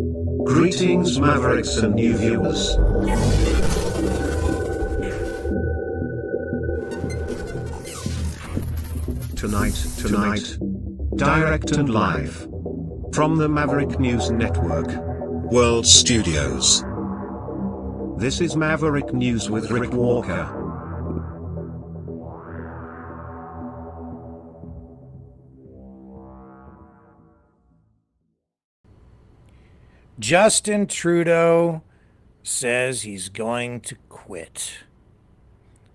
Greetings, Mavericks and new viewers. Tonight, direct and live from the Maverick News Network World Studios. This is Maverick News with Rick Walker. Justin Trudeau says he's going to quit.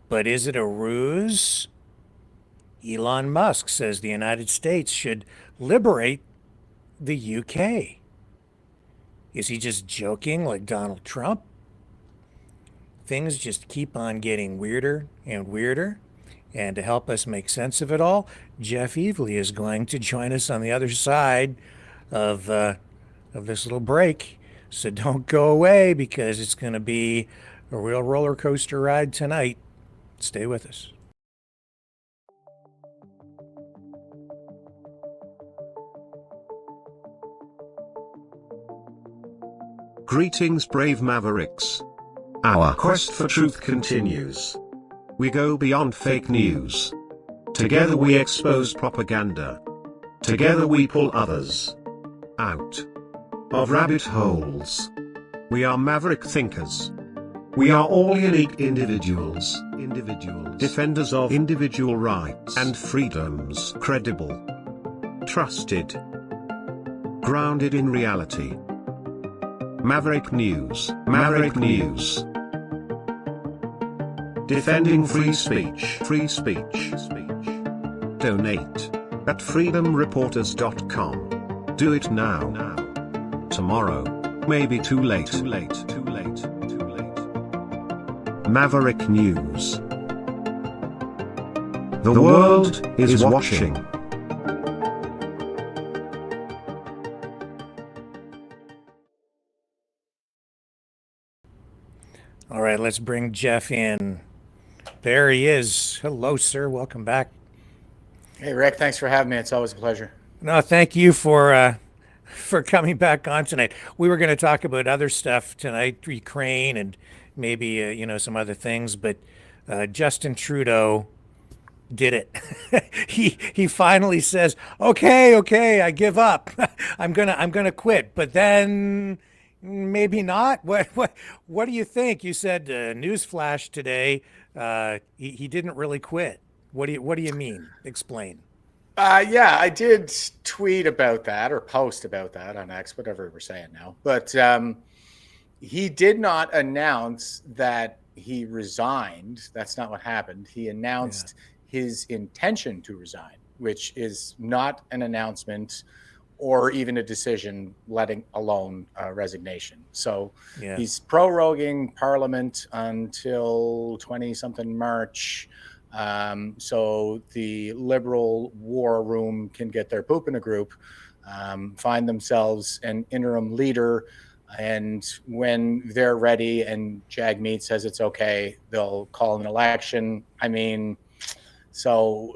But is it a ruse? Elon Musk says the United States should liberate the UK. Is he just joking like Donald Trump? Things just keep on getting weirder and weirder. And to help us make sense of it all, Jeff Evely is going to join us on the other side of this little break. So don't go away, because it's going to be a real roller coaster ride tonight. Stay with us. Greetings, brave Mavericks. Our quest for truth continues. We go beyond fake news. Together we expose propaganda. Together we pull others out of rabbit holes. We are maverick thinkers. We are all unique individuals, defenders of individual rights and freedoms, credible, trusted, grounded in reality. Maverick News, defending free speech, Donate at freedomreporters.com. Do it now. Tomorrow may be too late. Maverick News. The world is watching. All right, let's bring Jeff in. There he is. Hello, sir. Welcome back. Hey, Rick. Thanks for having me. It's always a pleasure. No, thank you for coming back on tonight. We were going to talk about other stuff tonight, Ukraine and maybe some other things, but Justin Trudeau did it. he finally says, "Okay, I give up. I'm gonna quit." But then maybe not. What do you think? You said newsflash today. He didn't really quit. What do you mean? Explain. Yeah, I did tweet about that or post about that on X, whatever we're saying now. But he did not announce that he resigned. That's not what happened. He announced his intention to resign, which is not an announcement or even a decision, letting alone resignation. So he's proroguing Parliament until 20-something March. So the Liberal war room can get their poop in a group, find themselves an interim leader, and when they're ready and Jagmeet says it's okay, they'll call an election. I mean, so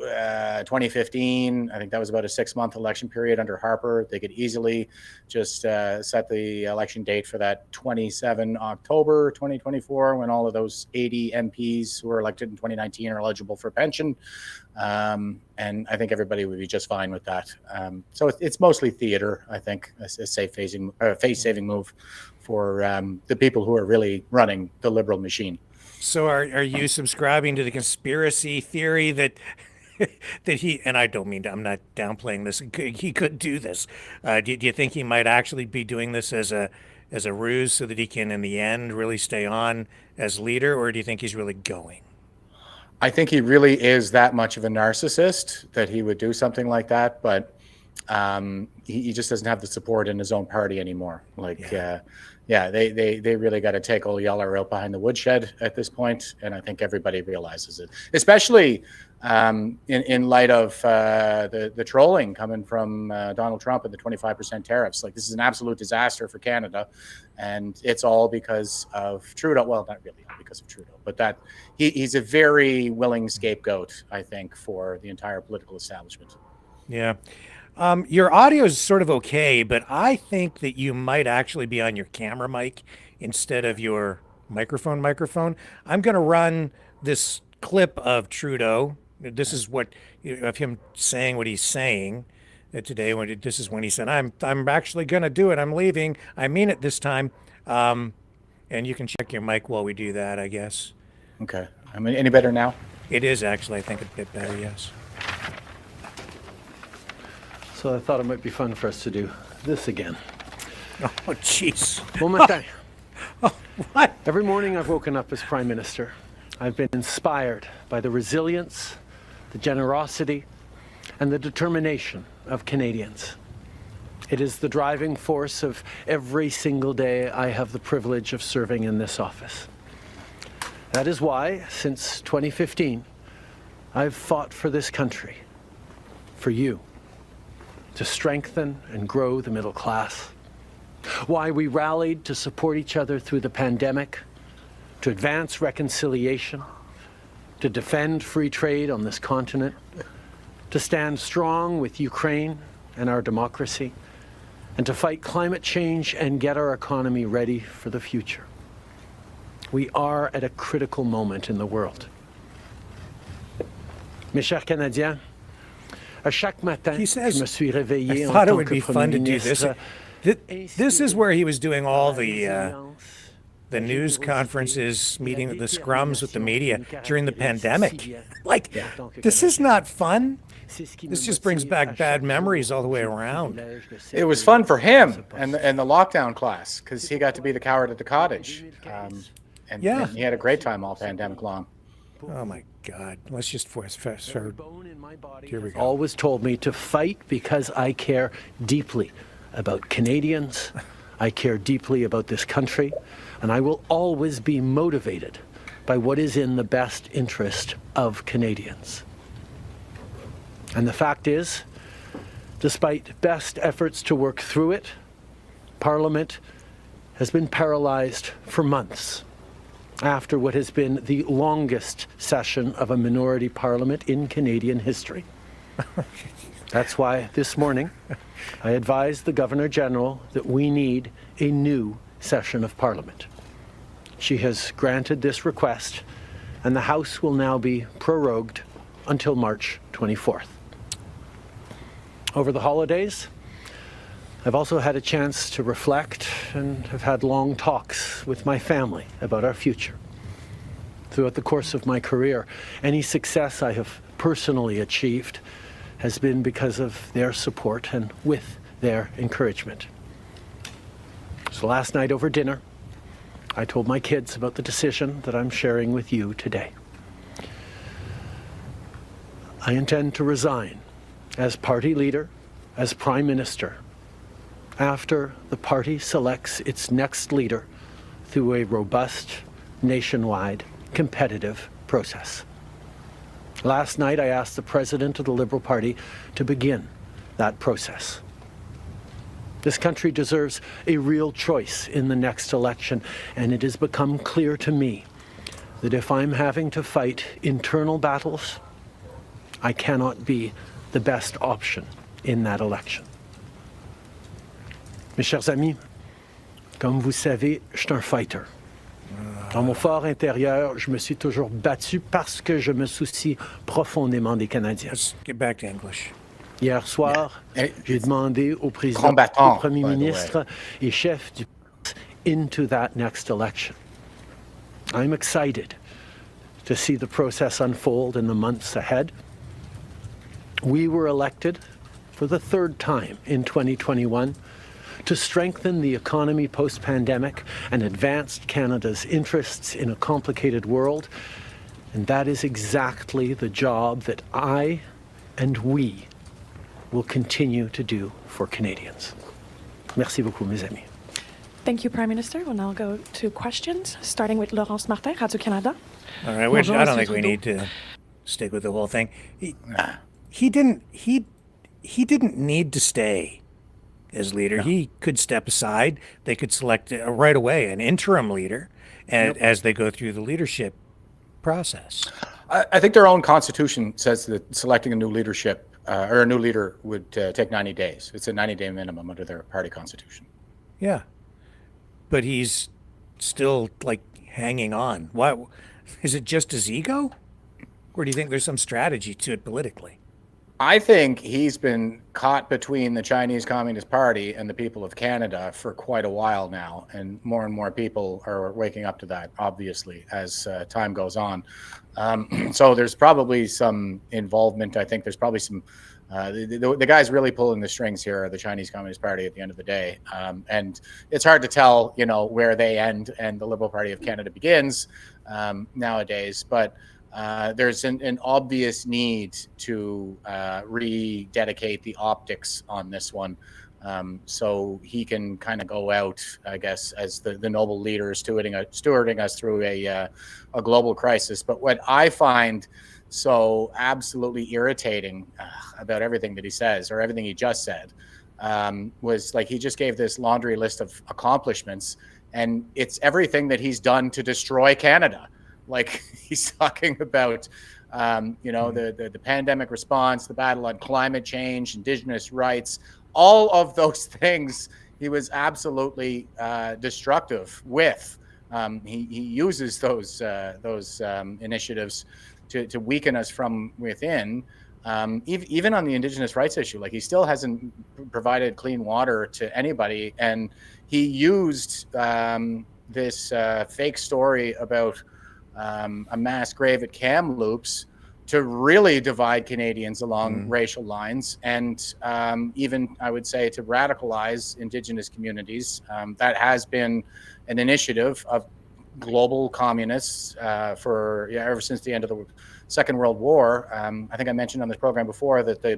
2015, I think that was about a 6-month election period under Harper. They could easily just set the election date for that 27 October 2024, when all of those 80 MPs who were elected in 2019 are eligible for pension. And I think everybody would be just fine with that. So it's mostly theater, I think, a face-saving move for the people who are really running the Liberal machine. So are you subscribing to the conspiracy theory that he, and I don't mean to, I'm not downplaying this, he could do this. Do you think he might actually be doing this as a ruse so that he can, in the end, really stay on as leader, or do you think he's really going? I think he really is that much of a narcissist that he would do something like that, but he just doesn't have the support in his own party anymore. They really got to take old Yeller out behind the woodshed at this point, and I think everybody realizes it, especially in light of the trolling coming from Donald Trump and the 25% tariffs. Like, this is an absolute disaster for Canada, and it's all because of Trudeau. Well, not really all because of Trudeau, but that he's a very willing scapegoat, I think, for the entire political establishment. Yeah. Your audio is sort of okay, but I think that you might actually be on your camera mic instead of your microphone. I'm going to run this clip of Trudeau. This is what of him saying what he's saying today. This is when he said, "I'm actually going to do it. I'm leaving. I mean it this time." And you can check your mic while we do that, I guess. Okay. I mean, any better now? It is actually, I think, a bit better. Yes. So I thought it might be fun for us to do this again. Oh, jeez. Bon matin. What? Every morning I've woken up as Prime Minister. I've been inspired by the resilience, the generosity, and the determination of Canadians. It is the driving force of every single day I have the privilege of serving in this office. That is why, since 2015, I've fought for this country, for you, to strengthen and grow the middle class. Why we rallied to support each other through the pandemic, to advance reconciliation, to defend free trade on this continent, to stand strong with Ukraine and our democracy, and to fight climate change and get our economy ready for the future. We are at a critical moment in the world. Mes chers Canadiens, à chaque matin, He says, je me suis réveillé I en thought it tant would que be fun to do this. Premier This is where he was doing all the news conferences, meeting the scrums with the media during the pandemic. Like, this is not fun. This just brings back bad memories all the way around. It was fun for him and the lockdown class because he got to be the coward at the cottage. And he had a great time all pandemic long. Oh my God! Let's just force. Here we go. Always told me to fight because I care deeply about Canadians. I care deeply about this country, and I will always be motivated by what is in the best interest of Canadians. And the fact is, despite best efforts to work through it, Parliament has been paralyzed for months after what has been the longest session of a minority parliament in Canadian history. That's why this morning I advised the Governor-General that we need a new session of Parliament. She has granted this request, and the House will now be prorogued until March 24th. Over the holidays, I've also had a chance to reflect and have had long talks with my family about our future. Throughout the course of my career, any success I have personally achieved has been because of their support and with their encouragement. So last night over dinner, I told my kids about the decision that I'm sharing with you today. I intend to resign as party leader, as Prime Minister, after the party selects its next leader through a robust, nationwide, competitive process. Last night, I asked the President of the Liberal Party to begin that process. This country deserves a real choice in the next election, and it has become clear to me that if I'm having to fight internal battles, I cannot be the best option in that election. Mes chers amis, comme vous savez, je suis un fighter. Dans mon fort intérieur, je me suis toujours battu parce que je me soucie profondément des Canadiens. Let's get back to English. Hier soir, j'ai demandé au président, Combattant, au Premier ministre et chef du into that next election. I'm excited to see the process unfold in the months ahead. We were elected for the third time in 2021 to strengthen the economy post-pandemic and advance Canada's interests in a complicated world. And that is exactly the job that I and we will continue to do for Canadians. Merci beaucoup, mes amis. Thank you, Prime Minister. We'll now go to questions, starting with Laurence Martin, Radio-Canada. All right, which I don't think we need to stick with the whole thing. He didn't need to stay as leader. No. He could step aside. They could select right away an interim leader as they go through the leadership process. I think their own constitution says that selecting a new leadership or a new leader would take 90 days. It's a 90-day minimum under their party constitution. Yeah. But he's still like hanging on. Why? Is it just his ego? Or do you think there's some strategy to it politically? I think he's been caught between the Chinese Communist Party and the people of Canada for quite a while now, and more people are waking up to that, obviously, as time goes on. So there's probably some involvement. I think there's probably some. The guys really pulling the strings here are the Chinese Communist Party at the end of the day, and it's hard to tell, where they end and the Liberal Party of Canada begins nowadays, but. There's an obvious need to rededicate the optics on this one, so he can kind of go out, I guess, as the noble leader stewarding us through a global crisis. But what I find so absolutely irritating about everything that he says, or everything he just said, was like he just gave this laundry list of accomplishments, and it's everything that he's done to destroy Canada. Like he's talking about, the pandemic response, the battle on climate change, Indigenous rights, all of those things he was absolutely destructive with. He uses those initiatives to weaken us from within. Even on the Indigenous rights issue, like he still hasn't provided clean water to anybody, and he used this fake story about a mass grave at Kamloops to really divide Canadians along racial lines, and even, I would say, to radicalize Indigenous communities. That has been an initiative of global communists ever since the end of the Second World War. I think I mentioned on this program before that the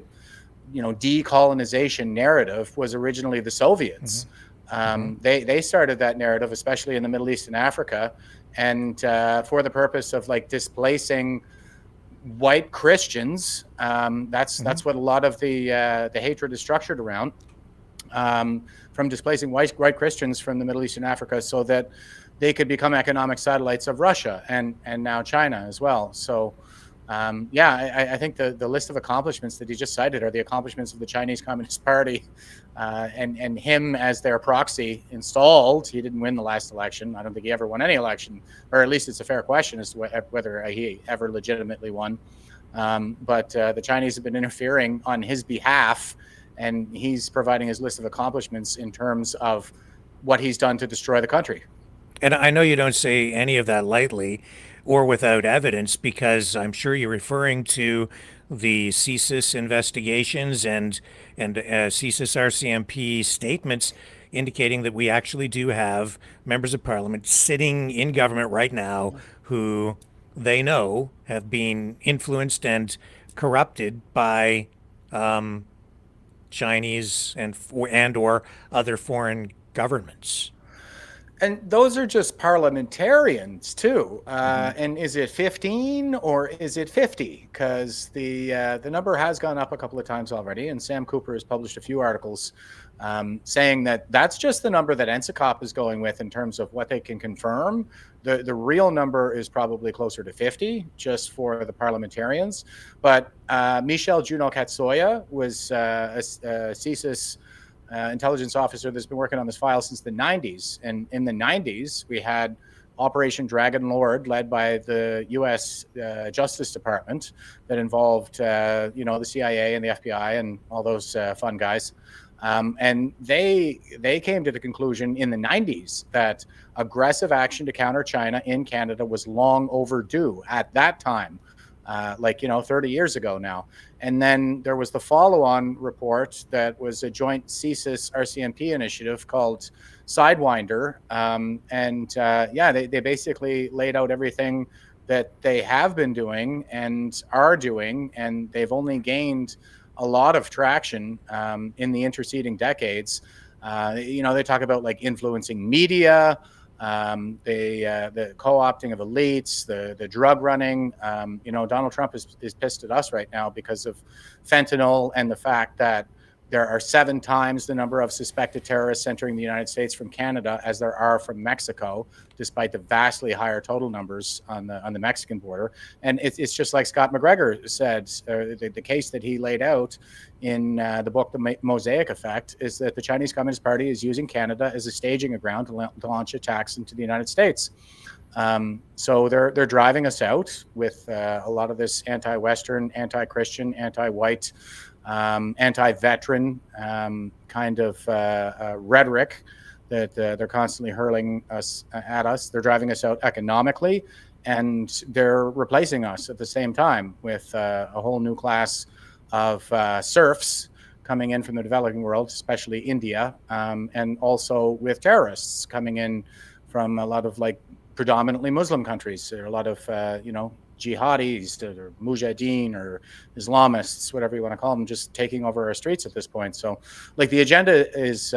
decolonization narrative was originally the Soviets. They started that narrative, especially in the Middle East and Africa, and for the purpose of like displacing white Christians. That's what a lot of the hatred is structured around, from displacing white Christians from the Middle East and Africa, so that they could become economic satellites of Russia and now China as well. So I think the list of accomplishments that he just cited are the accomplishments of the Chinese Communist Party, and him as their proxy installed. He didn't win the last election. I don't think he ever won any election, or at least it's a fair question as to whether he ever legitimately won. But the Chinese have been interfering on his behalf, and he's providing his list of accomplishments in terms of what he's done to destroy the country. And I know you don't say any of that lightly or without evidence, because I'm sure you're referring to the CSIS investigations and CSIS RCMP statements indicating that we actually do have members of parliament sitting in government right now who they know have been influenced and corrupted by Chinese and or other foreign governments. And those are just parliamentarians too. And is it 15 or is it 50? Because the number has gone up a couple of times already. And Sam Cooper has published a few articles saying that that's just the number that NSICOP is going with in terms of what they can confirm. The real number is probably closer to 50, just for the parliamentarians. But Michelle Juno Katsoya was a CSIS intelligence officer that's been working on this file since the 90s. And in the 90s, we had Operation Dragon Lord, led by the U.S. Justice Department, that involved, the CIA and the FBI and all those fun guys. And they came to the conclusion in the 90s that aggressive action to counter China in Canada was long overdue at that time. 30 years ago now. And then there was the follow-on report that was a joint CSIS RCMP initiative called Sidewinder. They basically laid out everything that they have been doing and are doing, and they've only gained a lot of traction in the interceding decades. They talk about like influencing media, the co-opting of elites, the drug running. Donald Trump is pissed at us right now because of fentanyl and the fact that there are 7 times the number of suspected terrorists entering the United States from Canada as there are from Mexico, despite the vastly higher total numbers on the Mexican border. And it's just like Scott McGregor said, the case that he laid out in the book, The Mosaic Effect, is that the Chinese Communist Party is using Canada as a staging ground to launch attacks into the United States. So they're driving us out with a lot of this anti-Western, anti-Christian, anti-white, anti-veteran kind of rhetoric that they're constantly hurling at us. They're driving us out economically, and they're replacing us at the same time with a whole new class of serfs coming in from the developing world, especially India, and also with terrorists coming in from a lot of predominantly Muslim countries. There are a lot of jihadis or mujahideen or Islamists, whatever you want to call them, just taking over our streets at this point. So the agenda is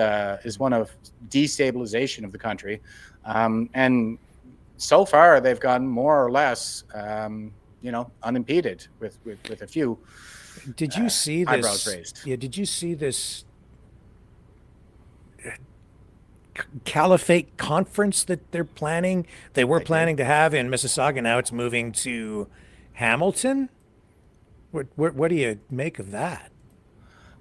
one of destabilization of the country, and so far they've gone more or less unimpeded with a few did you see eyebrows this raised. Yeah, did you see this caliphate conference that they were planning to have in Mississauga? Now it's moving to Hamilton. What do you make of that?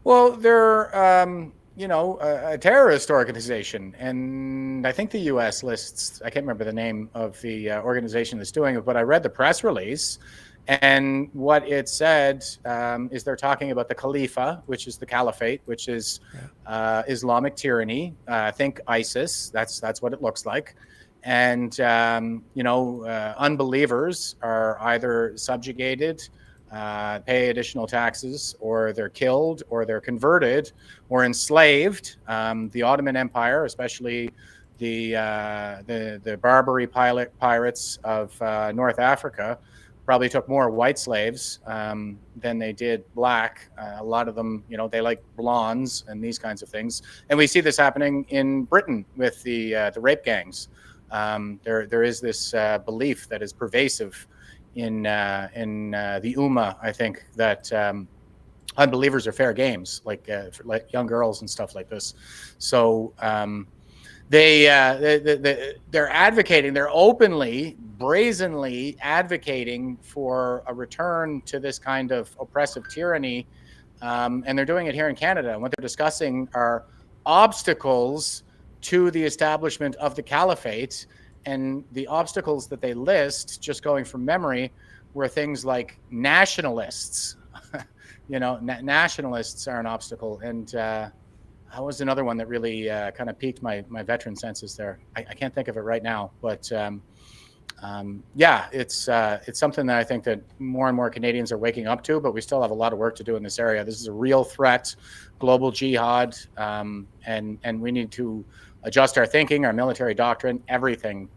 Well, they're a terrorist organization, and I think the U.S. lists, I can't remember the name of the organization that's doing it, but I read the press release, and what it said is they're talking about the Khalifa, which is the caliphate, which is Islamic tyranny. Think ISIS. That's what it looks like. And unbelievers are either subjugated, pay additional taxes, or they're killed, or they're converted, or enslaved. The Ottoman Empire, especially the Barbary pirates of North Africa, probably took more white slaves than they did black. A lot of them, they like blondes and these kinds of things. And we see this happening in Britain with the rape gangs. There is this belief that is pervasive in the Ummah, I think, that unbelievers are fair games, like young girls and stuff like this. So they're advocating, they're openly, brazenly advocating for a return to this kind of oppressive tyranny, and they're doing it here in Canada. And what they're discussing are obstacles to the establishment of the caliphate, and the obstacles that they list, just going from memory, were things like nationalists. Nationalists are an obstacle, and that was another one that really kind of piqued my veteran senses there. I can't think of it right now, but it's something that I think that more and more Canadians are waking up to, but we still have a lot of work to do in this area. This is a real threat, global jihad, and we need to adjust our thinking, our military doctrine, everything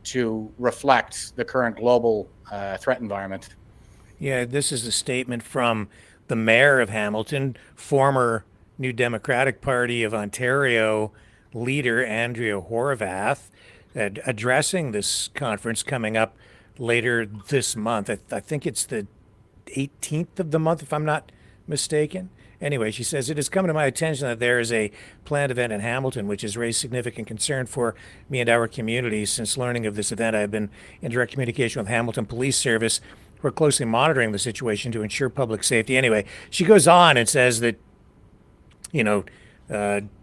to reflect the current global threat environment. Yeah, this is a statement from the mayor of Hamilton, former New Democratic Party of Ontario leader Andrea Horwath, addressing this conference coming up later this month. I think it's the 18th of the month, if I'm not mistaken. Anyway, she says, "It has come to my attention that there is a planned event in Hamilton which has raised significant concern for me and our community. Since learning of this event, I have been in direct communication with Hamilton Police Service, who are closely monitoring the situation to ensure public safety." Anyway, she goes on and says that,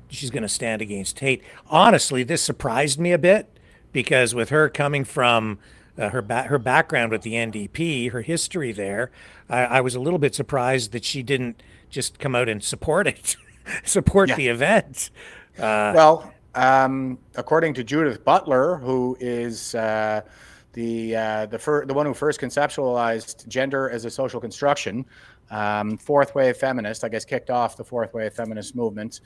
she's going to stand against hate. Honestly, this surprised me a bit, because with her coming from her background with the NDP, her history there, I was a little bit surprised that she didn't just come out and support it, the event. Well, according to Judith Butler, who is the one who first conceptualized gender as a social construction, fourth wave feminist, I guess, kicked off the fourth wave feminist movement.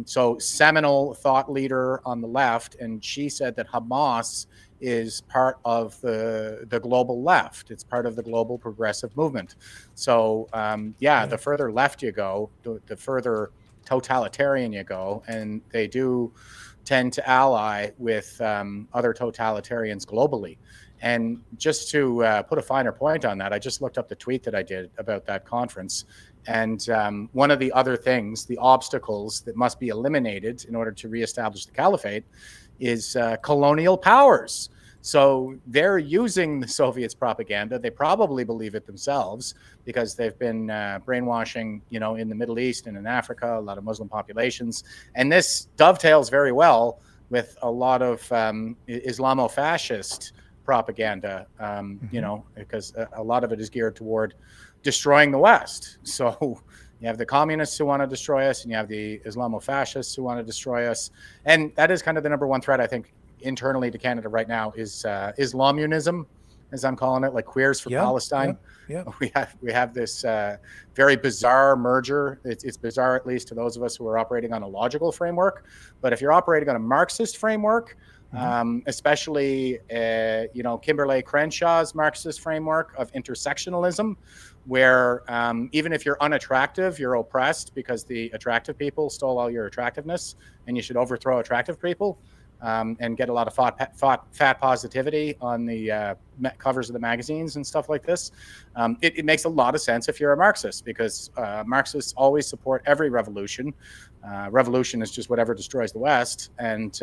So seminal thought leader on the left, and she said that Hamas is part of the global left. It's part of the global progressive movement. So the further left you go, the further totalitarian you go, and they do tend to ally with other totalitarians globally. And just to put a finer point on that, I just looked up the tweet that I did about that conference, And one of the other things, the obstacles that must be eliminated in order to reestablish the caliphate is colonial powers. So they're using the Soviets' propaganda. They probably believe it themselves because they've been brainwashing, in the Middle East and in Africa, a lot of Muslim populations. And this dovetails very well with a lot of Islamo-fascist propaganda, because a lot of it is geared toward destroying the West. So you have the communists who want to destroy us, and you have the Islamo-fascists who want to destroy us. And that is kind of the number one threat, I think, internally to Canada right now is Islamunism, as I'm calling it, like queers for Palestine. Yeah. We have this very bizarre merger. It's bizarre, at least to those of us who are operating on a logical framework. But if you're operating on a Marxist framework, especially Kimberlé Crenshaw's Marxist framework of intersectionalism, where even if you're unattractive, you're oppressed because the attractive people stole all your attractiveness, and you should overthrow attractive people. And get a lot of fat positivity on the covers of the magazines and stuff like this. It makes a lot of sense if you're a Marxist, because Marxists always support every revolution. Revolution is just whatever destroys the West. And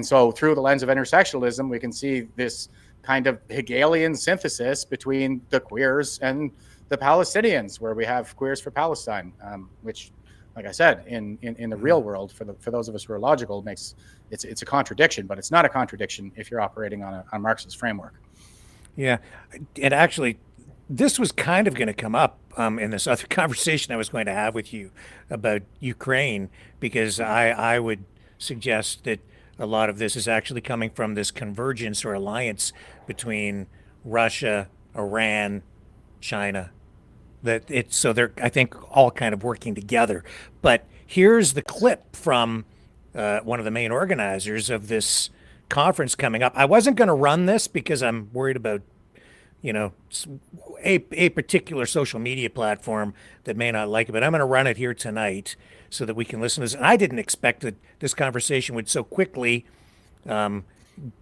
so through the lens of intersectionalism, we can see this kind of Hegelian synthesis between the queers and the Palestinians, where we have queers for Palestine, which, like I said, in the real world, for those of us who are logical, it's a contradiction, but it's not a contradiction if you're operating on a Marxist framework. Yeah, and actually, this was kind of going to come up in this other conversation I was going to have with you about Ukraine, because I would suggest that a lot of this is actually coming from this convergence or alliance between Russia, Iran, China. So they're, I think, all kind of working together. But here's the clip from one of the main organizers of this conference coming up. I wasn't going to run this because I'm worried about, a particular social media platform that may not like it, but I'm going to run it here tonight so that we can listen to this. And I didn't expect that this conversation would so quickly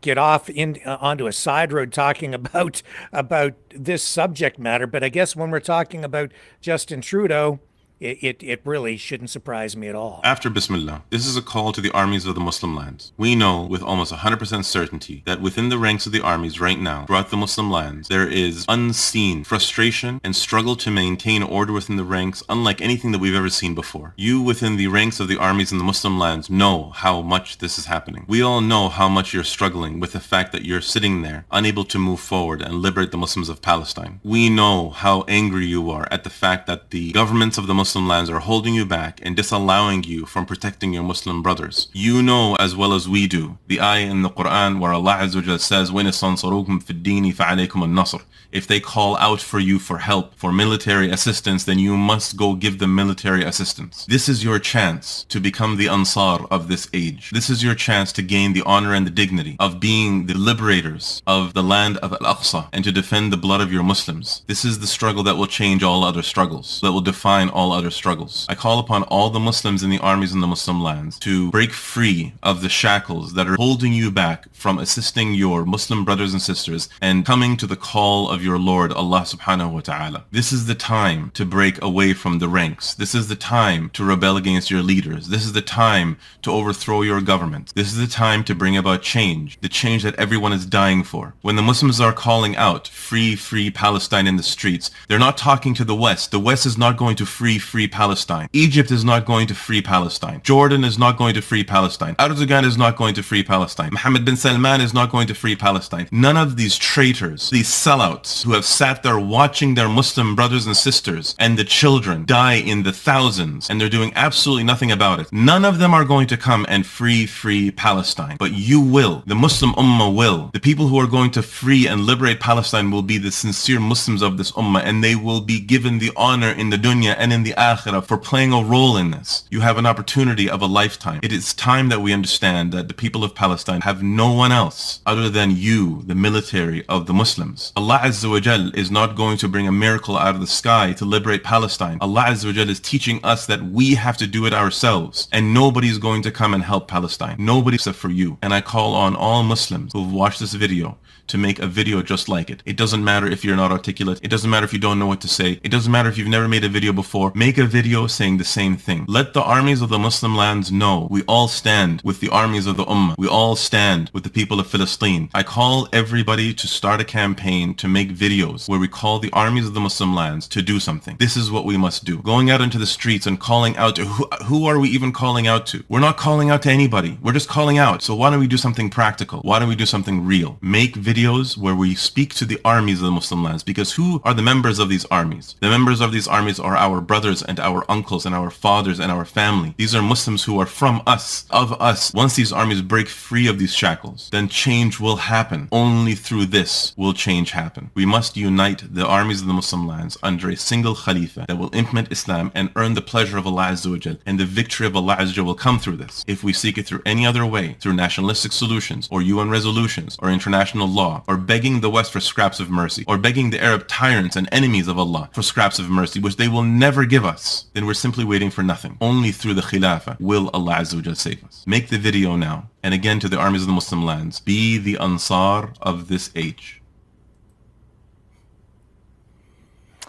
get off onto a side road talking about this subject matter. But I guess when we're talking about Justin Trudeau, it really shouldn't surprise me at all. After Bismillah, this is a call to the armies of the Muslim lands. We know with almost 100% certainty that within the ranks of the armies right now, throughout the Muslim lands, there is unseen frustration and struggle to maintain order within the ranks, unlike anything that we've ever seen before. You within the ranks of the armies in the Muslim lands know how much this is happening. We all know how much you're struggling with the fact that you're sitting there, unable to move forward and liberate the Muslims of Palestine. We know how angry you are at the fact that the governments of the Muslim lands are holding you back and disallowing you from protecting your Muslim brothers. You know as well as we do the ayah in the Quran where Allah Azza wa Jalla says, وَإِنِ اسْتَنْصَرُوكُمْ فِي الدِّينِ فَعَلَيْكُمُ النَّصْرُ. If they call out for you for help, for military assistance, then you must go give them military assistance. This is your chance to become the Ansar of this age. This is your chance to gain the honor and the dignity of being the liberators of the land of Al-Aqsa and to defend the blood of your Muslims. This is the struggle that will change all other struggles, that will define all other struggles. I call upon all the Muslims in the armies in the Muslim lands to break free of the shackles that are holding you back from assisting your Muslim brothers and sisters and coming to the call of your Lord Allah subhanahu wa ta'ala. This is the time to break away from the ranks. This is the time to rebel against your leaders. This is the time to overthrow your government. This is the time to bring about change, the change that everyone is dying for. When the Muslims are calling out free Palestine in the streets, they're not talking to the West. The West is not going to free Palestine. Egypt is not going to free Palestine. Jordan is not going to free Palestine. Erdogan is not going to free Palestine. Mohammed bin Salman is not going to free Palestine. None of these traitors, these sellouts who have sat there watching their Muslim brothers and sisters and the children die in the thousands and they're doing absolutely nothing about it. None of them are going to come and free Palestine. But you will. The Muslim Ummah will. The people who are going to free and liberate Palestine will be the sincere Muslims of this Ummah, and they will be given the honor in the dunya and in the akhirah for playing a role in this. You have an opportunity of a lifetime. It is time that we understand that the people of Palestine have no one else other than you, the military of the Muslims. Allah Azza wa Jal is not going to bring a miracle out of the sky to liberate Palestine. Allah Azza wa Jal is teaching us that we have to do it ourselves, and nobody's going to come and help Palestine. Nobody except for you. And I call on all Muslims who have watched this video to make a video just like it. It doesn't matter if you're not articulate. It doesn't matter if you don't know what to say. It doesn't matter if you've never made a video before. Make a video saying the same thing. Let the armies of the Muslim lands know we all stand with the armies of the Ummah. We all stand with the people of Palestine. I call everybody to start a campaign to make videos where we call the armies of the Muslim lands to do something. This is what we must do. Going out into the streets and calling out to who are we even calling out to? We're not calling out to anybody. We're just calling out. So why don't we do something practical? Why don't we do something real? Make videos where we speak to the armies of the Muslim lands, because who are the members of these armies? The members of these armies are our brothers and our uncles and our fathers and our family. These are Muslims who are from us, of us. Once these armies break free of these shackles, then change will happen. Only through this will change happen. We must unite the armies of the Muslim lands under a single Khalifa that will implement Islam and earn the pleasure of Allah Azza wa Jal, and the victory of Allah Azza wa Jal will come through this. If we seek it through any other way, through nationalistic solutions or UN resolutions or international law, or begging the West for scraps of mercy, or begging the Arab tyrants and enemies of Allah for scraps of mercy, which they will never give us, then we're simply waiting for nothing. Only through the Khilafah will Allah Azza wa Jal save us. Make the video now. And again, to the armies of the Muslim lands, be the Ansar of this age.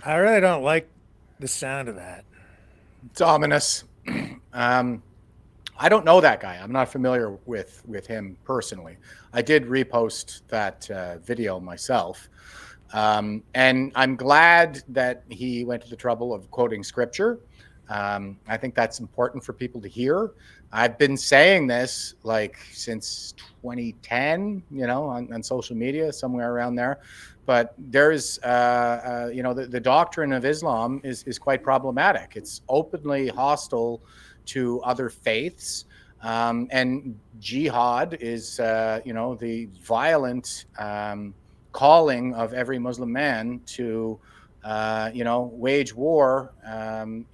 I really don't like the sound of that. It's ominous. I don't know that guy. I'm not familiar with him personally. I did repost that video myself. And I'm glad that he went to the trouble of quoting scripture. I think that's important for people to hear. I've been saying this like since 2010, on social media, somewhere around there. But there's, the doctrine of Islam is quite problematic. It's openly hostile to other faiths. And jihad is, the violent calling of every Muslim man to, wage war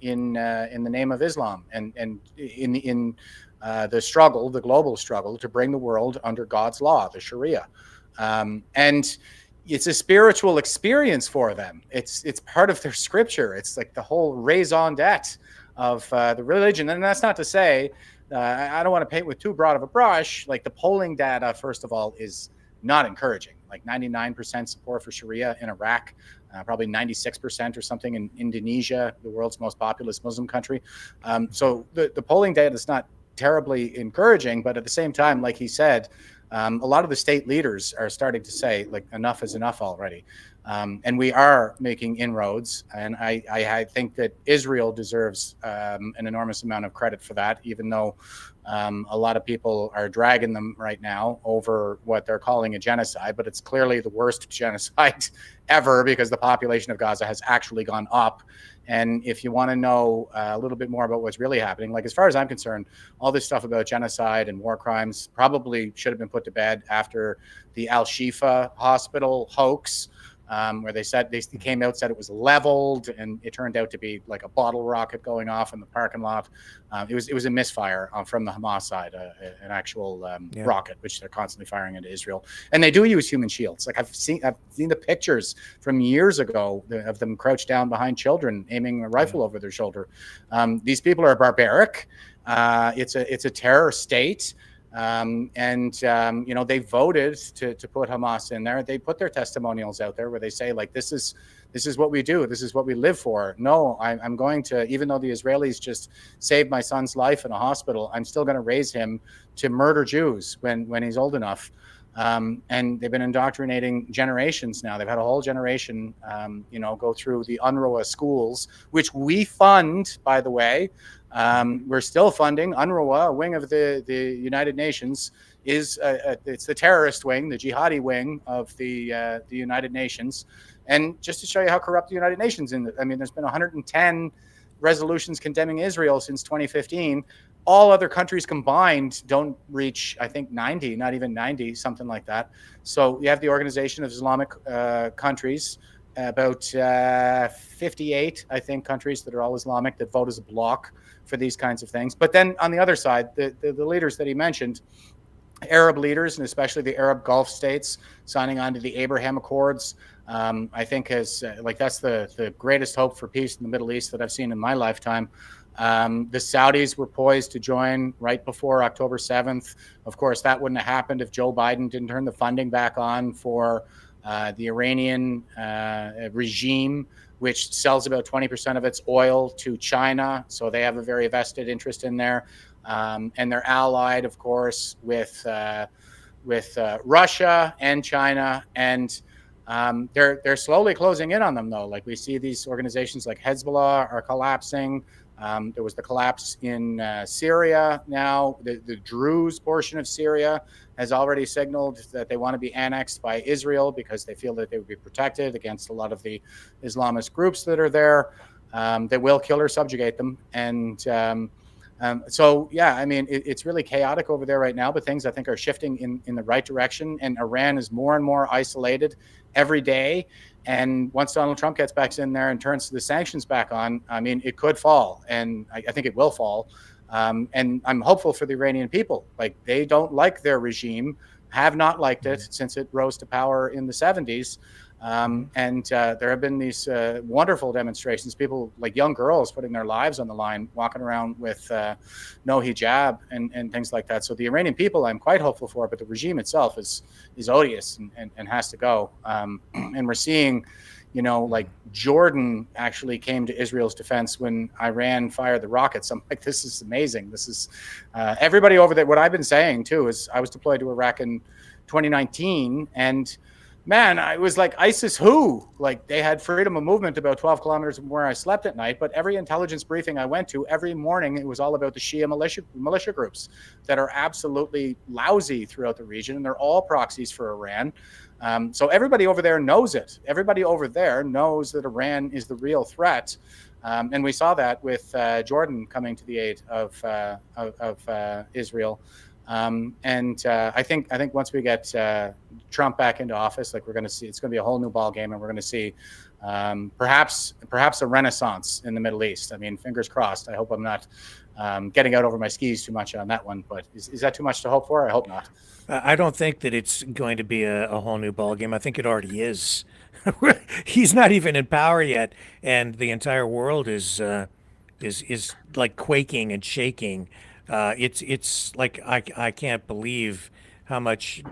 in the name of Islam, and in the struggle, the global struggle to bring the world under God's law, the Sharia. And it's a spiritual experience for them. It's part of their scripture. It's like the whole raison d'etre of the religion. And that's not to say, I don't want to paint with too broad of a brush. Like the polling data, first of all, is not encouraging. Like 99% support for Sharia in Iraq, probably 96% or something in Indonesia, the world's most populous Muslim country. So the polling data is not terribly encouraging, but at the same time, like he said, a lot of the state leaders are starting to say, like, enough is enough already. And we are making inroads. And I think that Israel deserves an enormous amount of credit for that, even though a lot of people are dragging them right now over what they're calling a genocide. But it's clearly the worst genocide ever, because the population of Gaza has actually gone up. And if you want to know a little bit more about what's really happening, like as far as I'm concerned, all this stuff about genocide and war crimes probably should have been put to bed after the Al-Shifa hospital hoax, where they came out, said it was leveled, and it turned out to be like a bottle rocket going off in the parking lot. It was a misfire from the Hamas side, an actual rocket, which they're constantly firing into Israel. And they do use human shields. Like I've seen the pictures from years ago of them crouched down behind children, aiming a rifle over their shoulder. These people are barbaric. It's a terror state. They voted to put Hamas in there. They put their testimonials out there where they say, like, this is what we do. This is what we live for. No, I'm going to, even though the Israelis just saved my son's life in a hospital, I'm still going to raise him to murder Jews when he's old enough. And they've been indoctrinating generations now. They've had a whole generation, go through the UNRWA schools, which we fund, by the way. We're still funding UNRWA, a wing of the United Nations. It's the terrorist wing, the jihadi wing of the United Nations. And just to show you how corrupt the United Nations is, there's been 110 resolutions condemning Israel since 2015. All other countries combined don't reach, I think, 90, not even 90, something like that. So you have the Organization of Islamic Countries, about 58, I think, countries that are all Islamic that vote as a bloc for these kinds of things. But then on the other side, the leaders that he mentioned, Arab leaders, and especially the Arab Gulf states, signing on to the Abraham Accords, I think has that's the greatest hope for peace in the Middle East that I've seen in my lifetime. The Saudis were poised to join right before October 7th. Of course, that wouldn't have happened if Joe Biden didn't turn the funding back on for the Iranian regime, which sells about 20% of its oil to China. So they have a very vested interest in there. And they're allied, of course, with Russia and China, and they're slowly closing in on them, though. Like we see these organizations like Hezbollah are collapsing. There was the collapse in Syria. Now the Druze portion of Syria has already signaled that they want to be annexed by Israel because they feel that they would be protected against a lot of the Islamist groups that are there. That will kill or subjugate them, and so, yeah, I mean, it's really chaotic over there right now, but things I think are shifting in the right direction. And Iran is more and more isolated every day. And once Donald Trump gets back in there and turns the sanctions back on, I mean, it could fall. And I think it will fall. And I'm hopeful for the Iranian people. Like, they don't like their regime, have not liked it since it rose to power in the 70s. And there have been these wonderful demonstrations, people like young girls putting their lives on the line, walking around with no hijab and things like that. So the Iranian people I'm quite hopeful for, but the regime itself is odious and has to go. And we're seeing, like Jordan actually came to Israel's defense when Iran fired the rockets. I'm like, this is amazing. This is everybody over there. What I've been saying too is I was deployed to Iraq in 2019, and man, I was like, ISIS who? Like, they had freedom of movement about 12 kilometers from where I slept at night. But every intelligence briefing I went to, every morning, it was all about the Shia militia groups that are absolutely lousy throughout the region. And they're all proxies for Iran. So everybody over there knows it. Everybody over there knows that Iran is the real threat. And we saw that with Jordan coming to the aid of Israel. I think once we get Trump back into office, like we're going to see, it's going to be a whole new ball game, and we're going to see perhaps a renaissance in the Middle East. I mean, fingers crossed. I hope I'm not getting out over my skis too much on that one. But is that too much to hope for? I hope not. I don't think that it's going to be a whole new ball game. I think it already is. He's not even in power yet, and the entire world is like quaking and shaking. It's like I can't believe how much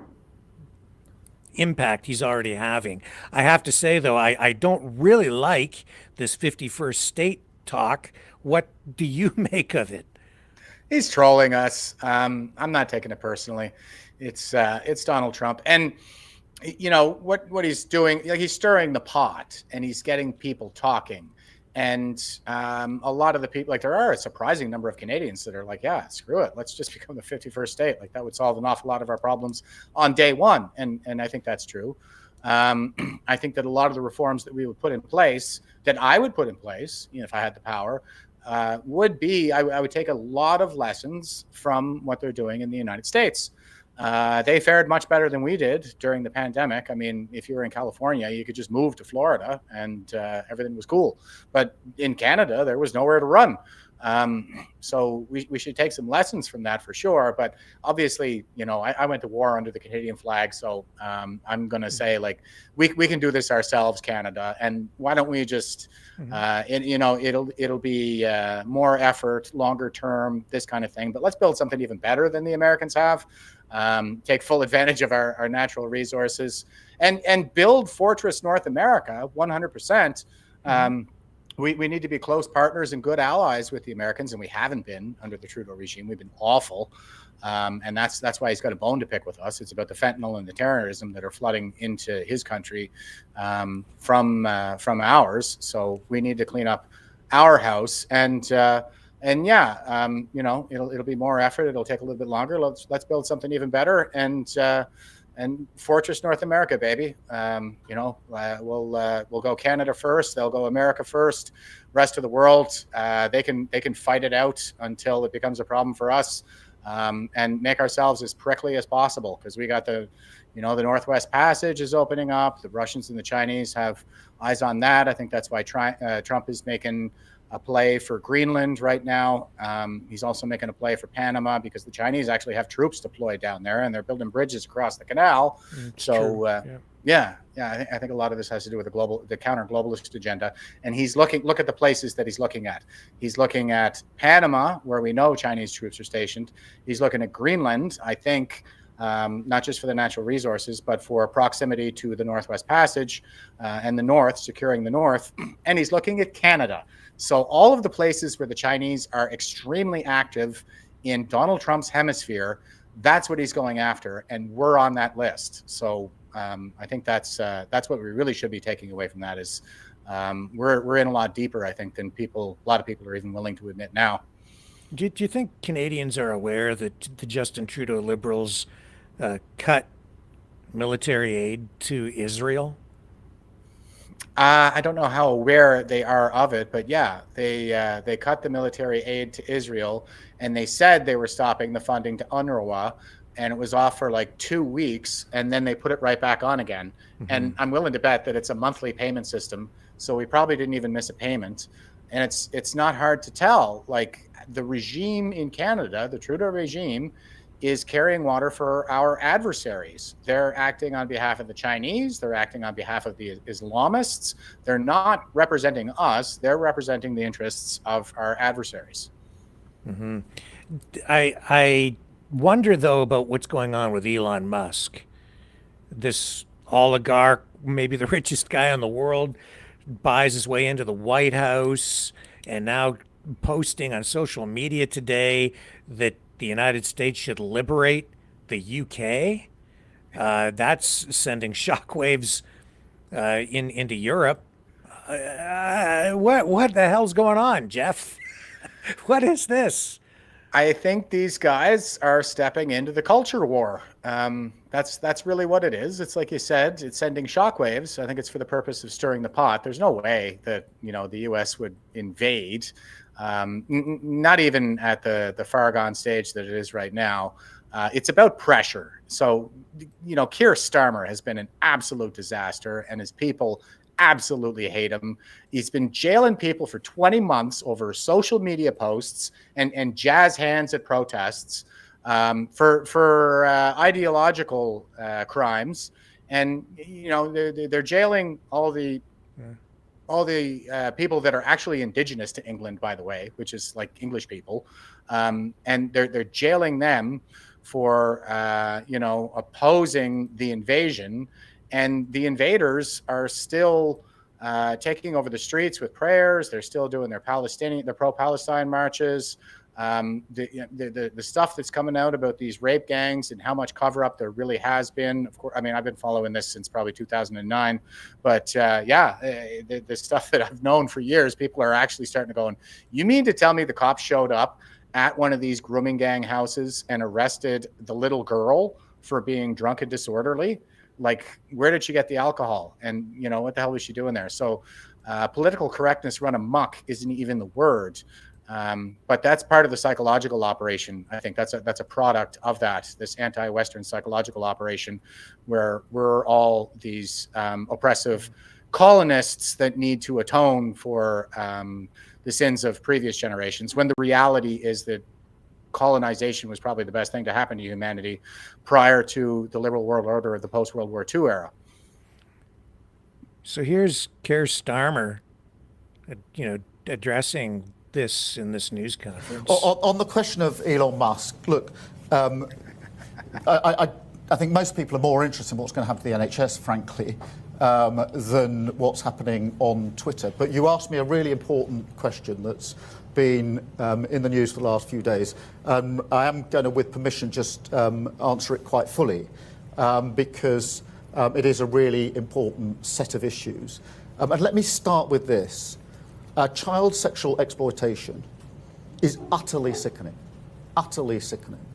impact he's already having. I have to say, though, I don't really like this 51st state talk. What do you make of it? He's trolling us. I'm not taking it personally. It's Donald Trump, and what he's doing. Like, he's stirring the pot, and he's getting people talking. And a lot of the people, like, there are a surprising number of Canadians that are like, yeah, screw it. Let's just become the 51st state. Like, that would solve an awful lot of our problems on day one. And I think that's true. I think that a lot of the reforms that we would put in place, that I would put in place, if I had the power, would be, I would take a lot of lessons from what they're doing in the United States. They fared much better than we did during the pandemic. I mean, if you were in California, you could just move to Florida and everything was cool. But in Canada, there was nowhere to run. So we should take some lessons from that for sure. But obviously, I went to war under the Canadian flag. So I'm going to say, like, we can do this ourselves, Canada. And why don't we just, it'll be more effort, longer term, this kind of thing. But let's build something even better than the Americans have. Take full advantage of our natural resources and build Fortress North America 100%. We need to be close partners and good allies with the Americans, and we haven't been under the Trudeau regime. We've been awful. And that's why he's got a bone to pick with us. It's about the fentanyl and the terrorism that are flooding into his country from ours. So we need to clean up our house. And yeah, it'll be more effort. It'll take a little bit longer. Let's build something even better. And Fortress North America, baby. We'll go Canada first. They'll go America first. Rest of the world, they can fight it out until it becomes a problem for us. and make ourselves as prickly as possible, because we got the Northwest Passage is opening up. The Russians and the Chinese have eyes on that. I think that's why Trump is making a play for Greenland right now. He's also making a play for Panama, because the Chinese actually have troops deployed down there, and they're building bridges across the canal. I think a lot of this has to do with the counter-globalist agenda. And look at the places that he's looking at. He's looking at Panama, where we know Chinese troops are stationed. He's looking at Greenland, I think, not just for the natural resources, but for proximity to the Northwest Passage and the North, securing the North. And he's looking at Canada. So all of the places where the Chinese are extremely active in Donald Trump's hemisphere, that's what he's going after, and we're on that list. So I think that's what we really should be taking away from that is we're in a lot deeper, I think, than a lot of people are even willing to admit now. Do you think Canadians are aware that the Justin Trudeau Liberals cut military aid to Israel? I don't know how aware they are of it, but yeah, they cut the military aid to Israel, and they said they were stopping the funding to UNRWA, and it was off for like 2 weeks, and then they put it right back on again. Mm-hmm. And I'm willing to bet that it's a monthly payment system, so we probably didn't even miss a payment. And it's not hard to tell. Like, the regime in Canada, the Trudeau regime, is carrying water for our adversaries. They're acting on behalf of the Chinese. They're acting on behalf of the Islamists. They're not representing us. They're representing the interests of our adversaries. Mm-hmm. I wonder, though, about what's going on with Elon Musk. This oligarch, maybe the richest guy in the world, buys his way into the White House, and now posting on social media today that the United States should liberate the UK. That's sending shockwaves into Europe. What the hell's going on, Jeff? What is this? I think these guys are stepping into the culture war. That's really what it is. It's like you said, it's sending shockwaves. I think it's for the purpose of stirring the pot. There's no way that the U.S. would invade. Not even at the far gone stage that it is right now. It's about pressure. So, Keir Starmer has been an absolute disaster, and his people absolutely hate him. He's been jailing people for 20 months over social media posts and jazz hands at protests for ideological crimes. And, they're jailing all the people that are actually indigenous to England, by the way, which is like English people. And they're jailing them for, opposing the invasion. And the invaders are still taking over the streets with prayers. They're still doing their pro-Palestine marches. The stuff that's coming out about these rape gangs and how much cover-up there really has been. Of course, I mean, I've been following this since probably 2009. But the stuff that I've known for years, people are actually starting to go, you mean to tell me the cops showed up at one of these grooming gang houses and arrested the little girl for being drunk and disorderly? Like, where did she get the alcohol? And, what the hell was she doing there? So political correctness run amok isn't even the word. But that's part of the psychological operation. I think that's a product of this anti-Western psychological operation, where we're all these oppressive colonists that need to atone for the sins of previous generations, when the reality is that colonization was probably the best thing to happen to humanity prior to the liberal world order of the post-World War II era. So here's Keir Starmer, addressing this in this news conference. On the question of Elon Musk, look, I think most people are more interested in what's going to happen to the NHS, frankly, than what's happening on Twitter. But you asked me a really important question that's been in the news for the last few days. I am going to, with permission, just answer it quite fully, because it is a really important set of issues. And let me start with this. Child sexual exploitation is utterly sickening, utterly sickening.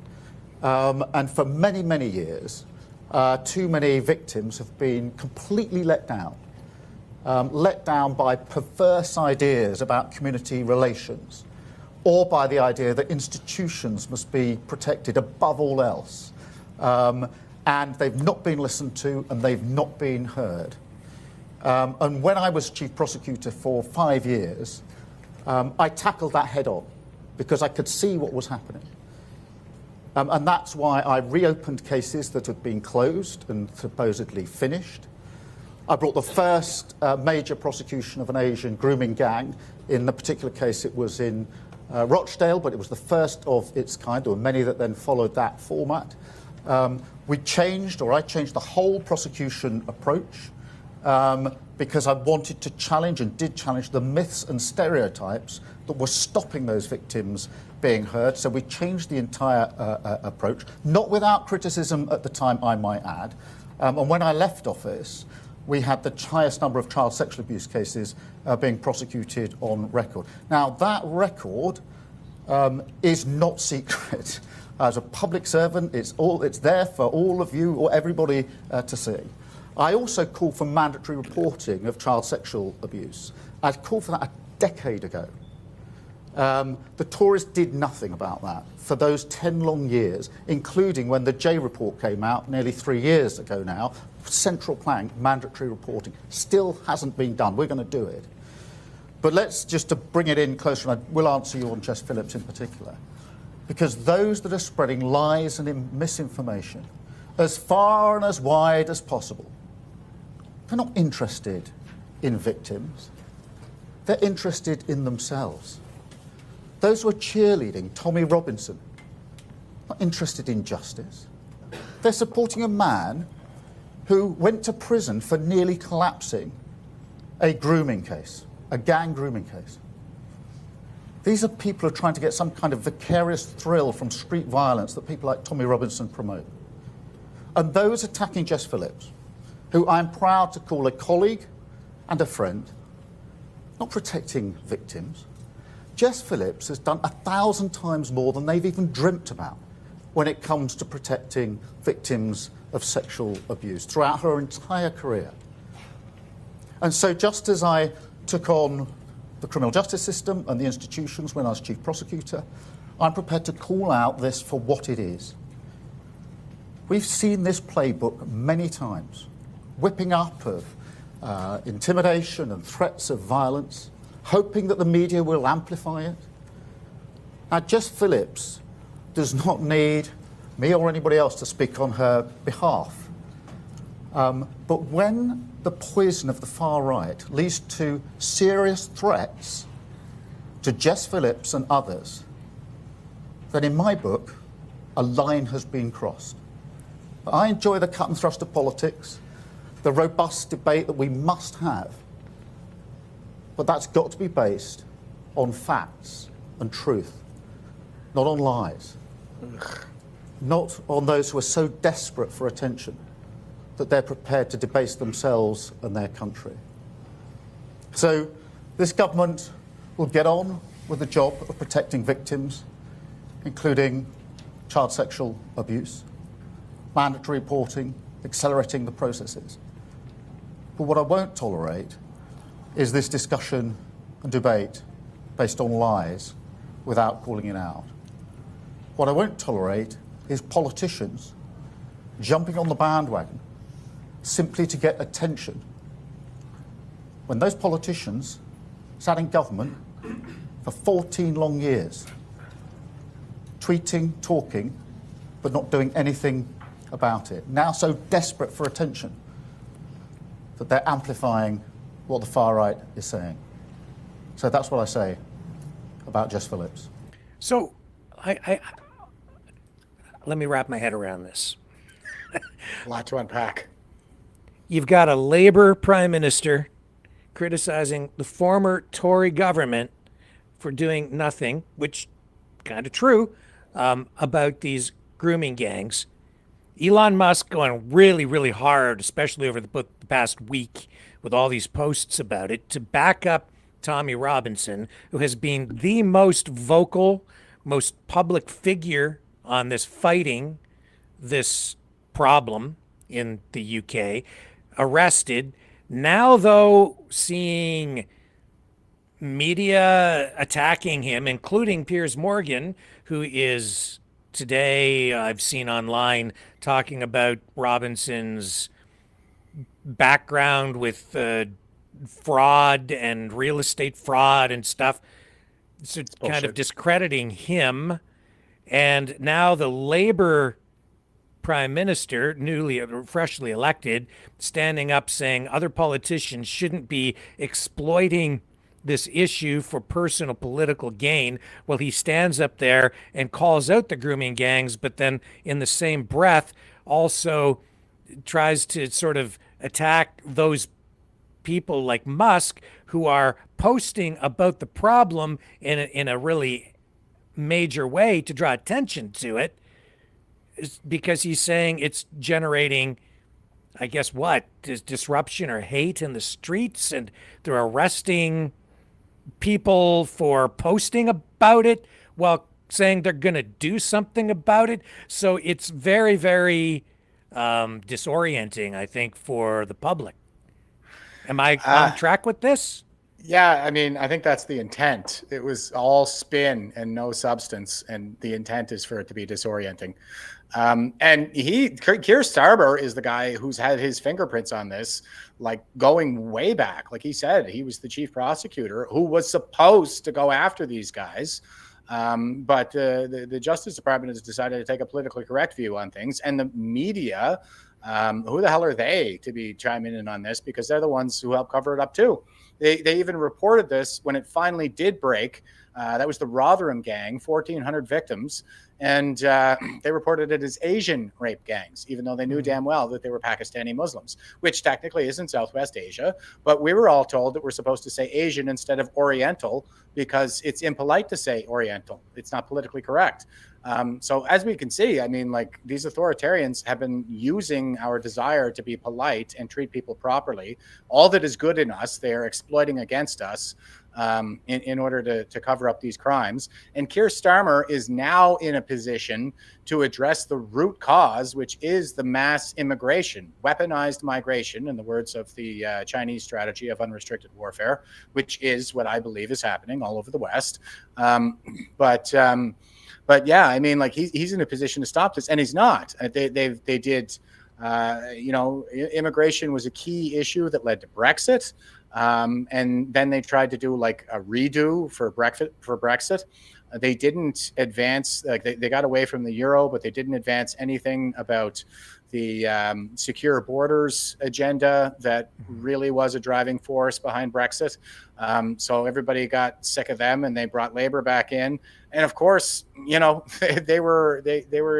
And for many, many years, too many victims have been completely let down by perverse ideas about community relations, or by the idea that institutions must be protected above all else. And they've not been listened to and they've not been heard. And when I was chief prosecutor for 5 years, I tackled that head on because I could see what was happening. And that's why I reopened cases that had been closed and supposedly finished. I brought the first major prosecution of an Asian grooming gang. In the particular case, it was in Rochdale, but it was the first of its kind. There were many that then followed that format. I changed the whole prosecution approach because I wanted to challenge and did challenge the myths and stereotypes that were stopping those victims being heard. So we changed the entire approach, not without criticism at the time, I might add. And when I left office, we had the highest number of child sexual abuse cases being prosecuted on record. Now, that record is not secret. As a public servant, it's there for all of you or everybody to see. I also called for mandatory reporting of child sexual abuse. I called for that a decade ago. The Tories did nothing about that for those 10 long years, including when the J report came out nearly 3 years ago now. Central plank, mandatory reporting, still hasn't been done. We're going to do it. But let's just to bring it in closer, and I will answer you on Jess Phillips in particular, because those that are spreading lies and misinformation as far and as wide as possible, they're not interested in victims. They're interested in themselves. Those who are cheerleading Tommy Robinson, not interested in justice. They're supporting a man who went to prison for nearly collapsing a grooming case, a gang grooming case. These are people who are trying to get some kind of vicarious thrill from street violence that people like Tommy Robinson promote. And those attacking Jess Phillips, who I'm proud to call a colleague and a friend, not protecting victims. Jess Phillips has done 1,000 times more than they've even dreamt about when it comes to protecting victims of sexual abuse throughout her entire career. And so just as I took on the criminal justice system and the institutions when I was chief prosecutor, I'm prepared to call out this for what it is. We've seen this playbook many times, whipping up of intimidation and threats of violence, hoping that the media will amplify it. Now, Jess Phillips does not need me or anybody else to speak on her behalf. But when the poison of the far right leads to serious threats to Jess Phillips and others, then in my book, a line has been crossed. I enjoy the cut and thrust of politics, the robust debate that we must have, but that's got to be based on facts and truth, not on lies, not on those who are so desperate for attention that they're prepared to debase themselves and their country. So this government will get on with the job of protecting victims, including child sexual abuse, mandatory reporting, accelerating the processes. But what I won't tolerate is this discussion and debate based on lies without calling it out. What I won't tolerate is politicians jumping on the bandwagon simply to get attention when those politicians sat in government for 14 long years, tweeting, talking, but not doing anything about it. Now so desperate for attention that they're amplifying what the far right is saying. So that's what I say about Jess Phillips. So let me wrap my head around this. A lot to unpack. You've got a Labour Prime Minister criticizing the former Tory government for doing nothing, which kind of true, about these grooming gangs. Elon Musk going really, really hard, especially over the past week with all these posts about it, to back up Tommy Robinson, who has been the most vocal, most public figure on this fighting this problem in the UK, arrested. Now, though, seeing media attacking him, including Piers Morgan, who is today, I've seen online, talking about Robinson's background with fraud and real estate fraud and stuff. So kind of discrediting him. And now the Labor Prime Minister, freshly elected, standing up saying other politicians shouldn't be exploiting this issue for personal political gain. Well, he stands up there and calls out the grooming gangs, but then in the same breath also tries to sort of attack those people like Musk who are posting about the problem in a really major way to draw attention to it, because he's saying it's generating, I guess, what is disruption or hate in the streets, and they're arresting people for posting about it while saying they're going to do something about it. So it's very, very disorienting, I think, for the public. Am I on track with this? Yeah, I mean, I think that's the intent. It was all spin and no substance, and the intent is for it to be disorienting. And Keir Starmer is the guy who's had his fingerprints on this, like going way back. Like he said, he was the chief prosecutor who was supposed to go after these guys. But the Justice Department has decided to take a politically correct view on things, and the media, who the hell are they to be chiming in on this? Because they're the ones who helped cover it up too. They even reported this when it finally did break. That was the Rotherham gang, 1,400 victims. And they reported it as Asian rape gangs, even though they knew damn well that they were Pakistani Muslims, which technically is in Southwest Asia. But we were all told that we're supposed to say Asian instead of Oriental because it's impolite to say Oriental. It's not politically correct. So as we can see, I mean, like, these authoritarians have been using our desire to be polite and treat people properly. All that is good in us, they are exploiting against us in order to cover up these crimes. And Keir Starmer is now in a position to address the root cause, which is the mass immigration, weaponized migration, in the words of the Chinese strategy of unrestricted warfare, which is what I believe is happening all over the West. But yeah, I mean, like, he's in a position to stop this, and he's not. They did, immigration was a key issue that led to Brexit. And then they tried to do like a redo for Brexit. They didn't advance, like they got away from the euro, but they didn't advance anything about the secure borders agenda that really was a driving force behind Brexit. So everybody got sick of them, and they brought Labour back in. And of course, they were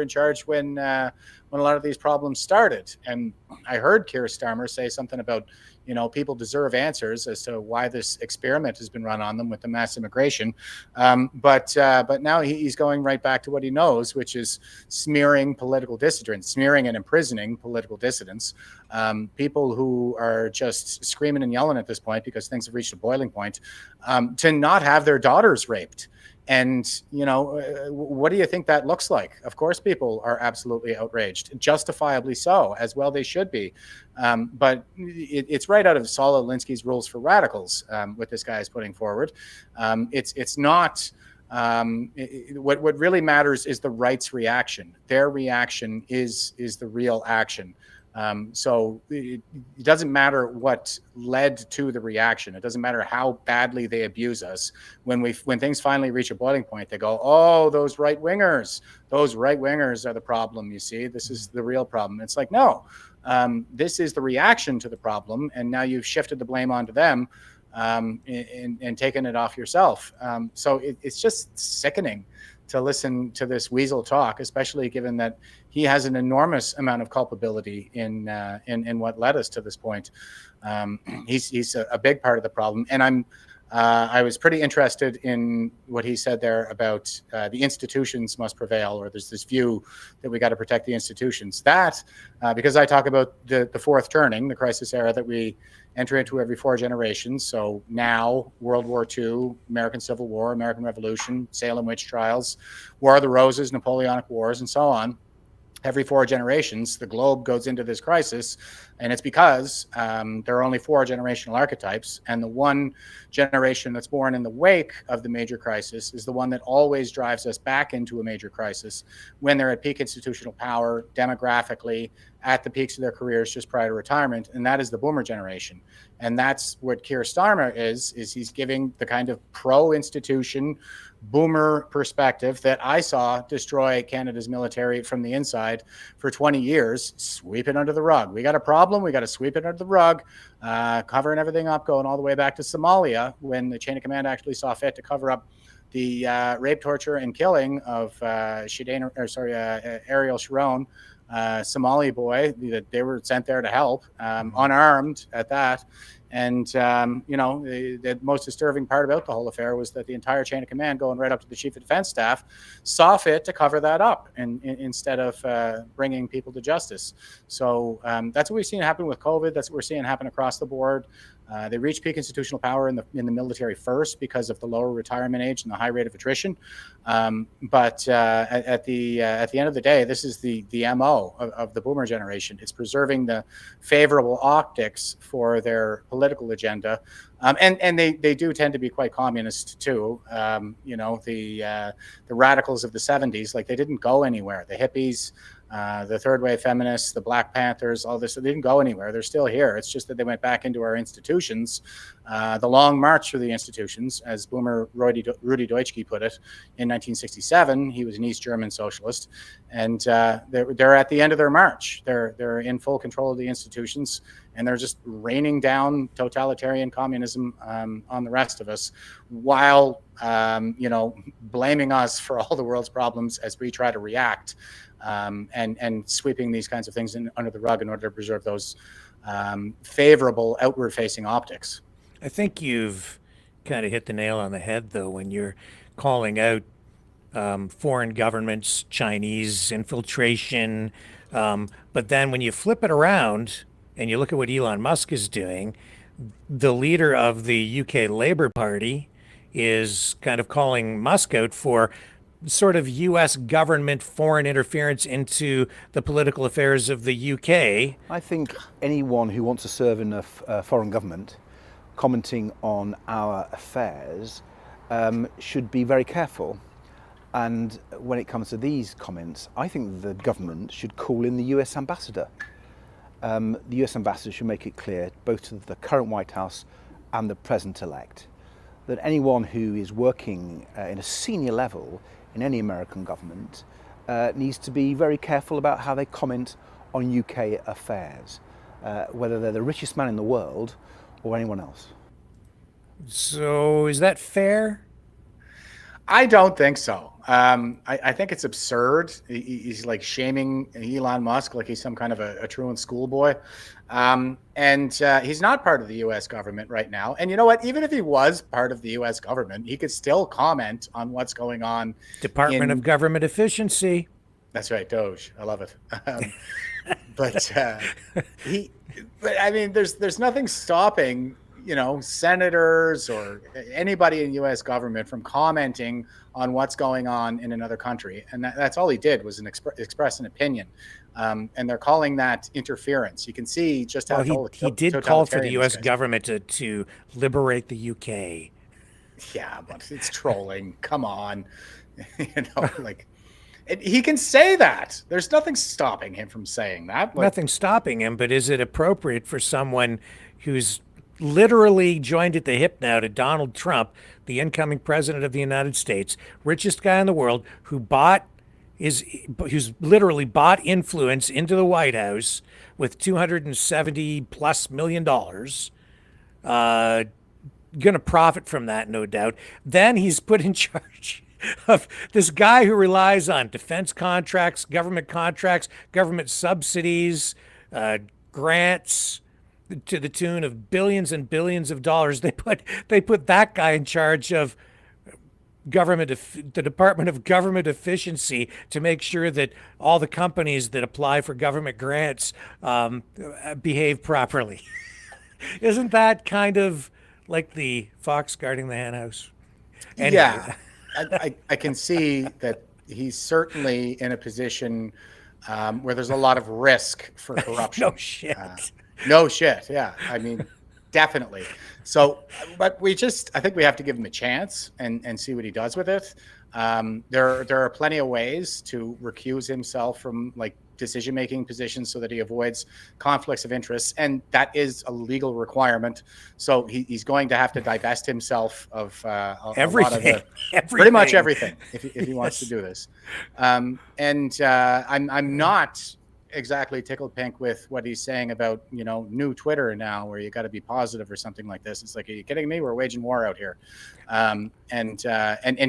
in charge when a lot of these problems started. And I heard Keir Starmer say something about, people deserve answers as to why this experiment has been run on them with the mass immigration. But now he's going right back to what he knows, which is smearing political dissidents, smearing and imprisoning political dissidents, people who are just screaming and yelling at this point because things have reached a boiling point, to not have their daughters raped. And, what do you think that looks like? Of course, people are absolutely outraged, justifiably so, as well they should be. But it's right out of Saul Alinsky's Rules for Radicals, what this guy is putting forward. It's not... what really matters is the right's reaction. Their reaction is the real action. So it doesn't matter what led to the reaction. It doesn't matter how badly they abuse us. When things finally reach a boiling point, they go, "Oh, those right wingers are the problem. You see, this is the real problem." It's like, no, this is the reaction to the problem, and now you've shifted the blame onto them, and taken it off yourself. So it's just sickening to listen to this weasel talk, especially given that he has an enormous amount of culpability in what led us to this point. He's a big part of the problem, and I was pretty interested in what he said there about the institutions must prevail, or there's this view that we got to protect the institutions. That because I talk about the fourth turning, the crisis era that we enter into every 4 generations. So now, World War II, American Civil War, American Revolution, Salem witch trials, War of the Roses, Napoleonic Wars, and so on. Every 4 generations, the globe goes into this crisis, And it's because there are only 4 generational archetypes, and the one generation that's born in the wake of the major crisis is the one that always drives us back into a major crisis when they're at peak institutional power, demographically, at the peaks of their careers just prior to retirement, and that is the boomer generation. And that's what Keir Starmer is he's giving the kind of pro-institution boomer perspective that I saw destroy Canada's military from the inside for 20 years, sweep it under the rug. We got a problem, we got to sweep it under the rug, covering everything up, going all the way back to Somalia when the chain of command actually saw fit to cover up the rape, torture, and killing of Ariel Sharon, Somali boy. They were sent there to help, unarmed at that. And, the most disturbing part about the whole affair was that the entire chain of command, going right up to the chief of defense staff, saw fit to cover that up instead of bringing people to justice. So that's what we've seen happen with COVID. That's what we're seeing happen across the board. They reach peak institutional power in the military first because of the lower retirement age and the high rate of attrition. But at the end of the day, this is the MO of the boomer generation. It's preserving the favorable optics for their political agenda. And they do tend to be quite communist too. The radicals of the 70s, like, they didn't go anywhere. The hippies, the third wave feminists, the Black Panthers, all this, they didn't go anywhere. They're still here. It's just that they went back into our institutions, the long march through the institutions, as boomer Rudy Deutschke put it in 1967. He was an East German socialist, and they're at the end of their march. They're in full control of the institutions, and they're just raining down totalitarian communism on the rest of us, while blaming us for all the world's problems as we try to react. And sweeping these kinds of things under the rug in order to preserve those favorable outward-facing optics. I think you've kind of hit the nail on the head, though, when you're calling out foreign governments, Chinese infiltration. But then when you flip it around and you look at what Elon Musk is doing, the leader of the UK Labour Party is kind of calling Musk out for sort of U.S. government foreign interference into the political affairs of the UK. I think anyone who wants to serve in a foreign government commenting on our affairs should be very careful. And when it comes to these comments, I think the government should call in the US ambassador. The US ambassador should make it clear, both to the current White House and the president-elect, that anyone who is working in a senior level in any American government needs to be very careful about how they comment on UK affairs, whether they're the richest man in the world or anyone else. So is that fair? I don't think so. I think it's absurd. He's like shaming Elon Musk like he's some kind of a truant schoolboy. And he's not part of the U.S. government right now. And you know what? Even if he was part of the U.S. government, he could still comment on what's going on. Department of Government Efficiency. That's right, Doge. I love it. But I mean, there's nothing stopping, senators or anybody in U.S. government from commenting on what's going on in another country. And that's all he did, was express an opinion. And they're calling that interference. You can see just how he did call for the U.S. government to liberate the UK. Yeah, but it's trolling. Come on. He can say that. There's nothing stopping him from saying that. Nothing stopping him, but is it appropriate for someone who's literally joined at the hip now to Donald Trump, the incoming president of the United States, richest guy in the world, who's literally bought influence into the White House with $270+ million, going to profit from that, no doubt. Then he's put in charge of this guy who relies on defense contracts, government subsidies, grants, to the tune of billions and billions of dollars. They put that guy in charge of the Department of Government Efficiency to make sure that all the companies that apply for government grants behave properly. Isn't that kind of like the fox guarding the henhouse? Anyway. Yeah, I can see that he's certainly in a position where there's a lot of risk for corruption. No shit. No shit. Yeah. I mean, definitely. So, but I think we have to give him a chance and see what he does with it. There are plenty of ways to recuse himself from like decision-making positions so that he avoids conflicts of interest, and that is a legal requirement. So he's going to have to divest himself of a lot of the, pretty much everything if he wants to do this. I'm not exactly tickled pink with what he's saying about, new Twitter now, where you got to be positive or something like this. It's like, are you kidding me? We're waging war out here. And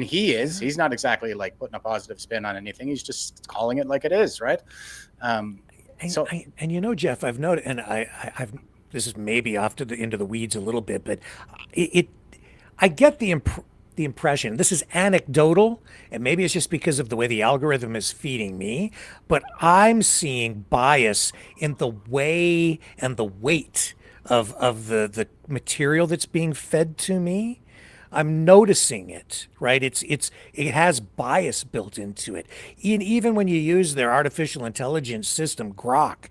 he's not exactly like putting a positive spin on anything. He's just calling it like it is. Right. Jeff, I've noted, and I've, this is maybe off to into the weeds a little bit, but I get the impression, this is anecdotal, and maybe it's just because of the way the algorithm is feeding me, but I'm seeing bias in the way and the weight of the material that's being fed to me. I'm noticing it, right? It has bias built into it. Even when you use their artificial intelligence system, Grok,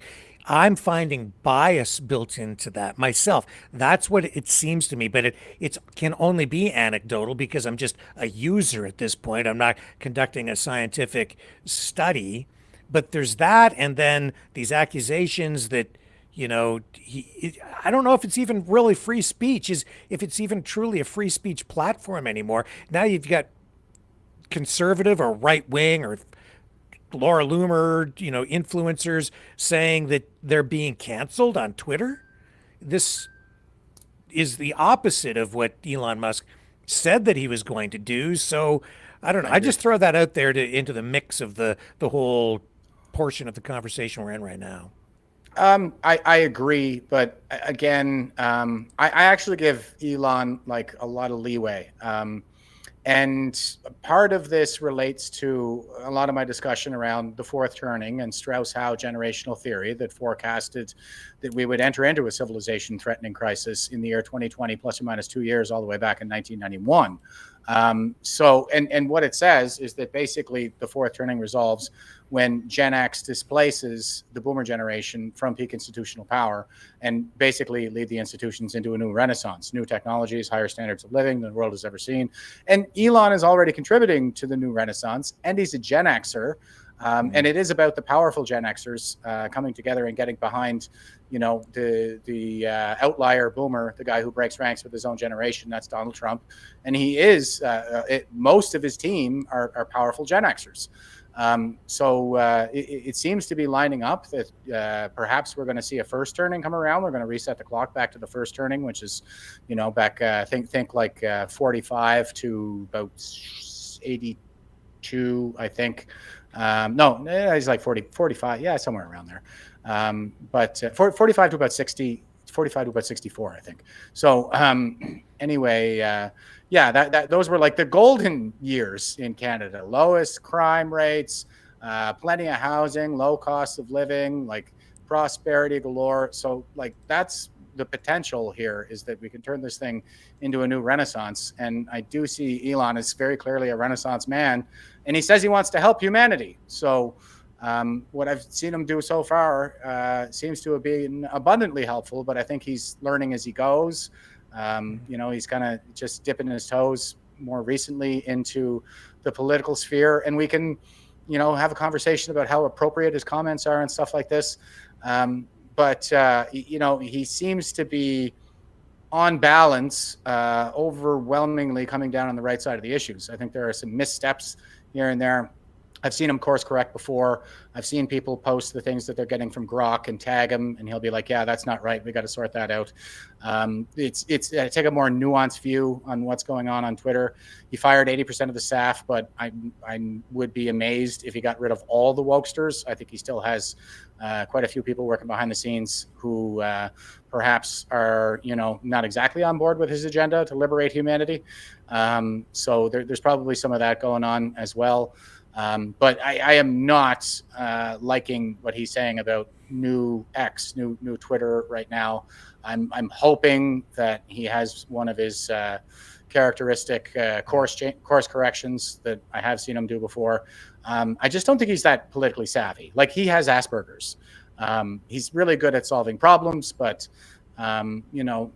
I'm finding bias built into that myself. That's what it seems to me, but it can only be anecdotal because I'm just a user at this point. I'm not conducting a scientific study, but there's that, and then these accusations that, I don't know if it's even really free speech, if it's even truly a free speech platform anymore. Now you've got conservative or right wing or Laura Loomer, influencers saying that they're being canceled on Twitter. This is the opposite of what Elon Musk said that he was going to do. So I don't know. I just throw that out there into the mix of the whole portion of the conversation we're in right now. I agree, but again, I actually give Elon like a lot of leeway. And part of this relates to a lot of my discussion around the fourth turning and Strauss-Howe generational theory that forecasted that we would enter into a civilization-threatening crisis in the year 2020, plus or minus 2 years, all the way back in 1991. And what it says is that basically the fourth turning resolves when Gen X displaces the boomer generation from peak institutional power and basically lead the institutions into a new renaissance, new technologies, higher standards of living than the world has ever seen. And Elon is already contributing to the new renaissance, and he's a Gen Xer. And it is about the powerful Gen Xers coming together and getting behind, the outlier boomer, the guy who breaks ranks with his own generation. That's Donald Trump. And he is, most of his team are powerful Gen Xers. It seems to be lining up that perhaps we're going to see a first turning come around. We're going to reset the clock back to the first turning, which is, back, think like 45 to about 82, I think. He's like 45. Yeah, somewhere around there. But 45 to about 60, 45 to about 64, I think. So those were like the golden years in Canada. Lowest crime rates, plenty of housing, low cost of living, like prosperity galore. So like that's the potential here, is that we can turn this thing into a new renaissance. And I do see Elon as very clearly a renaissance man, and he says he wants to help humanity. So what I've seen him do so far seems to have been abundantly helpful, but I think he's learning as he goes. He's kind of just dipping his toes more recently into the political sphere, and we can, have a conversation about how appropriate his comments are and stuff like this. But he seems to be, on balance, overwhelmingly coming down on the right side of the issues. I think there are some missteps here and there. I've seen him course correct before. I've seen people post the things that they're getting from Grok and tag him, and he'll be like, yeah, that's not right. We got to sort that out. I take a more nuanced view on what's going on Twitter. He fired 80% of the staff, but I would be amazed if he got rid of all the wokesters. I think he still has quite a few people working behind the scenes who perhaps are, not exactly on board with his agenda to liberate humanity. So there's probably some of that going on as well. But I am not liking what he's saying about new X, new Twitter right now. I'm hoping that he has one of his characteristic course corrections that I have seen him do before. I just don't think he's that politically savvy. Like, he has Asperger's. He's really good at solving problems, but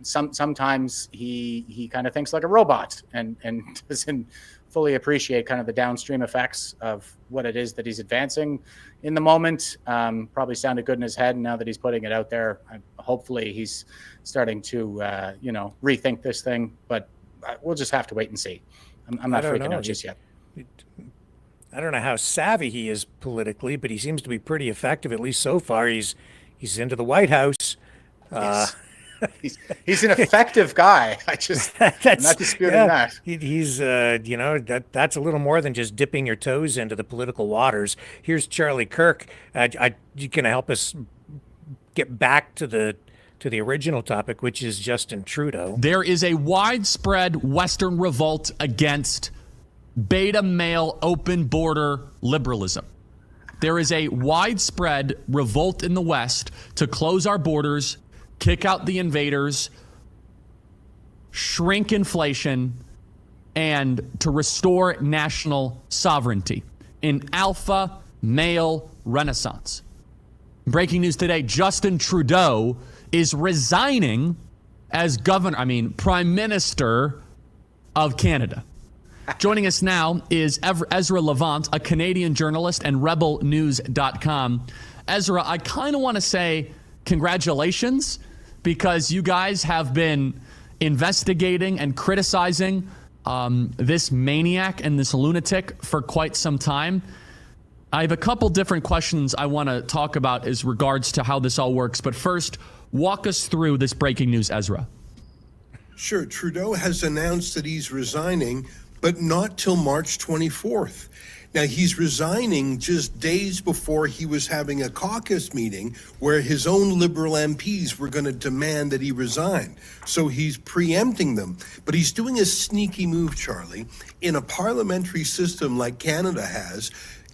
sometimes he kind of thinks like a robot and doesn't fully appreciate kind of the downstream effects of what it is that he's advancing in the moment. Probably sounded good in his head, and now that he's putting it out there, hopefully he's starting to rethink this thing. But we'll just have to wait and see. I'm not freaking out just yet. I don't know how savvy he is politically, but he seems to be pretty effective, at least so far. He's into the White House. He's an effective guy. I'm not disputing that. He's that's a little more than just dipping your toes into the political waters. Here's Charlie Kirk. You can help us get back to the original topic, which is Justin Trudeau. There is a widespread Western revolt against beta male open border liberalism. There is a widespread revolt in the West to close our borders, kick out the invaders, shrink inflation, and to restore national sovereignty. An alpha male renaissance. Breaking news today, Justin Trudeau is resigning as Prime Minister of Canada. Joining us now is Ezra Levant, a Canadian journalist and rebelnews.com. Ezra, I kind of want to say congratulations, because you guys have been investigating and criticizing this maniac and this lunatic for quite some time. I have a couple different questions I want to talk about as regards to how this all works. But first, walk us through this breaking news, Ezra. Sure. Trudeau has announced that he's resigning, but not till March 24th. Now, he's resigning just days before he was having a caucus meeting where his own Liberal MPs were going to demand that he resign. So he's preempting them. But he's doing a sneaky move, Charlie. In a parliamentary system like Canada has,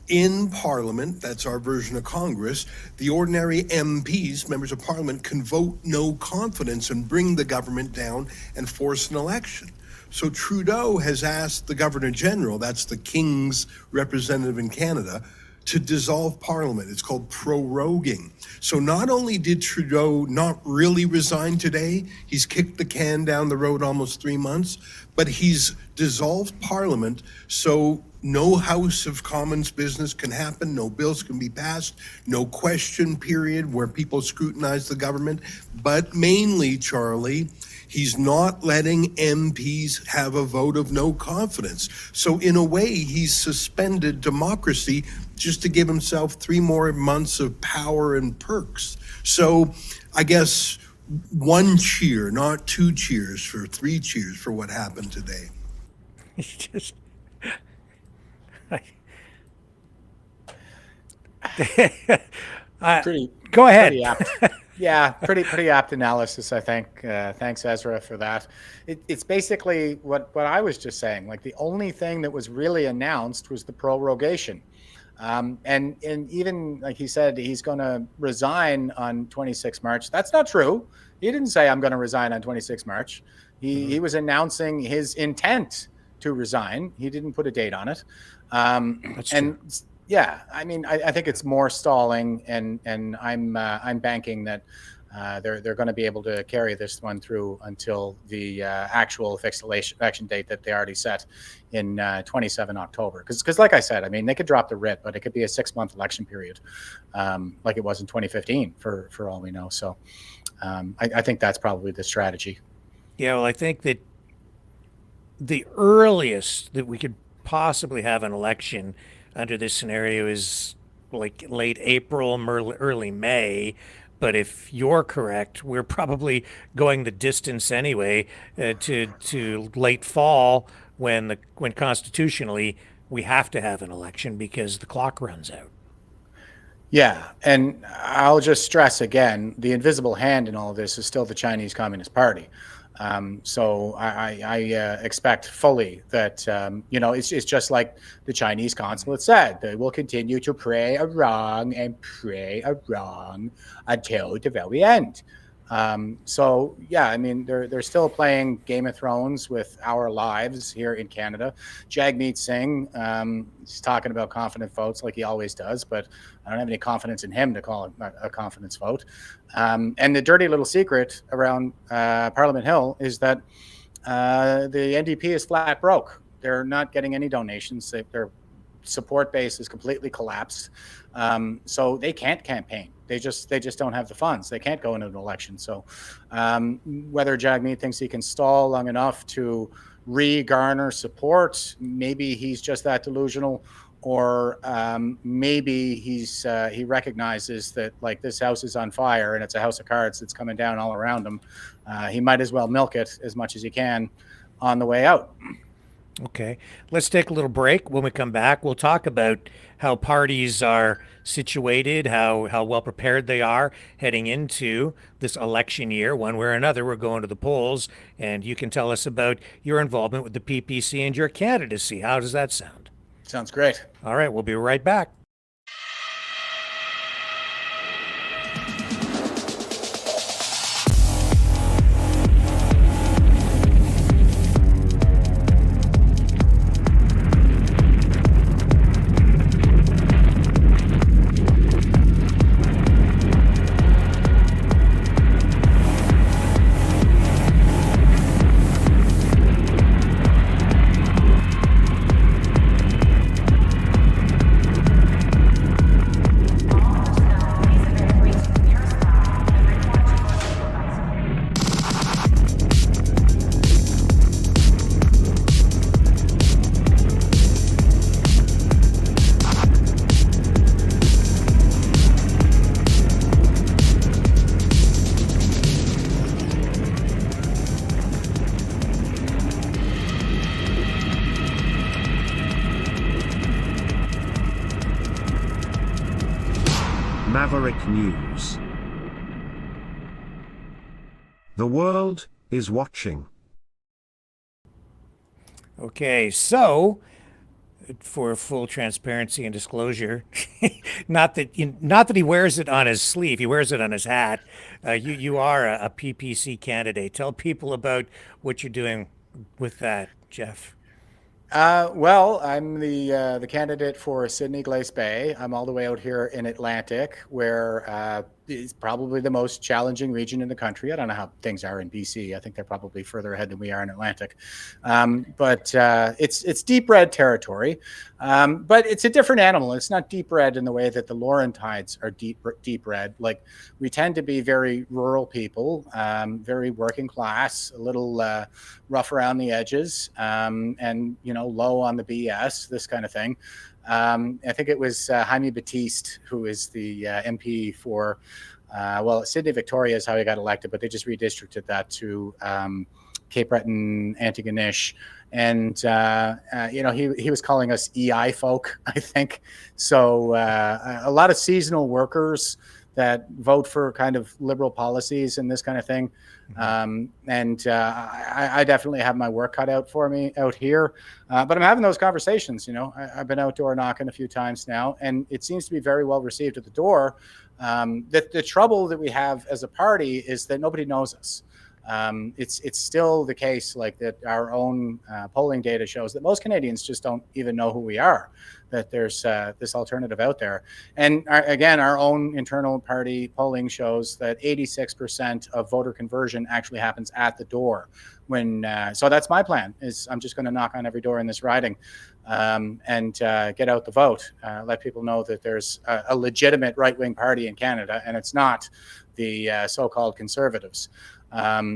in Parliament, that's our version of Congress, the ordinary MPs, members of Parliament, can vote no confidence and bring the government down and force an election. So Trudeau has asked the Governor General, that's the King's representative in Canada, to dissolve Parliament. It's called proroguing. So not only did Trudeau not really resign today, he's kicked the can down the road almost 3 months, but he's dissolved Parliament so no House of Commons business can happen, no bills can be passed, no question period where people scrutinize the government. But mainly, Charlie, he's not letting MPs have a vote of no confidence. So in a way, he's suspended democracy just to give himself 3 more months of power and perks. So I guess 1 cheer, not 2 cheers, for 3 cheers for what happened today. Just... Go ahead. Pretty apt. Yeah, pretty apt analysis, I think. Thanks, Ezra, for that. It's basically what I was just saying. Like, the only thing that was really announced was the prorogation. And even, like he said, he's going to resign on 26 March. That's not true. He didn't say, I'm going to resign on 26 March. He was announcing his intent to resign. He didn't put a date on it. That's true. Yeah, I mean, I think it's more stalling, and I'm banking that they're going to be able to carry this one through until the actual fixed election date that they already set in 27 October. Because like I said, I mean, they could drop the writ, but it could be a 6-month election period, like it was in 2015, for all we know. So I think that's probably the strategy. Yeah, well, I think that the earliest that we could possibly have an election under this scenario is like late April, early May. But if you're correct, we're probably going the distance anyway to late fall when constitutionally we have to have an election because the clock runs out. Yeah, and I'll just stress again, the invisible hand in all of this is still the Chinese Communist Party. So I expect fully that, it's just like the Chinese consulate said, they will continue to pray a wrong and pray a wrong until the very end. So yeah, I mean, they're still playing Game of Thrones with our lives here in Canada. Jagmeet Singh, he's talking about confident votes like he always does, but I don't have any confidence in him to call it a confidence vote. And the dirty little secret around Parliament Hill is that the NDP is flat broke. They're not getting any donations. Their support base is completely collapsed. So they can't campaign. They just don't have the funds. They can't go into an election. So whether Jagmeet thinks he can stall long enough to re-garner support, maybe he's just that delusional, or maybe he recognizes that, like, this house is on fire and it's a house of cards that's coming down all around him. He might as well milk it as much as he can on the way out. Okay, let's take a little break. When we come back, we'll talk about how parties are situated, how well prepared they are heading into this election year. One way or another, we're going to the polls, and you can tell us about your involvement with the PPC and your candidacy. How does that sound? Sounds great. All right, we'll be right back. Maverick News. The world is watching. Okay, so for full transparency and disclosure, not that he wears it on his sleeve, he wears it on his hat. You are a PPC candidate. Tell people about what you're doing with that, Jeff. Well, I'm the candidate for Sydney Glace Bay. I'm all the way out here in Atlantic, where is probably the most challenging region in the country. I don't know how things are in BC. I think they're probably further ahead than we are in Atlantic. But it's deep red territory. But it's a different animal. It's not deep red in the way that the Laurentides are deep red. Like, we tend to be very rural people, very working class, a little rough around the edges, and low on the BS, this kind of thing. I think it was Jaime Batiste, who is the MP for, Sydney Victoria is how he got elected, but they just redistricted that to Cape Breton, Antigonish. And, he was calling us EI folk, I think. So a lot of seasonal workers that vote for kind of liberal policies and this kind of thing. I definitely have my work cut out for me out here. But I'm having those conversations. I've been outdoor knocking a few times now, and it seems to be very well received at the door. The trouble that we have as a party is that nobody knows us. It's still the case, like, that our own polling data shows that most Canadians just don't even know who we are, that there's this alternative out there. And our own internal party polling shows that 86% of voter conversion actually happens at the door. So that's my plan, is I'm just going to knock on every door in this riding and get out the vote, let people know that there's a legitimate right-wing party in Canada, and it's not the so-called conservatives.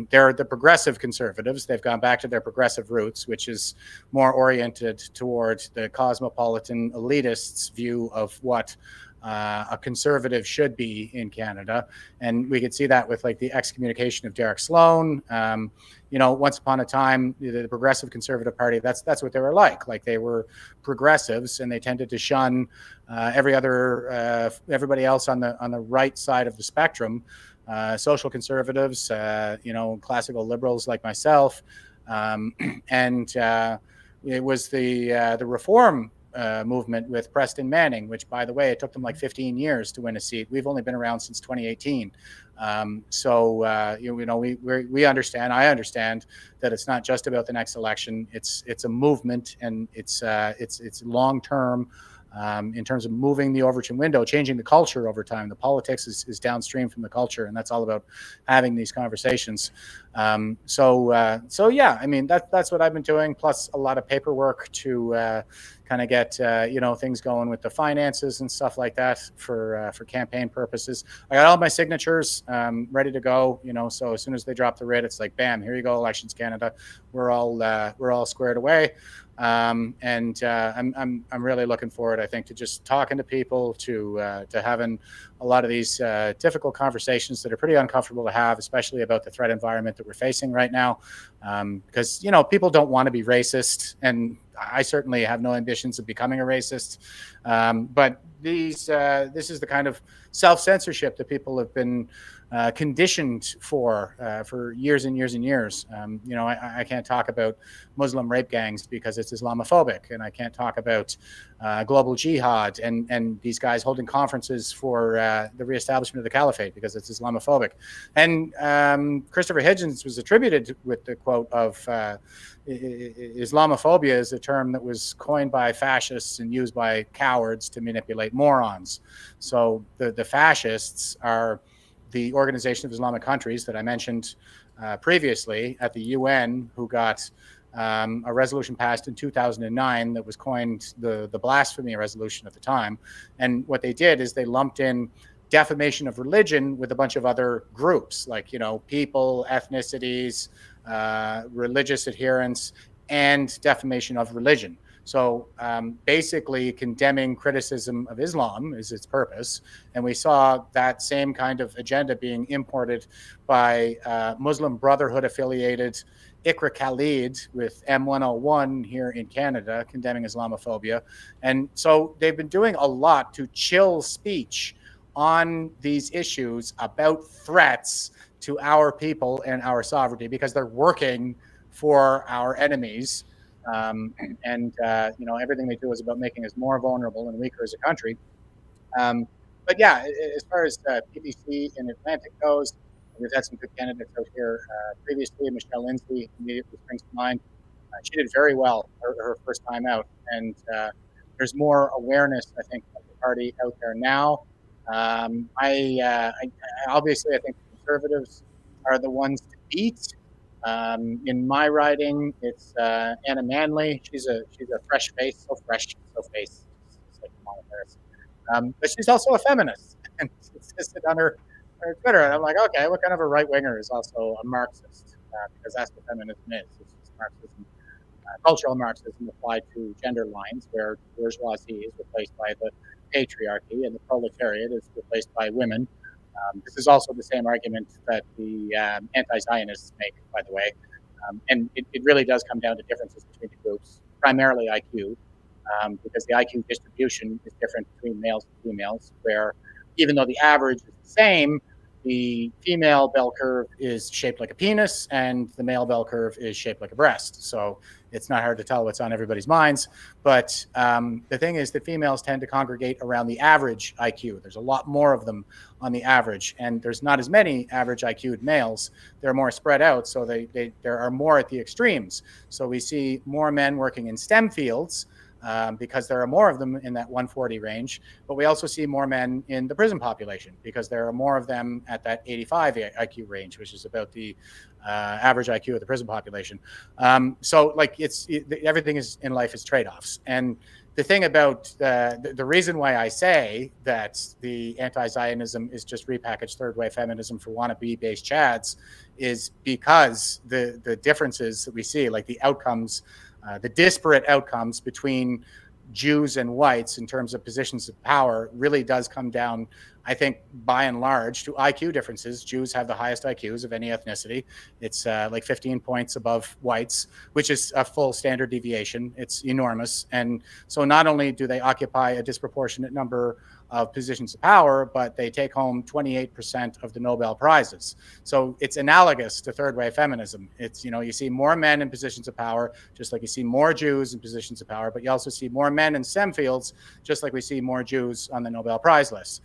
They're the progressive conservatives. They've gone back to their progressive roots, which is more oriented towards the cosmopolitan elitists' view of what a conservative should be in Canada. And we could see that with, like, the excommunication of Derek Sloan. Once upon a time, the Progressive Conservative Party, that's what they were like. Like, they were progressives, and they tended to shun everybody else on the right side of the spectrum. Social conservatives, classical liberals like myself, and it was the Reform movement with Preston Manning, which, by the way, it took them like 15 years to win a seat. We've only been around since 2018. We understand. I understand that it's not just about the next election. It's a movement, and it's long term. In terms of moving the Overton window, changing the culture over time. The politics is downstream from the culture, and that's all about having these conversations. Yeah, I mean, that's what I've been doing, plus a lot of paperwork to kind of get things going with the finances and stuff like that for campaign purposes. I got all my signatures ready to go. So as soon as they drop the writ, it's like bam, here you go, Elections Canada. We're all squared away. I'm really looking forward, I think, to just talking to people, to having a lot of these difficult conversations that are pretty uncomfortable to have, especially about the threat environment that we're facing right now. Because people don't want to be racist, and I certainly have no ambitions of becoming a racist. But this is the kind of self-censorship that people have been conditioned for years and years and years. I can't talk about Muslim rape gangs because it's Islamophobic, and I can't talk about global jihad and these guys holding conferences for the reestablishment of the caliphate because it's Islamophobic. And Christopher Hitchens was attributed with the quote of Islamophobia is a term that was coined by fascists and used by cowards to manipulate morons. So the fascists are the Organization of Islamic Countries that I mentioned previously at the UN, who got a resolution passed in 2009 that was coined the blasphemy resolution at the time. And what they did is they lumped in defamation of religion with a bunch of other groups, like, people, ethnicities, religious adherents, and defamation of religion. So basically condemning criticism of Islam is its purpose. And we saw that same kind of agenda being imported by Muslim Brotherhood affiliated Iqra Khalid with M101 here in Canada, condemning Islamophobia. And so they've been doing a lot to chill speech on these issues about threats to our people and our sovereignty, because they're working for our enemies. Everything they do is about making us more vulnerable and weaker as a country. But yeah, as far as PPC in Atlantic goes, we've had some good candidates out here previously. Michelle Lindsay immediately springs to mind. She did very well her first time out, and there's more awareness, I think, of the party out there now. Obviously, I think Conservatives are the ones to beat. In my riding, it's Anna Manley. She's a fresh face, so fresh, so face. It's like Kamala Harris. But she's also a feminist, and it's listed on her Twitter. And I'm like, okay, what kind of a right winger is also a Marxist? Because that's what feminism is. It's just Marxism, cultural Marxism applied to gender lines, where bourgeoisie is replaced by the patriarchy and the proletariat is replaced by women. This is also the same argument that the anti-Zionists make, by the way. And it really does come down to differences between the groups, primarily IQ, because the IQ distribution is different between males and females, where even though the average is the same, the female bell curve is shaped like a penis and the male bell curve is shaped like a breast. So it's not hard to tell what's on everybody's minds. But the thing is that females tend to congregate around the average IQ. There's a lot more of them on the average, and there's not as many average IQ'd males. They're more spread out, so there are more at the extremes. So we see more men working in STEM fields, because there are more of them in that 140 range, but we also see more men in the prison population because there are more of them at that 85 IQ range, which is about the average IQ of the prison population. So like everything is in life is trade-offs. And the thing about the reason why I say that the anti-Zionism is just repackaged third wave feminism for wannabe based chads is because the differences that we see, like the outcomes, the disparate outcomes between Jews and whites in terms of positions of power really does come down, I think, by and large, to IQ differences. Jews have the highest IQs of any ethnicity. It's like 15 points above whites, which is a full standard deviation. It's enormous. And so not only do they occupy a disproportionate number of positions of power, but they take home 28% of the Nobel Prizes. So it's analogous to third wave feminism. It's, you see more men in positions of power, just like you see more Jews in positions of power, but you also see more men in STEM fields, just like we see more Jews on the Nobel Prize list.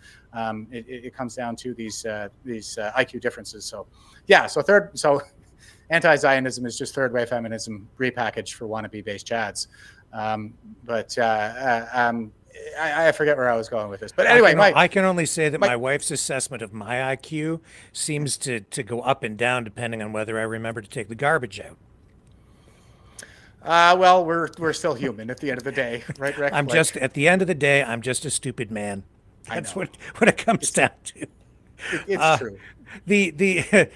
It comes down to these IQ differences. So yeah, so anti-Zionism is just third wave feminism repackaged for wannabe-based Chads. I forget where I was going with this. But anyway, I can only say that my wife's assessment of my IQ seems to go up and down depending on whether I remember to take the garbage out. Well, we're still human at the end of the day, right, Rick? At the end of the day, I'm just a stupid man. That's what it comes down to. It's true. The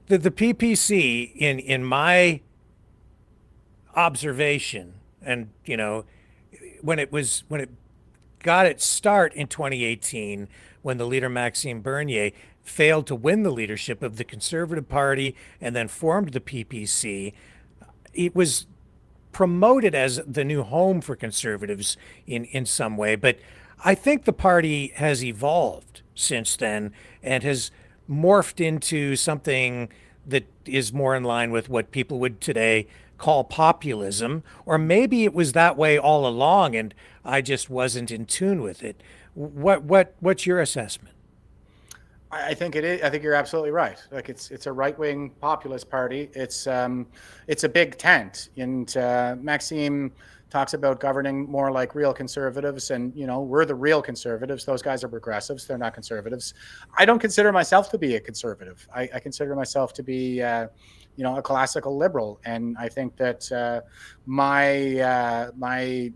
PPC in my observation, and when it got its start in 2018, when the leader Maxime Bernier failed to win the leadership of the Conservative Party and then formed the PPC, it was promoted as the new home for conservatives in some way. But I think the party has evolved since then and has morphed into something that is more in line with what people would today call populism, or maybe it was that way all along and I just wasn't in tune with it. What's your assessment? I think it is. I think you're absolutely right. Like it's a right-wing populist party. It's a big tent, and Maxime talks about governing more like real conservatives, and we're the real conservatives. Those guys are progressives. They're not conservatives. I don't consider myself to be a conservative. I consider myself to be a classical liberal, and I think that my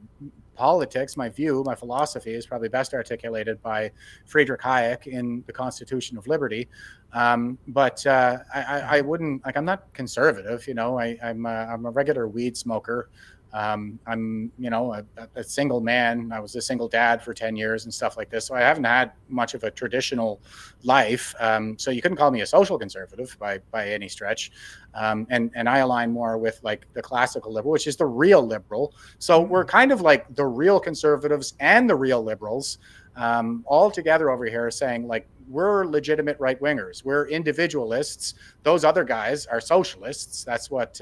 politics, my view, my philosophy is probably best articulated by Friedrich Hayek in The Constitution of Liberty. But I wouldn't, I'm not conservative. I'm a regular weed smoker. I'm, a single man. I was a single dad for 10 years and stuff like this. So I haven't had much of a traditional life. So you couldn't call me a social conservative by any stretch. And I align more with like the classical liberal, which is the real liberal. So we're kind of like the real conservatives and the real liberals all together over here saying like, we're legitimate right wingers. We're individualists. Those other guys are socialists. That's what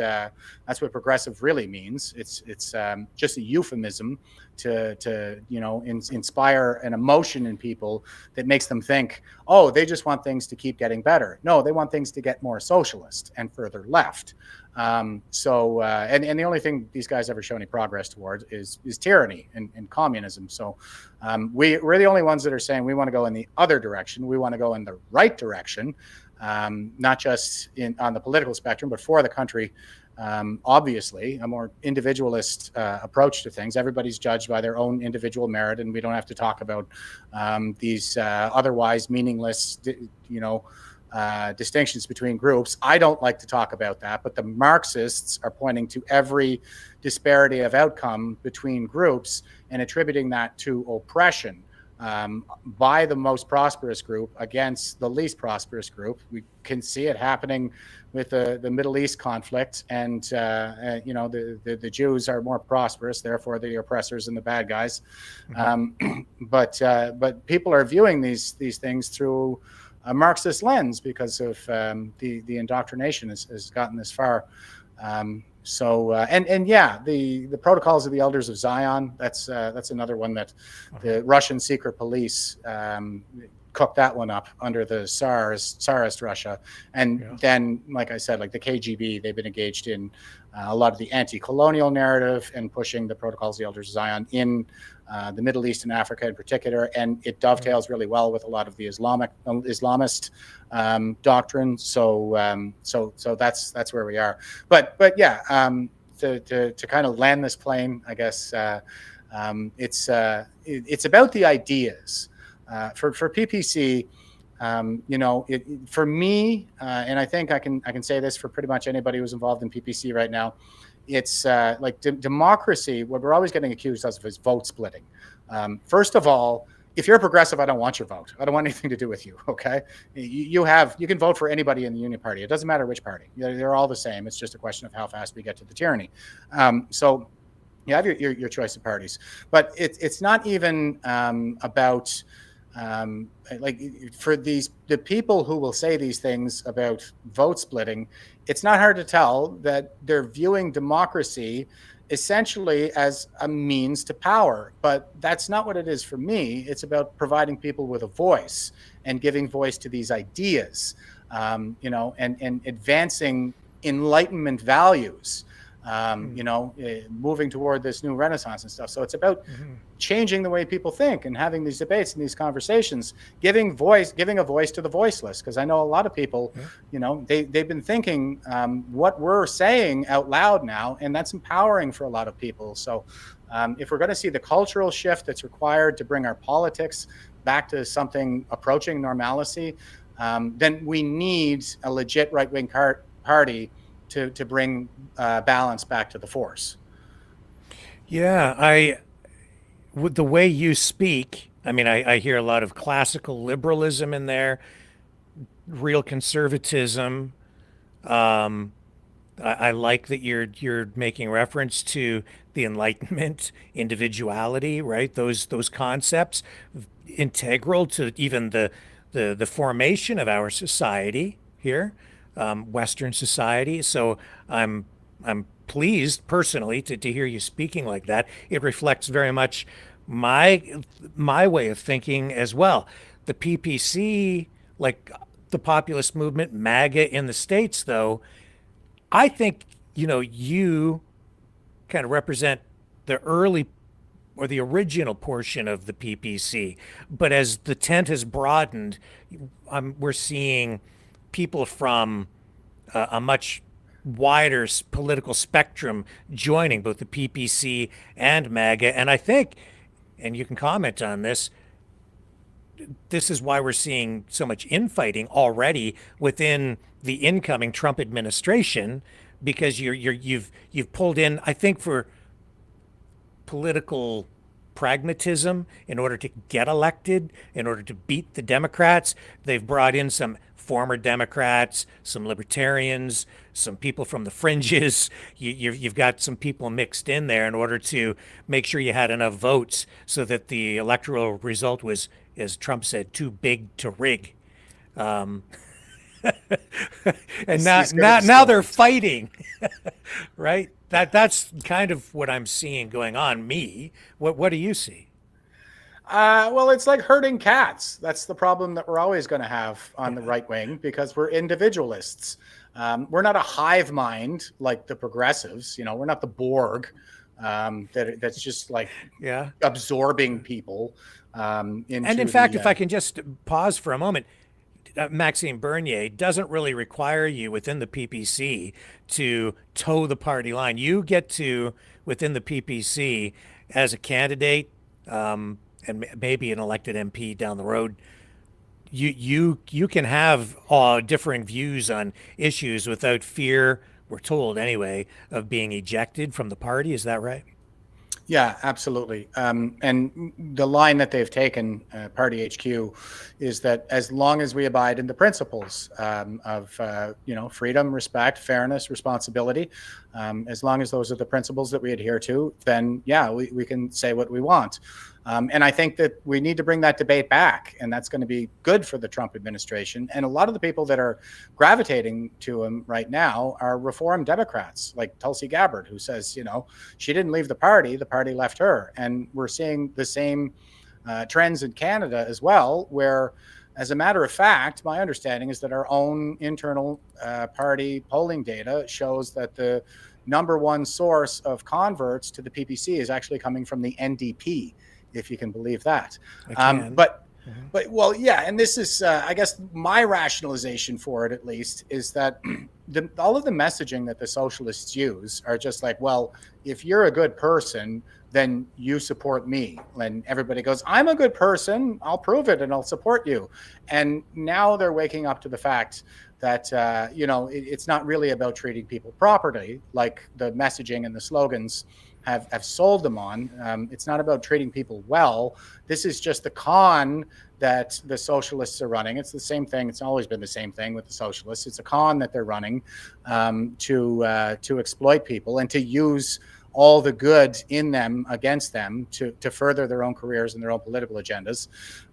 progressive really means. It's just a euphemism to inspire an emotion in people that makes them think, oh, they just want things to keep getting better. No, they want things to get more socialist and further left. And the only thing these guys ever show any progress towards is tyranny and communism. So we're the only ones that are saying we want to go in the other direction. We want to go in the right direction, not just on the political spectrum, but for the country. Obviously, a more individualist approach to things. Everybody's judged by their own individual merit, and we don't have to talk about these otherwise meaningless, distinctions between groups. I don't like to talk about that, but the Marxists are pointing to every disparity of outcome between groups and attributing that to oppression by the most prosperous group against the least prosperous group. We can see it happening with the Middle East conflict, and the Jews are more prosperous, therefore the oppressors and the bad guys. But people are viewing these things through a Marxist lens because of the indoctrination has gotten this far. The protocols of the Elders of Zion, that's another one that the Russian secret police cooked that one up under the Tsarist Russia. And then, like I said, like the KGB, they've been engaged in a lot of the anti-colonial narrative and pushing the protocols of the Elders of Zion in the Middle East and Africa in particular. And it dovetails really well with a lot of the Islamist doctrine. So that's where we are. But yeah, to kind of land this plane, I guess it's about the ideas. For PPC, for me, and I think I can say this for pretty much anybody who's involved in PPC right now, it's like democracy. What we're always getting accused of is vote splitting. First of all, if you're a progressive, I don't want your vote. I don't want anything to do with you. Okay, you can vote for anybody in the Union Party. It doesn't matter which party. They're all the same. It's just a question of how fast we get to the tyranny. So You have your choice of parties, but it's not even about like for the people who will say these things about vote splitting. It's not hard to tell that they're viewing democracy essentially as a means to power, but that's not what it is for me. It's about providing people with a voice and giving voice to these ideas, you know, and advancing Enlightenment values. You know, moving toward this new renaissance and stuff. So it's about changing the way people think and having these debates and these conversations, giving a voice to the voiceless. Because I know a lot of people, you know, they've been thinking what we're saying out loud now, and that's empowering for a lot of people. So if we're going to see the cultural shift that's required to bring our politics back to something approaching normalcy, then we need a legit right-wing party to bring balance back to the force. Yeah, with the way you speak, I mean, I hear a lot of classical liberalism in there, real conservatism. I like that you're making reference to the Enlightenment, individuality, right? Those concepts integral to even the formation of our society here. Western society. So I'm pleased personally to hear you speaking like that. It reflects very much my way of thinking as well. The PPC, like the populist movement, MAGA in the States, though, I think, you know, you kind of represent the early or the original portion of the PPC. But as the tent has broadened, we're seeing people from a much wider political spectrum joining both the PPC and MAGA. And I think, and you can comment on this, this is why we're seeing so much infighting already within the incoming Trump administration, because you've pulled in, I think, for political pragmatism in order to get elected, in order to beat the Democrats. They've brought in some former Democrats, some libertarians, some people from the fringes. You've got some people mixed in there in order to make sure you had enough votes so that the electoral result was, as Trump said, too big to rig. And now they're fighting, right? That's kind of what I'm seeing going on. Me, what do you see? Well, it's like herding cats. That's the problem that we're always going to have on the right wing, because we're individualists. We're not a hive mind like the progressives. You know, we're not the Borg that's just like absorbing people. And in fact, if I can just pause for a moment, Maxime Bernier doesn't really require you within the PPC to toe the party line. You get to, within the PPC, as a candidate, and maybe an elected MP down the road, you can have differing views on issues without fear, we're told anyway, of being ejected from the party. Is that right? Yeah, absolutely. And the line that they've taken, Party HQ, is that as long as we abide in the principles of freedom, respect, fairness, responsibility, as long as those are the principles that we adhere to, then we can say what we want. And I think that we need to bring that debate back, and that's going to be good for the Trump administration. And a lot of the people that are gravitating to him right now are Reform Democrats, like Tulsi Gabbard, who says, you know, she didn't leave the party left her. And we're seeing the same trends in Canada as well, where, as a matter of fact, my understanding is that our own internal party polling data shows that the number one source of converts to the PPC is actually coming from the NDP, if you can believe that. But well, yeah, and this is, I guess, my rationalization for it, at least, is that all of the messaging that the socialists use are just like, well, if you're a good person, then you support me. And everybody goes, I'm a good person, I'll prove it, and I'll support you. And now they're waking up to the fact that, it's not really about treating people properly, like the messaging and the slogans have sold them on. It's not about treating people well. This is just the con that the socialists are running. It's the same thing. It's always been the same thing with the socialists. It's a con that they're running to exploit people and to use all the good in them against them to further their own careers and their own political agendas.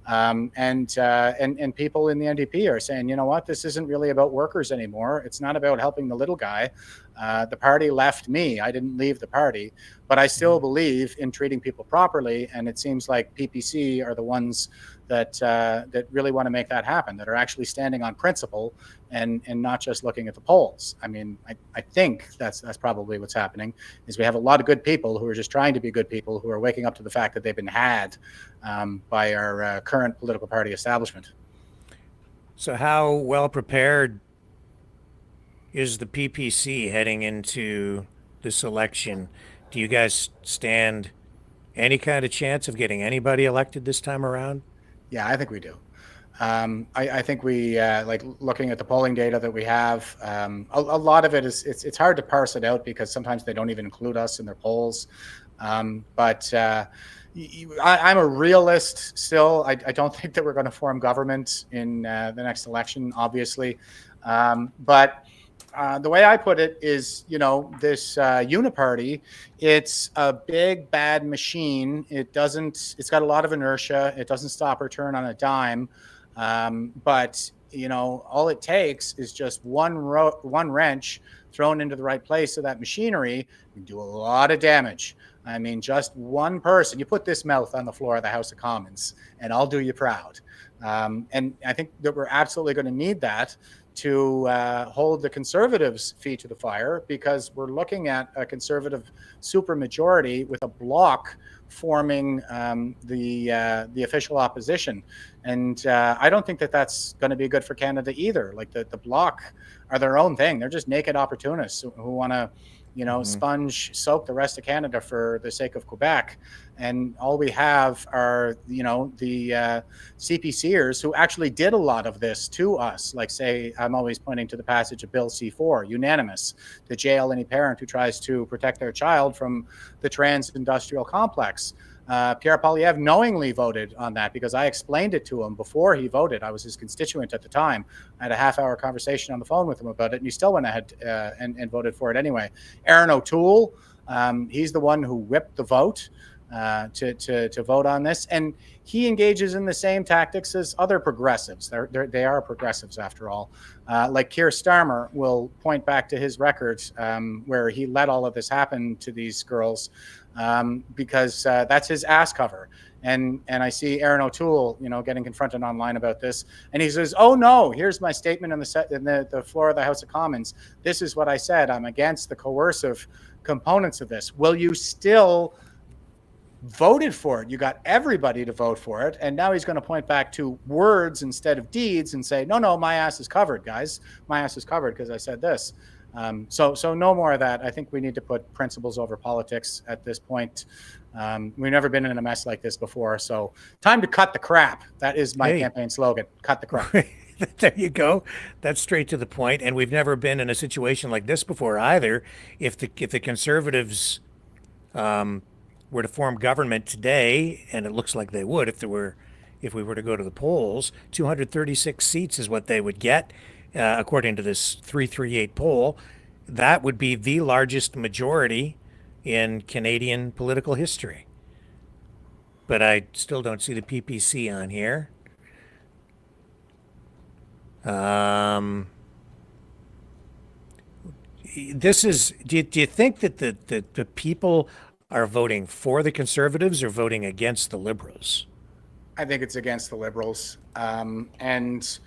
And people in the NDP are saying, you know what, this isn't really about workers anymore. It's not about helping the little guy. The party left me. I didn't leave the party, but I still believe in treating people properly. And it seems like PPC are the ones that really want to make that happen, that are actually standing on principle and not just looking at the polls. I mean, I think that's probably what's happening, is we have a lot of good people who are just trying to be good people, who are waking up to the fact that they've been had by our current political party establishment. So how well prepared is the PPC heading into this election? Do you guys stand any kind of chance of getting anybody elected this time around? Yeah, I think we do. I think we like looking at the polling data that we have. A lot of it is it's hard to parse it out because sometimes they don't even include us in their polls. But I'm a realist still. I don't think that we're going to form government in the next election, obviously. But the way I put it is, you know, this uniparty, it's a big bad machine. It's got a lot of inertia. It doesn't stop or turn on a dime. But you know, all it takes is just one wrench thrown into the right place of that machinery can do a lot of damage. I mean, just one person, you put this mouth on the floor of the House of Commons and I'll do you proud. And I think that we're absolutely going to need that to hold the Conservatives' feet to the fire, because we're looking at a Conservative supermajority with a bloc forming the official opposition. And I don't think that that's going to be good for Canada either. Like the bloc are their own thing. They're just naked opportunists who want to, you know, soak the rest of Canada for the sake of Quebec. And all we have are, you know, the CPCers who actually did a lot of this to us. Like, say, I'm always pointing to the passage of Bill C4, unanimous, to jail any parent who tries to protect their child from the trans-industrial complex. Pierre Poilievre knowingly voted on that because I explained it to him before he voted. I was his constituent at the time. I had a half-hour conversation on the phone with him about it, and he still went ahead and voted for it anyway. Aaron O'Toole, he's the one who whipped the vote to vote on this, and he engages in the same tactics as other progressives. They are progressives after all. Like Keir Starmer will point back to his records where he let all of this happen to these girls because that's his ass cover. And I see Aaron O'Toole, you know, getting confronted online about this, and he says, "Oh no, here's my statement on the floor of the House of Commons. This is what I said. I'm against the coercive components of this. Will you still?" Voted for it. You got everybody to vote for it, and now he's going to point back to words instead of deeds and say, no, my ass is covered, guys. My ass is covered because I said this. So no more of that. I think we need to put principles over politics at this point. We've never been in a mess like this before, so time to cut the crap. That is my campaign slogan: cut the crap. There you go. That's straight to the point. And we've never been in a situation like this before either. If the Conservatives were to form government today, and it looks like they would if we were to go to the polls, 236 seats is what they would get, according to this 338 poll. That would be the largest majority in Canadian political history. But I still don't see the PPC on here. This is. Do you think that the people are voting for the Conservatives or voting against the Liberals? I think it's against the Liberals. And,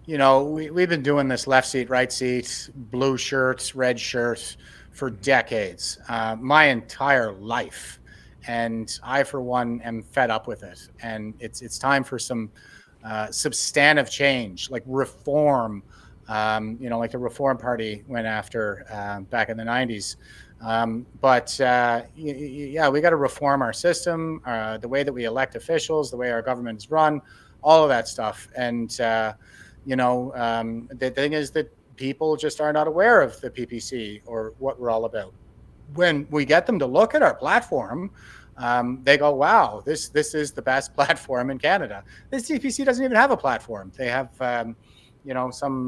you know, we've been doing this left seat, right seat, blue shirts, red shirts for decades, my entire life. And I, for one, am fed up with it. And it's time for some substantive change, like reform, you know, like the Reform Party went after back in the 90s. But yeah, we got to reform our system, the way that we elect officials, the way our government is run, all of that stuff. And, you know, the thing is that people just are not aware of the PPC or what we're all about. When we get them to look at our platform, they go, wow, this is the best platform in Canada. This CPC doesn't even have a platform. They have some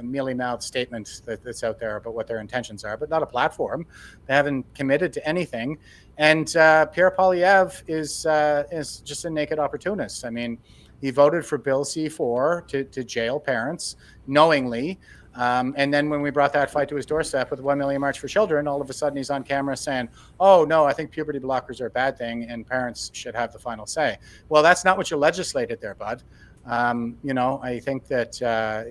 mealy-mouthed statement that's out there about what their intentions are, but not a platform. They haven't committed to anything. And Pierre Poilievre is just a naked opportunist. I mean, he voted for Bill C-4 to jail parents knowingly. And then when we brought that fight to his doorstep with the 1 Million March for Children, all of a sudden he's on camera saying, oh, no, I think puberty blockers are a bad thing and parents should have the final say. Well, that's not what you legislated there, bud. I think that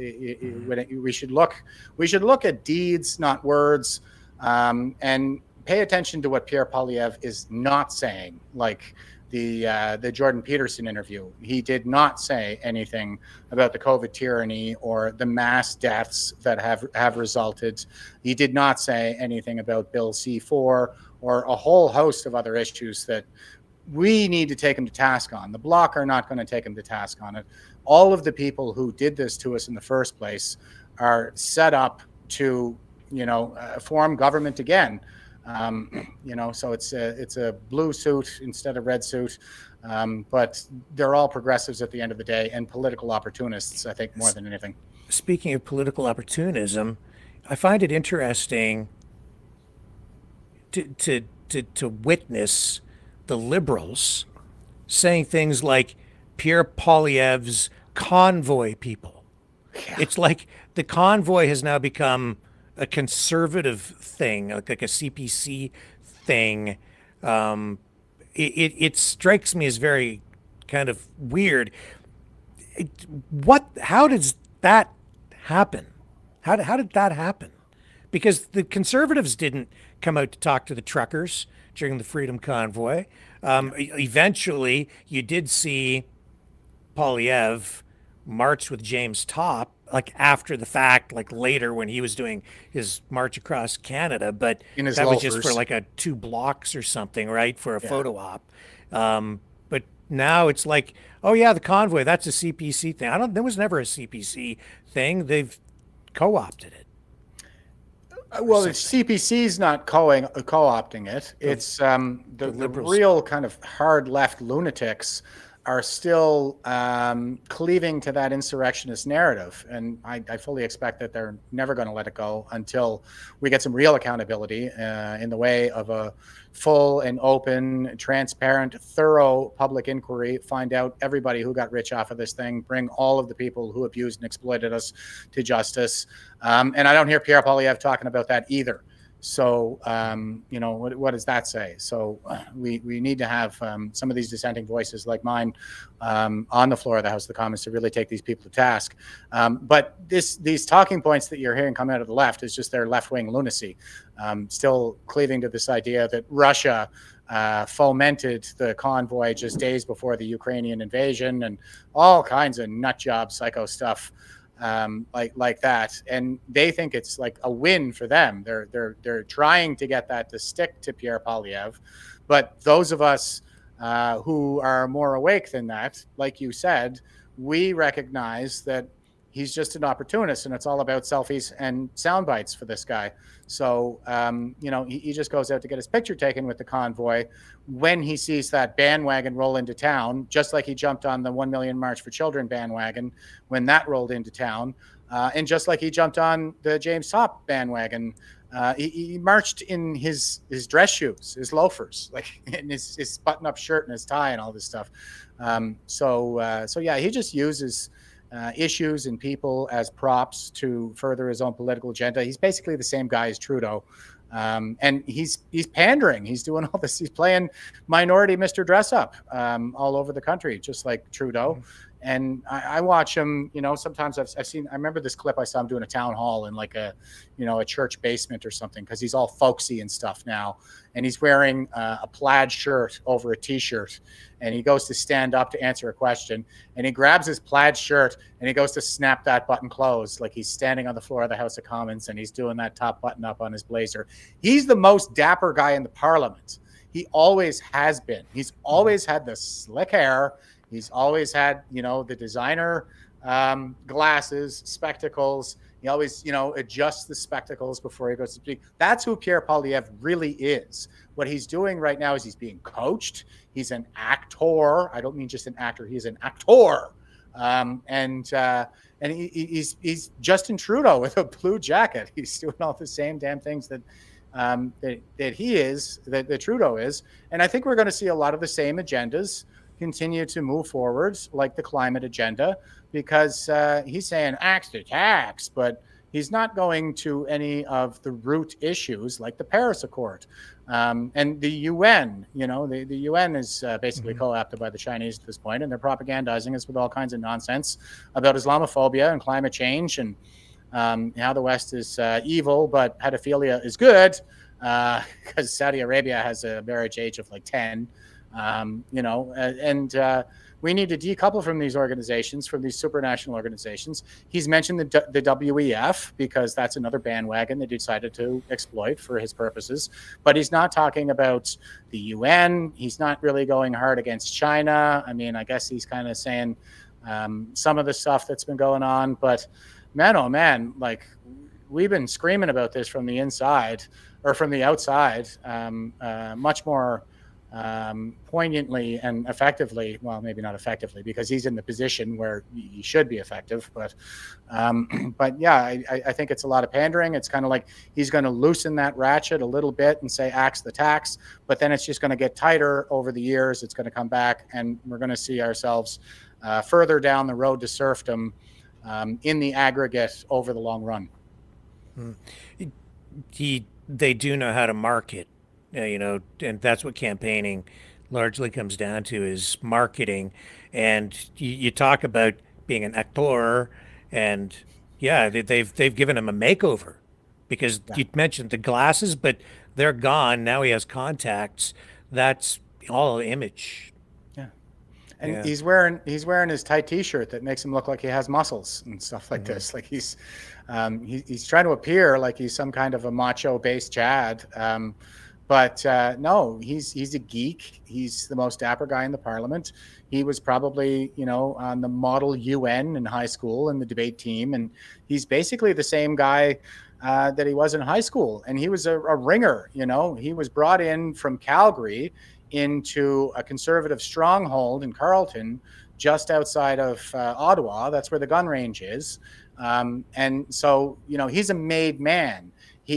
we should look at deeds, not words, and pay attention to what Pierre Poilievre is not saying, like the Jordan Peterson interview. He did not say anything about the COVID tyranny or the mass deaths that have resulted. He did not say anything about Bill C-4 or a whole host of other issues that we need to take him to task on. The Bloc are not going to take him to task on it. All of the people who did this to us in the first place are set up to, form government again. So it's a blue suit instead of red suit. But they're all progressives at the end of the day and political opportunists, I think, more than anything. Speaking of political opportunism, I find it interesting to witness the liberals saying things like Pierre Poilievre's convoy people. Yeah. It's like the convoy has now become a conservative thing, like a CPC thing. It strikes me as very kind of weird. How does that happen? How did that happen? Because the conservatives didn't come out to talk to the truckers during the Freedom Convoy. Eventually, you did see Poilievre march with James Topp, like after the fact, like later when he was doing his march across Canada, but that was just for like 2 blocks or something, right, for a photo op. But now it's like, oh yeah, the convoy, that's a CPC thing. There was never a CPC thing. They've co-opted it. Well, the CPC's not co-opting it. It's the real kind of hard left lunatics are still cleaving to that insurrectionist narrative. And I fully expect that they're never going to let it go until we get some real accountability in the way of a full and open, transparent, thorough public inquiry, find out everybody who got rich off of this thing, bring all of the people who abused and exploited us to justice. And I don't hear Pierre Poilievre talking about that either. So, what does that say? So we need to have some of these dissenting voices like mine on the floor of the House of the Commons to really take these people to task. But these talking points that you're hearing come out of the left is just their left-wing lunacy, still cleaving to this idea that Russia fomented the convoy just days before the Ukrainian invasion and all kinds of nutjob psycho stuff. Like that, and they think it's like a win for them. They're trying to get that to stick to Pierre Poilievre, but those of us who are more awake than that, like you said, we recognize that he's just an opportunist, and it's all about selfies and sound bites for this guy. So he just goes out to get his picture taken with the convoy when he sees that bandwagon roll into town, just like he jumped on the 1 Million March for Children bandwagon when that rolled into town, and just like he jumped on the James Topp bandwagon. He marched in his dress shoes, his loafers, like in his button-up shirt and his tie and all this stuff. So he just uses issues and people as props to further his own political agenda. He's basically the same guy as Trudeau. And he's pandering. He's doing all this. He's playing minority Mr. Dress Up all over the country, just like Trudeau. And I watch him, sometimes I've seen, I remember this clip I saw him doing a town hall in like a church basement or something, because he's all folksy and stuff now. And he's wearing a plaid shirt over a t-shirt. And he goes to stand up to answer a question. And he grabs his plaid shirt and he goes to snap that button closed, like he's standing on the floor of the House of Commons and he's doing that top button up on his blazer. He's the most dapper guy in the parliament. He always has been. He's always had the slick hair. He's always had, the designer glasses, spectacles. He always, adjusts the spectacles before he goes to speak. That's who Pierre Poilievre really is. What he's doing right now is he's being coached. He's an actor. I don't mean just an actor. He's an actor. And And he's Justin Trudeau with a blue jacket. He's doing all the same damn things that that Trudeau is. And I think we're going to see a lot of the same agendas continue to move forwards, like the climate agenda, because he's saying axe to tax, but he's not going to any of the root issues like the Paris Accord. And the UN, the UN is basically co-opted by the Chinese at this point, and they're propagandizing us with all kinds of nonsense about Islamophobia and climate change and how the West is evil, but pedophilia is good because Saudi Arabia has a marriage age of like 10. We need to decouple from these organizations, from these supranational organizations. He's mentioned the WEF because that's another bandwagon that he decided to exploit for his purposes. But he's not talking about the UN. He's not really going hard against China. I mean, I guess he's kind of saying some of the stuff that's been going on. But man, oh man, like we've been screaming about this from the inside or from the outside, much more poignantly and effectively. Well, maybe not effectively because he's in the position where he should be effective, but yeah, I think it's a lot of pandering. It's kind of like he's going to loosen that ratchet a little bit and say axe the tax, but then it's just going to get tighter over the years. It's going to come back and we're going to see ourselves further down the road to serfdom in the aggregate over the long run. They do know how to market. And that's what campaigning largely comes down to is marketing. And you talk about being an actor, and yeah, they've given him a makeover because you mentioned the glasses, but they're gone. Now he has contacts. That's all image. Yeah. And he's wearing his tight T-shirt that makes him look like he has muscles and stuff like this. Like he's trying to appear like he's some kind of a macho-based Chad. But no, he's a geek. He's the most dapper guy in the parliament. He was probably, on the model UN in high school in the debate team. And he's basically the same guy that he was in high school. And he was a ringer, He was brought in from Calgary into a conservative stronghold in Carleton, just outside of Ottawa. That's where the gun range is. And so, he's a made man.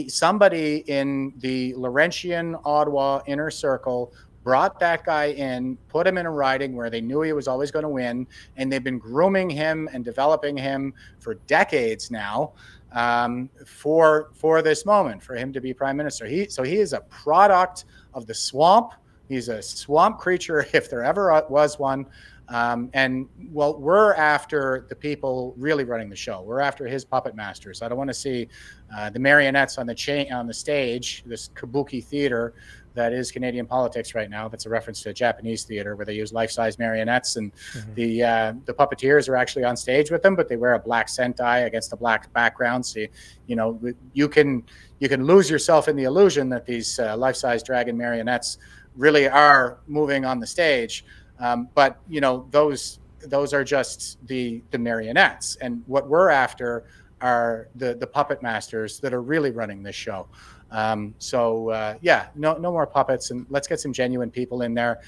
Somebody in the Laurentian, Ottawa inner circle brought that guy in, put him in a riding where they knew he was always going to win, and they've been grooming him and developing him for decades now for this moment, for him to be prime minister. So he is a product of the swamp. He's a swamp creature if there ever was one. We're after the people really running the show. We're after his puppet masters. I don't want to see the marionettes on the stage, this kabuki theater that is Canadian politics right now. That's a reference to Japanese theater where they use life-size marionettes, and the puppeteers are actually on stage with them, but they wear a black sentai against a black background. So you can lose yourself in the illusion that these life-size dragon marionettes really are moving on the stage. But those are just the marionettes, and what we're after are the puppet masters that are really running this show. No more puppets, and let's get some genuine people in there,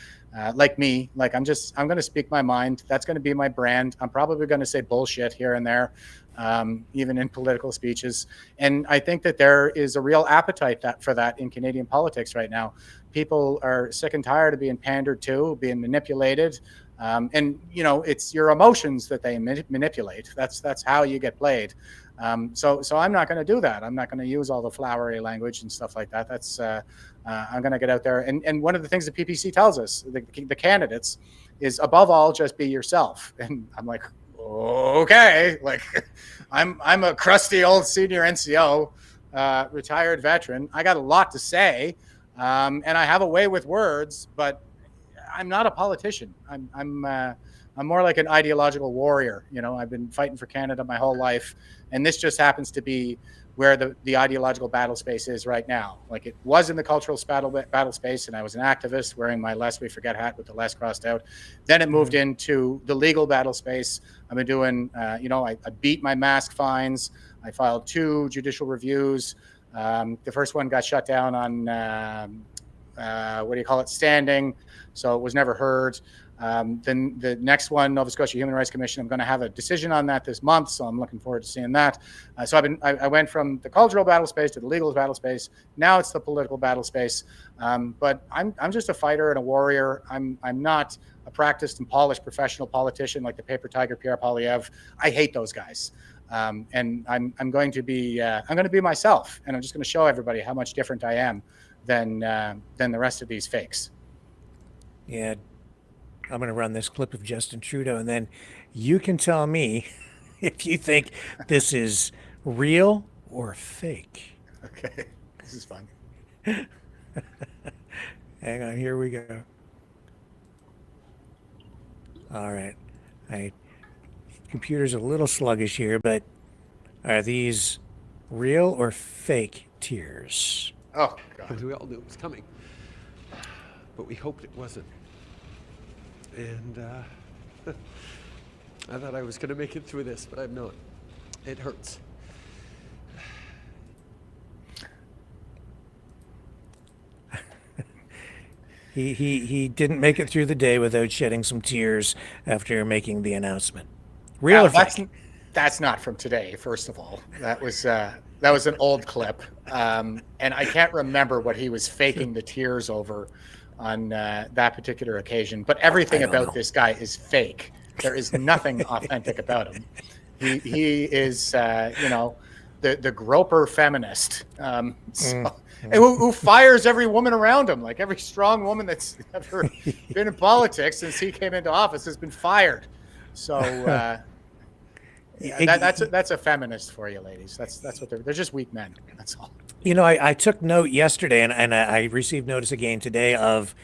like me. Like I'm going to speak my mind. That's going to be my brand. I'm probably going to say bullshit here and there, even in political speeches. And I think that there is a real appetite for that in Canadian politics right now. People are sick and tired of being pandered to, being manipulated. It's your emotions that they manipulate. That's how you get played. So I'm not going to do that. I'm not going to use all the flowery language and stuff like that. I'm going to get out there. And one of the things the PPC tells us, the candidates, is above all, just be yourself. And I'm like, okay, like I'm a crusty old senior NCO, retired veteran. I got a lot to say. And I have a way with words, but I'm not a politician. I'm more like an ideological warrior. I've been fighting for Canada my whole life, and this just happens to be where the ideological battle space is right now. Like it was in the cultural battle space, and I was an activist wearing my Lest We Forget hat with the less crossed out. Then it moved into the legal battle space. I've been doing, I beat my mask fines. I filed 2 judicial reviews. The first one got shut down on, standing, so it was never heard. Then the next one, Nova Scotia Human Rights Commission, I'm going to have a decision on that this month, so I'm looking forward to seeing that. So I went from the cultural battle space to the legal battle space. Now it's the political battle space. But I'm just a fighter and a warrior. I'm not a practiced and polished professional politician like the paper tiger Pierre Poilievre. I hate those guys. And I'm going to be myself, and I'm just going to show everybody how much different I am than the rest of these fakes. Yeah. I'm going to run this clip of Justin Trudeau, and then you can tell me if you think this is real or fake. Okay, this is fun. Hang on, here we go. All right. Computer's a little sluggish here, but are these real or fake tears? Oh, God. We all knew it was coming, but we hoped it wasn't. And I thought I was going to make it through this, but I'm not. It hurts. He didn't make it through the day without shedding some tears after making the announcement. Real or fake? That's not from today, first of all. That was an old clip. And I can't remember what he was faking the tears over on that particular occasion, but everything about this guy is fake. There is nothing authentic about him. He is, the groper feminist, who fires every woman around him. Like every strong woman that's ever been in politics since he came into office has been fired. So that's a feminist for you, ladies. That's what they're just weak men. That's all. You know, I took note yesterday, and I received notice again today of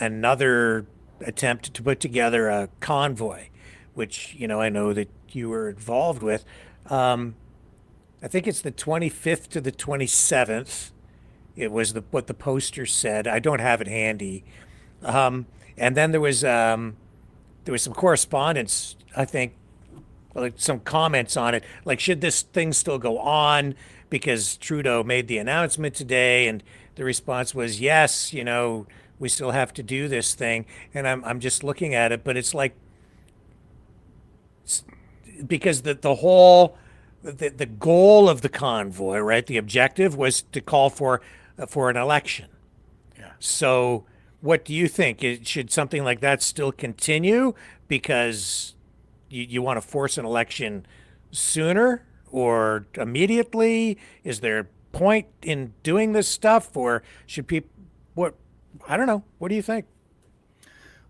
another attempt to put together a convoy, which, I know that you were involved with. I think it's the 25th to the 27th. It was what the poster said. I don't have it handy. And then there was some correspondence, I think, like some comments on it, like, should this thing still go on? Because Trudeau made the announcement today, and the response was, yes, we still have to do this thing. And I'm just looking at it, but it's like, because the goal of the convoy, right, the objective was to call for an election. Yeah. So what do you think? Should something like that still continue because you want to force an election sooner or immediately? Is there a point in doing this stuff, or should people, I don't know. What do you think?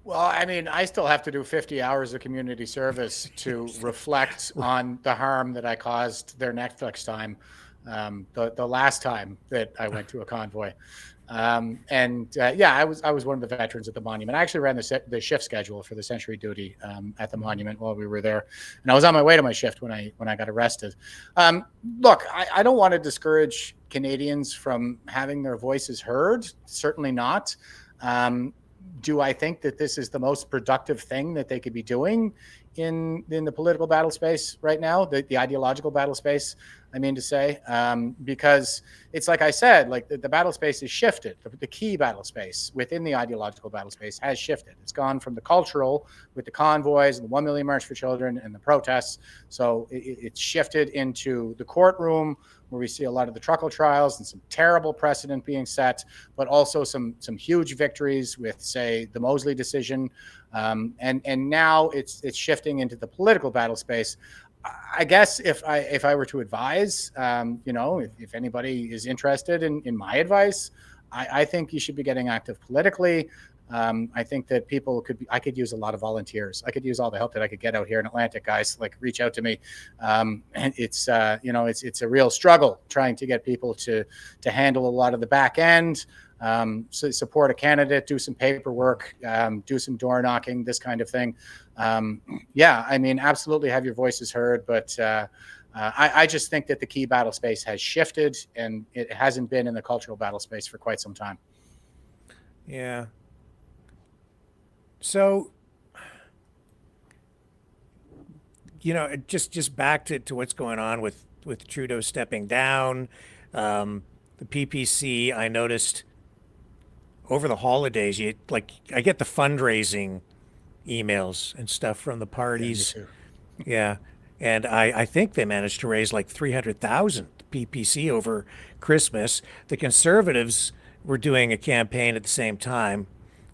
Well, I mean, I still have to do 50 hours of community service to reflect on the harm that I caused their Netflix time, the last time that I went to a convoy. I was one of the veterans at the monument. I actually ran the shift schedule for the Century Duty at the monument while we were there, and I was on my way to my shift when I got arrested. Look, I don't want to discourage Canadians from having their voices heard. Certainly not. Do I think that this is the most productive thing that they could be doing in the political battle space right now, the ideological battle space, I mean to say, because it's like I said, like the battle space is shifted. The key battle space within the ideological battle space has shifted. It's gone from the cultural with the convoys and the 1 million March for Children and the protests. So it's shifted into the courtroom, where we see a lot of the truckle trials and some terrible precedent being set, but also some huge victories with, say, the Mosley decision. And now it's shifting into the political battle space. I guess if I were to advise, if anybody is interested in my advice, I think you should be getting active politically. I think that I could use a lot of volunteers. I could use all the help that I could get out here in Atlantic, guys. Like, reach out to me. And it's a real struggle trying to get people to handle a lot of the back end, so support a candidate, do some paperwork, do some door knocking, this kind of thing. I mean, absolutely have your voices heard, but I just think that the key battle space has shifted, and it hasn't been in the cultural battle space for quite some time. Yeah. So, just back to what's going on with Trudeau stepping down, the PPC, I noticed over the holidays, I get the fundraising emails and stuff from the parties. Yeah, me too. Yeah. And I think they managed to raise like 300,000 PPC over Christmas. The Conservatives were doing a campaign at the same time,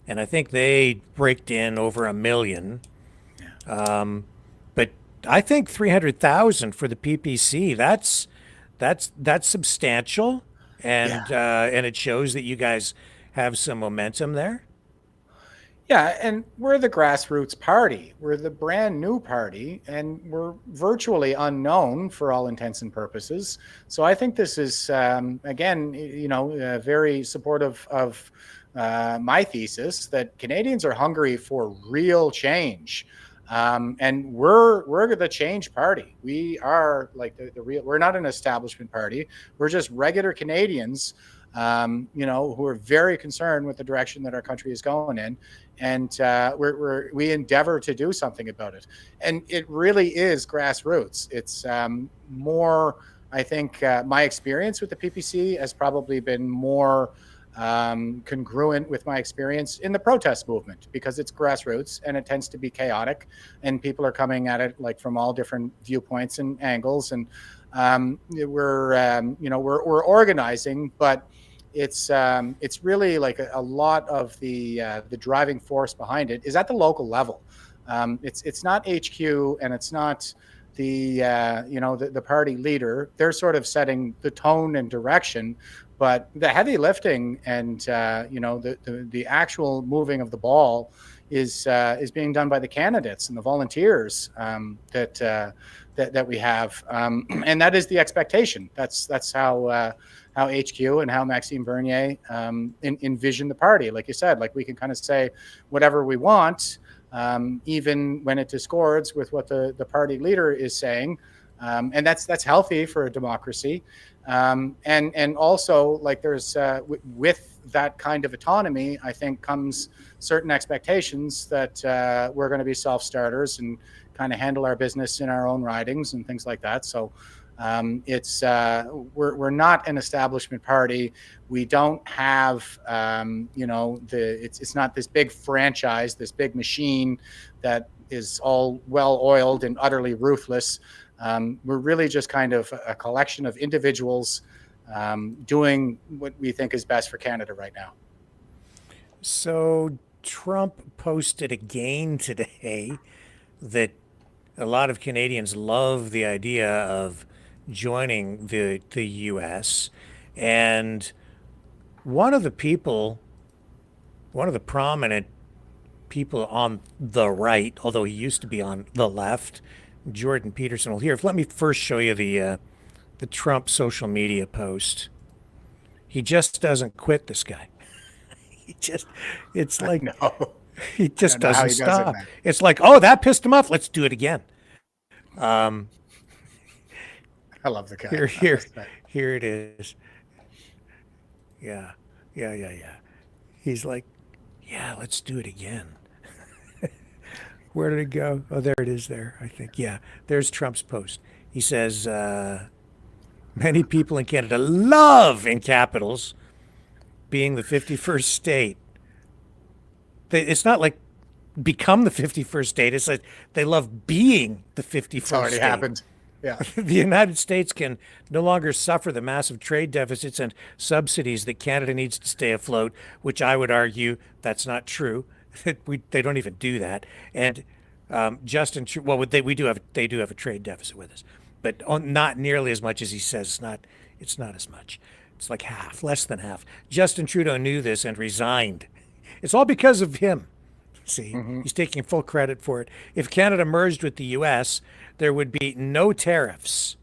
and I think they raked in over $1 million. But I think 300,000 for the PPC, that's substantial, and and it shows that you guys have some momentum there. Yeah, and we're the grassroots party. We're the brand new party, and we're virtually unknown for all intents and purposes. So I think this is, again, very supportive of my thesis that Canadians are hungry for real change. And we're the change party. We are like the real. We're not an establishment party. We're just regular Canadians, who are very concerned with the direction that our country is going in, and we endeavor to do something about it. And it really is grassroots. It's more. I think my experience with the PPC has probably been more congruent with my experience in the protest movement, because it's grassroots and it tends to be chaotic, and people are coming at it like from all different viewpoints and angles, and we're organizing, but it's really like a lot of the driving force behind it is at the local level. It's not HQ, and it's not the party leader. They're sort of setting the tone and direction, but the heavy lifting and the actual moving of the ball is being done by the candidates and the volunteers that we have, and that is the expectation. That's how HQ and how Maxime Bernier envision the party. Like you said, like we can kind of say whatever we want, even when it discords with what the party leader is saying, and that's healthy for a democracy. And also, like there's with that kind of autonomy, I think comes certain expectations that we're going to be self-starters and kind of handle our business in our own ridings and things like that. So we're not an establishment party. We don't have it's not this big franchise, this big machine that is all well oiled and utterly ruthless. We're really just kind of a collection of individuals doing what we think is best for Canada right now. So Trump posted again today that a lot of Canadians love the idea of joining the U.S. And one of the prominent people on the right, although he used to be on the left, Jordan Peterson. Well, here, let me first show you the Trump social media post. He just doesn't quit, this guy. It's like, no. He just doesn't stop. Does it, it's like, oh, that pissed him off. Let's do it again. I love the guy. Here it is. Yeah. He's like, yeah, let's do it again. Where did it go? Oh, there it is there, I think. Yeah, there's Trump's post. He says, many people in Canada love, in capitals, being the 51st state. It's not like become the 51st state. It's like they love being the 51st it's already state. happened. Yeah. The United States can no longer suffer the massive trade deficits and subsidies that Canada needs to stay afloat, which I would argue that's not true. They don't even do that. And Justin, well, they do have a trade deficit with us, but not nearly as much as he says. It's not as much. It's like half, less than half. Justin Trudeau knew this and resigned. It's all because of him. See, He's taking full credit for it. If Canada merged with the U.S., there would be no tariffs.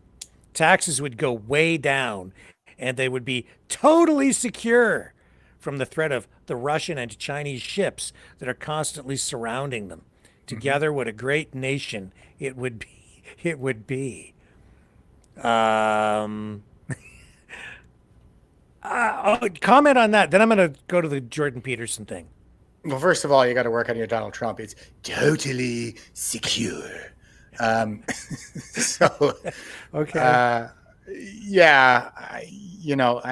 Taxes would go way down, and they would be totally secure from the threat of the Russian and Chinese ships that are constantly surrounding them. Together, what a great nation it would be. It would be. Comment on that. Then I'm going to go to the Jordan Peterson thing. Well, first of all, you got to work on your Donald Trump. It's totally secure. So, okay. Yeah,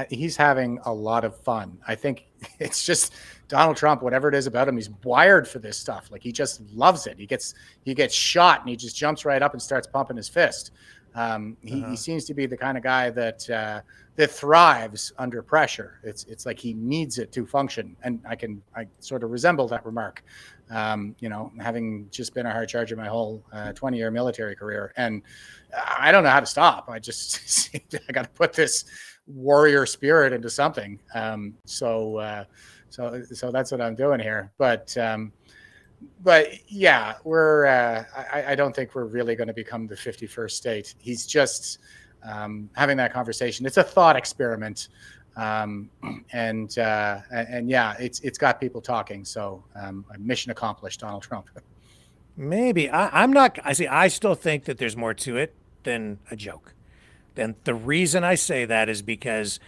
he's having a lot of fun. I think it's just Donald Trump, whatever it is about him, he's wired for this stuff. Like, he just loves it. He gets shot and he just jumps right up and starts pumping his fist. He seems to be the kind of guy that thrives under pressure. It's like he needs it to function, and I sort of resemble that remark. Having just been a hard charger my whole 20-year military career, and I don't know how to stop. I just I got to put this warrior spirit into something. So that's what I'm doing here. But yeah, we're. I don't think we're really going to become the 51st state. He's just having that conversation. It's a thought experiment, and yeah, it's got people talking. So mission accomplished, Donald Trump. Maybe I'm not. I still think that there's more to it than a joke. And the reason I say that is because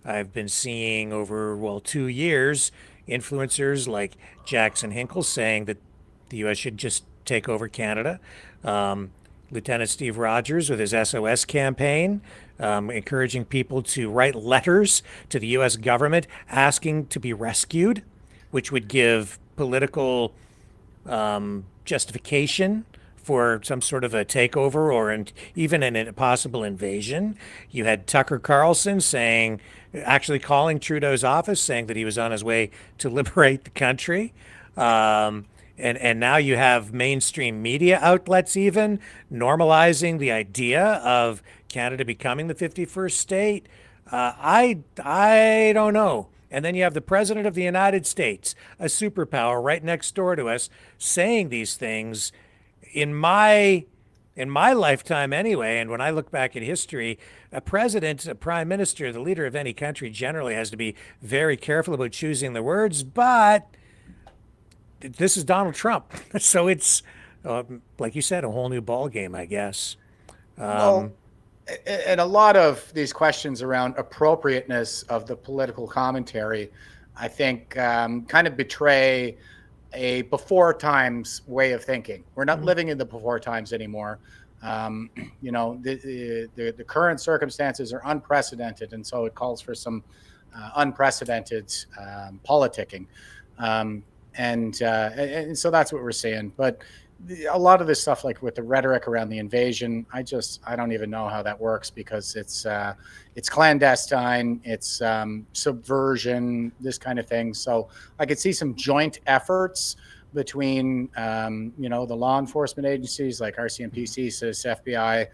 I've been seeing over 2 years influencers like Jackson Hinkle saying that the U.S. should just take over Canada. Lieutenant Steve Rogers with his SOS campaign, encouraging people to write letters to the U.S. government asking to be rescued, which would give political justification for some sort of a takeover or even a possible invasion. You had Tucker Carlson actually calling Trudeau's office, saying that he was on his way to liberate the country. And now you have mainstream media outlets even normalizing the idea of Canada becoming the 51st state. I don't know. And then you have the President of the United States, a superpower right next door to us, saying these things. In my lifetime anyway, and when I look back at history, a president, a prime minister, the leader of any country generally has to be very careful about choosing the words, but this is Donald Trump. So it's, like you said, a whole new ball game, I guess. And a lot of these questions around appropriateness of the political commentary, I think, kind of betray a before times way of thinking. We're not living in the before times anymore. The current circumstances are unprecedented, and so it calls for some unprecedented politicking. And so that's what we're seeing. But a lot of this stuff, like with the rhetoric around the invasion, I don't even know how that works, because it's clandestine, it's subversion, this kind of thing. So I could see some joint efforts between the law enforcement agencies like RCMP, CIS, FBI,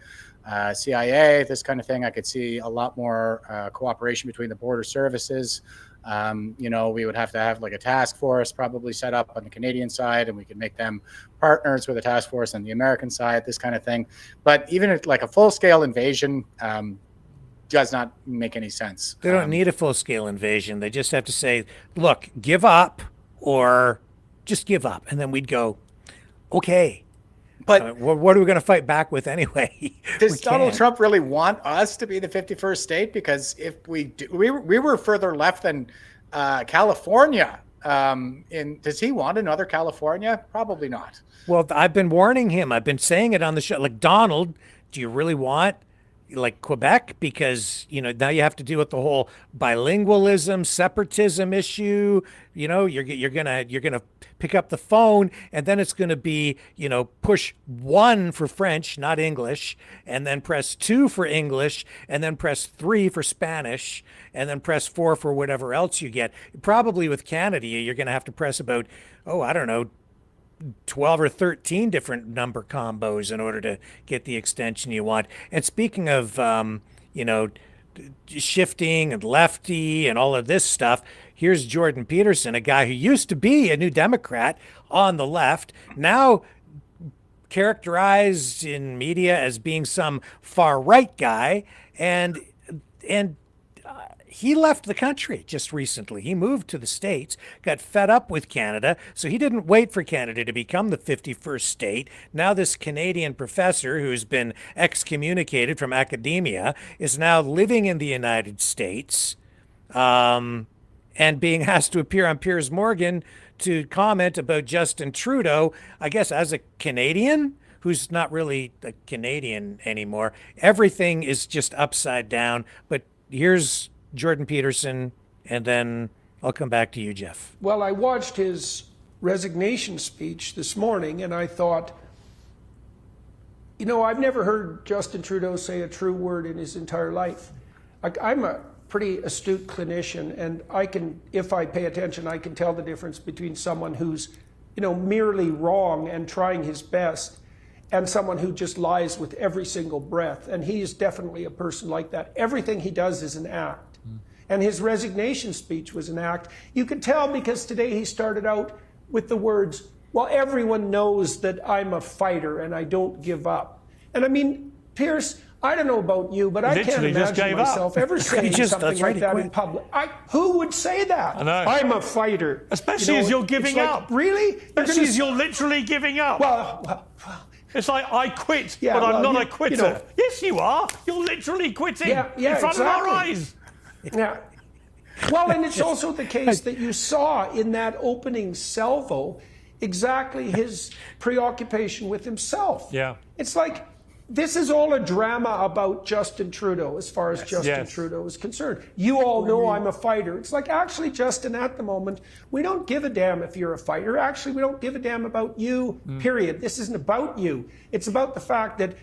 CIA, this kind of thing. I could see a lot more cooperation between the border services. We would have to have like a task force probably set up on the Canadian side, and we could make them partners with a task force on the American side, this kind of thing. But even like a full-scale invasion does not make any sense. They don't need a full-scale invasion. They just have to say, look, give up, or just give up. And then we'd go, okay. But what are we going to fight back with anyway? Does Donald Trump really want us to be the 51st state? Because if we do, we were further left than California. Does he want another California? Probably not. Well, I've been warning him. I've been saying it on the show. Like, Donald, do you really want like Quebec? Because now you have to deal with the whole bilingualism, separatism issue. You're gonna pick up the phone, and then it's gonna be push 1 for French, not English, and then press 2 for English, and then press 3 for Spanish, and then press 4 for whatever else you get. Probably with Canada, you're gonna have to press about 12 or 13 different number combos in order to get the extension you want. And speaking of, shifting and lefty and all of this stuff, here's Jordan Peterson, a guy who used to be a New Democrat on the left, now characterized in media as being some far right guy, and he left the country just recently. He moved to the States, got fed up with Canada, so he didn't wait for Canada to become the 51st state. Now this Canadian professor who's been excommunicated from academia is now living in the United States, and being asked to appear on Piers Morgan to comment about Justin Trudeau, I guess as a Canadian who's not really a Canadian anymore. Everything is just upside down. But here's Jordan Peterson, and then I'll come back to you, Jeff. Well, I watched his resignation speech this morning, and I thought, you know, I've never heard Justin Trudeau say a true word in his entire life. I'm a pretty astute clinician, and I can, if I pay attention, I can tell the difference between someone who's, you know, merely wrong and trying his best, and someone who just lies with every single breath. And he is definitely a person like that. Everything he does is an act. And his resignation speech was an act. You could tell because today he started out with the words, well, everyone knows that I'm a fighter and I don't give up. And I mean, Pierce, I don't know about you, but I can't imagine myself ever saying something like that in public. Who would say that? I know. I'm a fighter. Especially as you're giving up. Really? Especially as you're literally giving up. Well. It's like, I quit, but I'm not a quitter. You know, yes, you are. You're literally quitting in front of our eyes. Yeah. Well, and it's also the case that you saw in that opening salvo exactly his preoccupation with himself. Yeah. It's like, this is all a drama about Justin Trudeau as far as Justin Trudeau is concerned. You all know I'm a fighter. It's like, actually, Justin, at the moment, we don't give a damn if you're a fighter. Actually, we don't give a damn about you, period. This isn't about you. It's about the fact that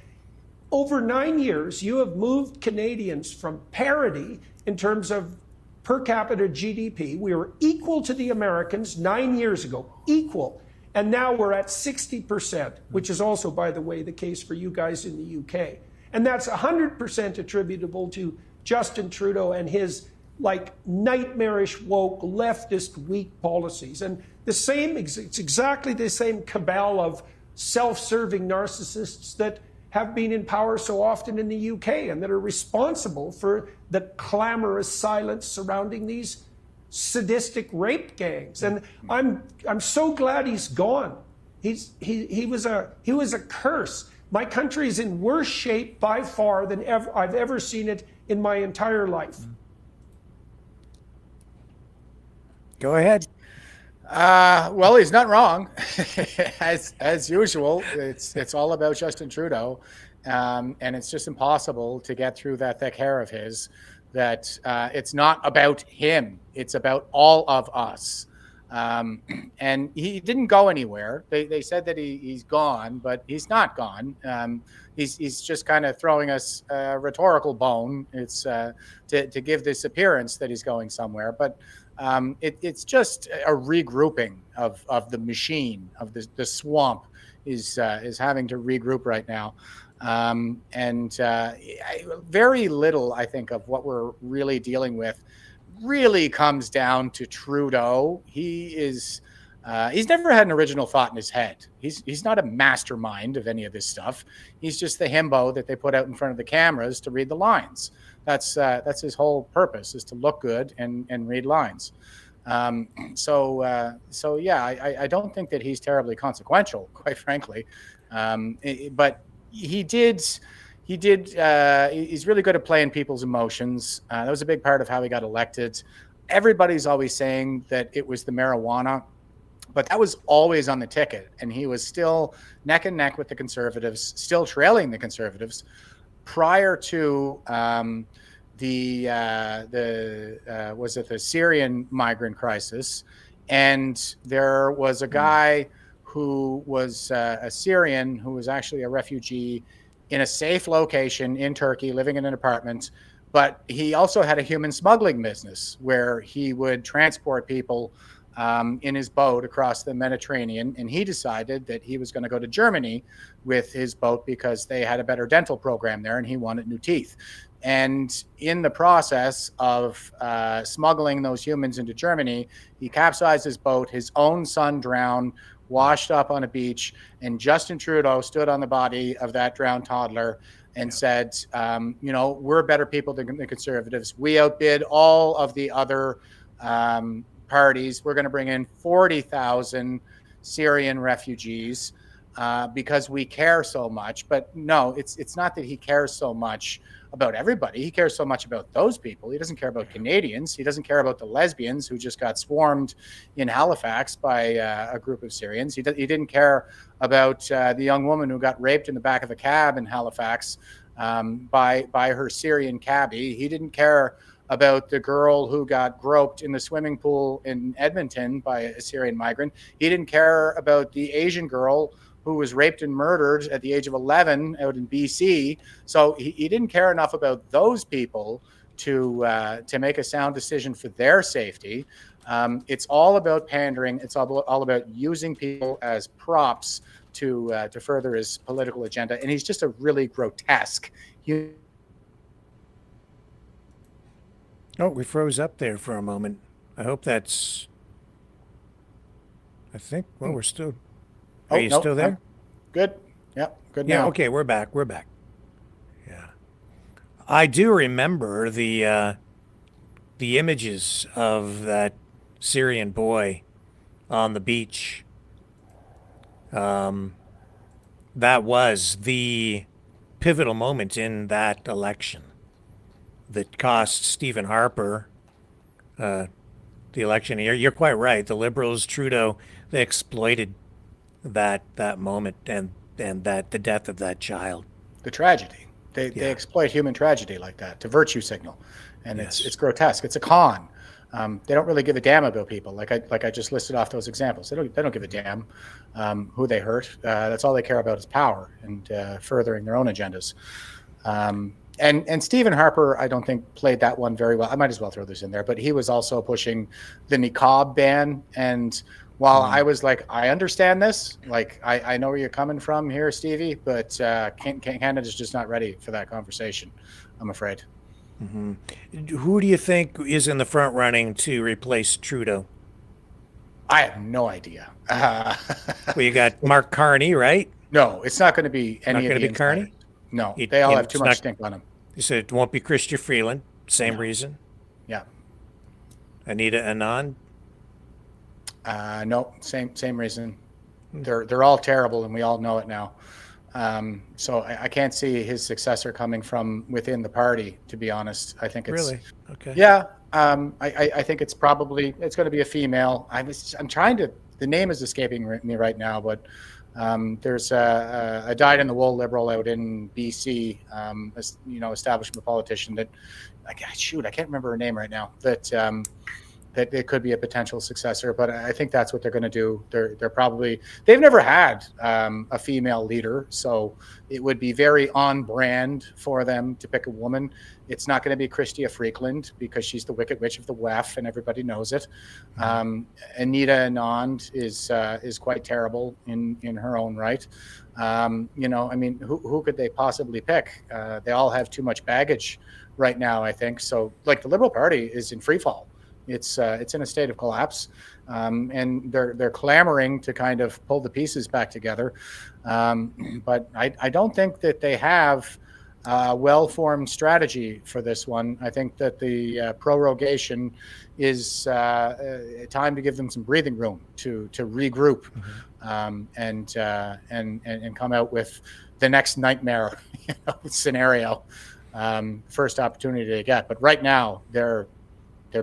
over 9 years, you have moved Canadians from parity in terms of per capita GDP. We were equal to the Americans 9 years ago, equal. And now we're at 60%, which is also, by the way, the case for you guys in the UK. And that's 100% attributable to Justin Trudeau and his like nightmarish, woke, leftist, weak policies. And the same, it's exactly the same cabal of self-serving narcissists that have been in power so often in the UK and that are responsible for the clamorous silence surrounding these sadistic rape gangs. And I'm so glad he's gone. He was a curse. My country is in worse shape by far than I've ever seen it in my entire life. Go ahead. Well, he's not wrong. as usual, it's all about Justin Trudeau, and it's just impossible to get through that thick hair of his. That it's not about him; it's about all of us. And he didn't go anywhere. They said that he's gone, but he's not gone. He's just kind of throwing us a rhetorical bone. It's to give this appearance that he's going somewhere, but. It's just a regrouping of the machine, of the swamp is having to regroup right now. Very little, I think, of what we're really dealing with really comes down to Trudeau. He's never had an original thought in his head. He's not a mastermind of any of this stuff. He's just the himbo that they put out in front of the cameras to read the lines. That's his whole purpose, is to look good and read lines. So yeah, I don't think that he's terribly consequential, quite frankly. But he's really good at playing people's emotions. That was a big part of how he got elected. Everybody's always saying that it was the marijuana, but that was always on the ticket. And he was still neck and neck with the Conservatives, still trailing the Conservatives prior to the Syrian migrant crisis. And there was a guy who was a Syrian who was actually a refugee in a safe location in Turkey, living in an apartment. But he also had a human smuggling business where he would transport people in his boat across the Mediterranean. And he decided that he was going to go to Germany with his boat because they had a better dental program there and he wanted new teeth. And in the process of smuggling those humans into Germany, he capsized his boat, his own son drowned, washed up on a beach, and Justin Trudeau stood on the body of that drowned toddler and said, we're better people than the Conservatives. We outbid all of the other parties. We're going to bring in 40,000 Syrian refugees because we care so much. But no, it's not that he cares so much about everybody. He cares so much about those people. He doesn't care about Canadians. He doesn't care about the lesbians who just got swarmed in Halifax by a group of Syrians. He didn't care about the young woman who got raped in the back of a cab in Halifax by her Syrian cabbie. He didn't care about the girl who got groped in the swimming pool in Edmonton by a Syrian migrant. He didn't care about the Asian girl who was raped and murdered at the age of 11 out in BC. So he didn't care enough about those people to make a sound decision for their safety. It's all about pandering. It's all about using people as props to further his political agenda. And he's just a really grotesque. Oh, we froze up there for a moment. I hope that's. I think. Well, we're still. Are you still there? Good. Yep. Good Yeah. now. Okay, we're back. We're back. Yeah. I do remember the images of that Syrian boy on the beach. That was the pivotal moment in that election that cost Stephen Harper the election. You're quite right. The Liberals, Trudeau, they exploited that moment and that the death of that child. The tragedy. They exploit human tragedy like that to virtue signal, and it's grotesque. It's a con. They don't really give a damn about people. Like I just listed off those examples. They don't give a damn who they hurt. That's all they care about is power and furthering their own agendas. And Stephen Harper, I don't think played that one very well. I might as well throw this in there, but he was also pushing the niqab ban. And while I was like, I understand this, like I know where you're coming from here, Stevie, but Canada's just not ready for that conversation, I'm afraid. Mm-hmm. Who do you think is in the front running to replace Trudeau? I have no idea. Well, you got Mark Carney, right? No, it's not going to be any. Not going to be Carney. No, they all have too much stink on them. You said it won't be Chrystia Freeland. Same reason. Yeah. Anita Anand. No, same reason. They're all terrible, and we all know it now. So I can't see his successor coming from within the party. To be honest, I think it's really okay. Yeah, I think it's going to be a female. I'm trying to. The name is escaping me right now, but there's a dyed-in-the-wool liberal out in BC, establishment politician that I can't remember her name right now. That it could be a potential successor, but I think that's what they're going to do. They've never had a female leader, so it would be very on brand for them to pick a woman. It's not going to be Chrystia Freeland because she's the Wicked Witch of the WEF and everybody knows it. Anita Anand is quite terrible in her own right. Who could they possibly pick? They all have too much baggage right now, I think. So, like, the Liberal Party is in free fall. It's in a state of collapse, and they're clamoring to kind of pull the pieces back together. But I don't think that they have a well-formed strategy for this one. I think that the prorogation is time to give them some breathing room to regroup and come out with the next nightmare scenario. First opportunity they get, but right now they're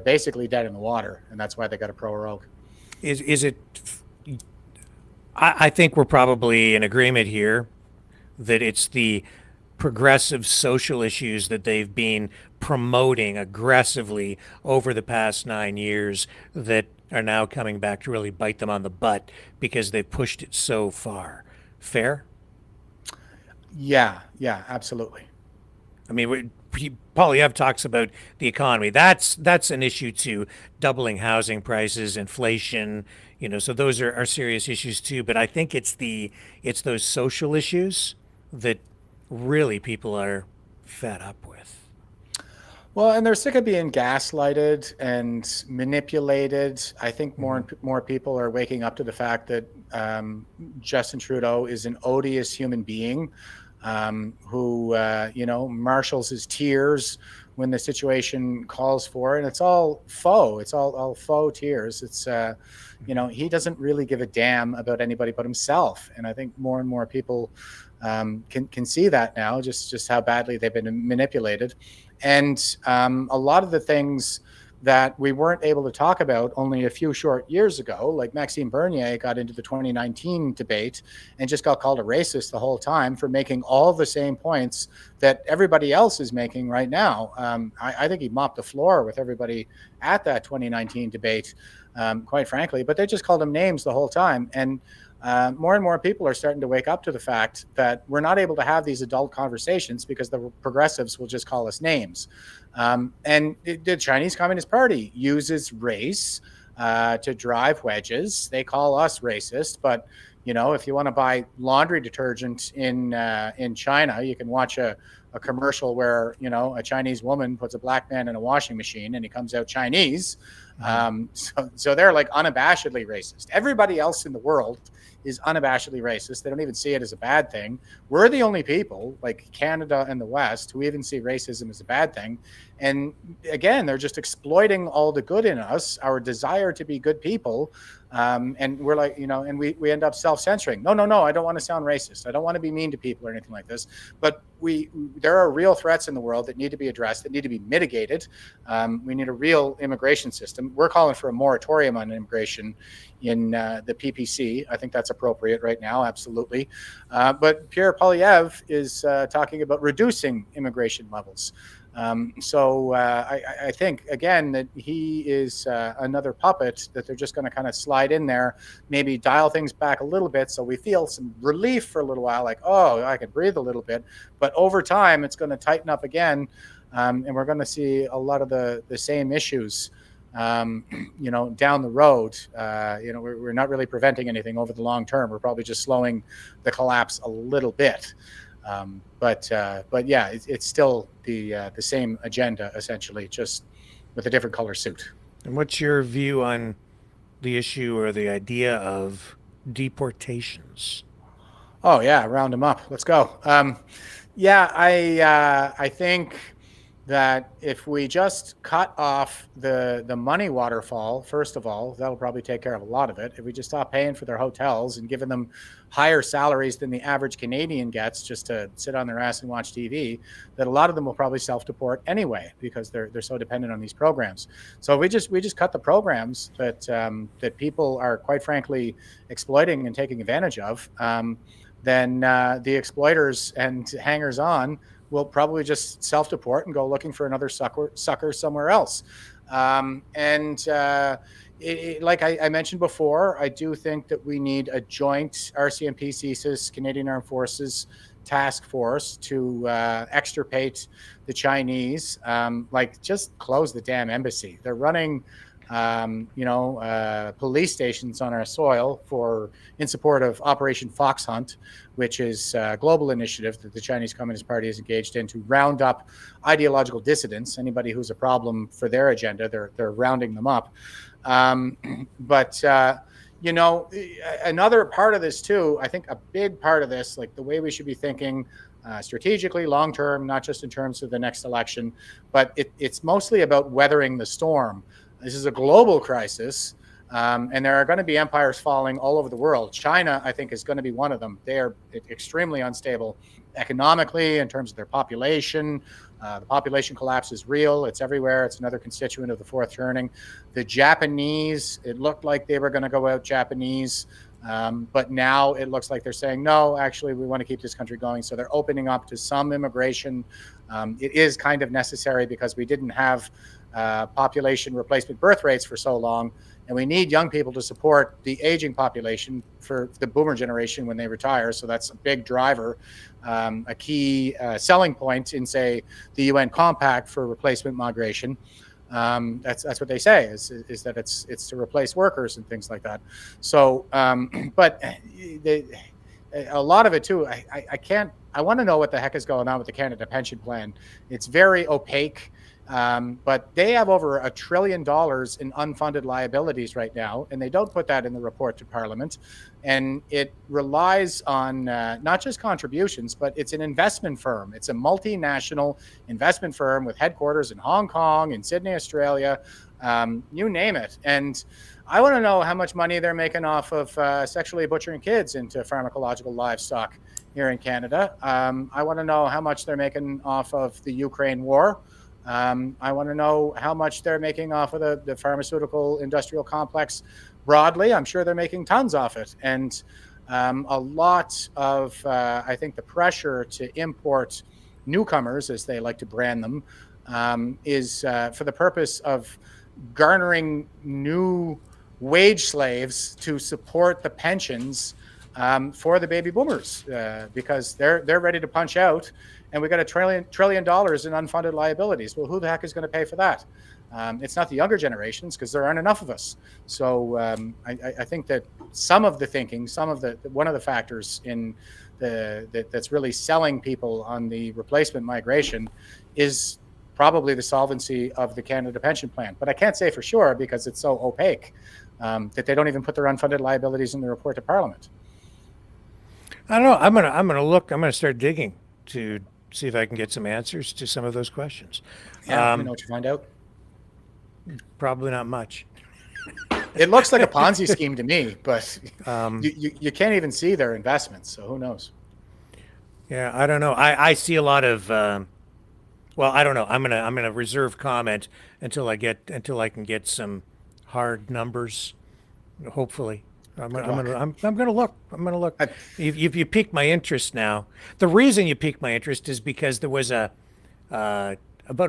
basically dead in the water, and that's why they got to prorogue. Is it? I think we're probably in agreement here that it's the progressive social issues that they've been promoting aggressively over the past 9 years that are now coming back to really bite them on the butt because they've pushed it so far. Fair? Yeah, absolutely. I mean, Polyev talks about the economy. That's an issue too. Doubling housing prices, inflation. So those are serious issues too. But I think it's those social issues that really people are fed up with. Well, and they're sick of being gaslighted and manipulated. I think more people are waking up to the fact that Justin Trudeau is an odious human being. Who marshals his tears when the situation calls for it. And it's all faux. It's all faux tears. It's, he doesn't really give a damn about anybody but himself. And I think more and more people can see that now, just how badly they've been manipulated. And a lot of the things that we weren't able to talk about only a few short years ago, like Maxime Bernier got into the 2019 debate and just got called a racist the whole time for making all the same points that everybody else is making right now. I think he mopped the floor with everybody at that 2019 debate, quite frankly, but they just called him names the whole time. And more and more people are starting to wake up to the fact that we're not able to have these adult conversations because the progressives will just call us names. And the Chinese Communist Party uses race to drive wedges. They call us racist, but if you want to buy laundry detergent in China, you can watch a commercial where a Chinese woman puts a black man in a washing machine and he comes out Chinese. So they're like unabashedly racist. Everybody else in the world is unabashedly racist. They don't even see it as a bad thing. We're the only people, like Canada and the West, who even see racism as a bad thing. And again, they're just exploiting all the good in us, our desire to be good people. And we're like, and we end up self-censoring. No, I don't want to sound racist. I don't want to be mean to people or anything like this. But there are real threats in the world that need to be addressed, that need to be mitigated. We need a real immigration system. We're calling for a moratorium on immigration in the PPC. I think that's appropriate right now, absolutely. But Pierre Poilievre is talking about reducing immigration levels. So I think, again, that he is another puppet that they're just going to kind of slide in there, maybe dial things back a little bit so we feel some relief for a little while, like, oh, I can breathe a little bit. But over time, it's going to tighten up again, and we're going to see a lot of the same issues, down the road. We're not really preventing anything over the long term. We're probably just slowing the collapse a little bit. But yeah, it's still the same agenda, essentially, just with a different color suit. And what's your view on the issue or the idea of deportations? Oh yeah, round them up. Let's go. I think that if we just cut off the money waterfall, first of all, that'll probably take care of a lot of it. If we just stop paying for their hotels and giving them higher salaries than the average Canadian gets just to sit on their ass and watch TV, that a lot of them will probably self-deport anyway because they're so dependent on these programs. So we just cut the programs that people are quite frankly exploiting and taking advantage of. Then the exploiters and hangers-on will probably just self-deport and go looking for another sucker somewhere else. Like I mentioned before, I do think that we need a joint RCMP CSIS Canadian Armed Forces task force to extirpate the Chinese. Just close the damn embassy. They're running police stations on our soil in support of Operation Fox Hunt, which is a global initiative that the Chinese Communist Party is engaged in to round up ideological dissidents. Anybody who's a problem for their agenda, they're rounding them up. Another part of this too, I think a big part of this, like the way we should be thinking strategically, long term, not just in terms of the next election, but it's mostly about weathering the storm. This is a global crisis, and there are going to be empires falling all over the world. China, I think, is going to be one of them. They are extremely unstable economically in terms of their population. The population collapse is real. It's everywhere. It's another constituent of the fourth turning. The Japanese, it looked like they were going to go out Japanese, but now it looks like they're saying, no, actually, we want to keep this country going. So they're opening up to some immigration. It is kind of necessary because we didn't have population replacement birth rates for so long, and we need young people to support the aging population for the boomer generation when they retire. So that's a big driver, a key selling point in, say, the UN Compact for replacement migration. That's what they say is that it's to replace workers and things like that. So, but a lot of it too, I want to know what the heck is going on with the Canada Pension Plan. It's very opaque. But they have over $1 trillion in unfunded liabilities right now, and they don't put that in the report to Parliament. And it relies on not just contributions, but it's an investment firm. It's a multinational investment firm with headquarters in Hong Kong, in Sydney, Australia, you name it. And I want to know how much money they're making off of sexually butchering kids into pharmacological livestock here in Canada. I want to know how much they're making off of the Ukraine war. I want to know how much they're making off of the pharmaceutical industrial complex broadly. I'm sure they're making tons off it. And a lot of, I think, the pressure to import newcomers, as they like to brand them, is for the purpose of garnering new wage slaves to support the pensions for the baby boomers, because they're ready to punch out, and we got $1 trillion in unfunded liabilities. Well, who the heck is going to pay for that? It's not the younger generations, because there aren't enough of us. So I think that some of the thinking, one of the factors in that's really selling people on the replacement migration is probably the solvency of the Canada Pension Plan. But I can't say for sure, because it's so opaque that they don't even put their unfunded liabilities in the report to Parliament. I don't know. I'm gonna look. I'm gonna start digging to see if I can get some answers to some of those questions. Yeah, let me know what you find out. Probably not much. It looks like a Ponzi scheme to me, but you can't even see their investments, so who knows? Yeah, I don't know. I see a lot of. Well, I don't know. I'm gonna reserve comment until I can get some hard numbers. Hopefully, I'm gonna look. You piqued my interest now. The reason you piqued my interest is because there was about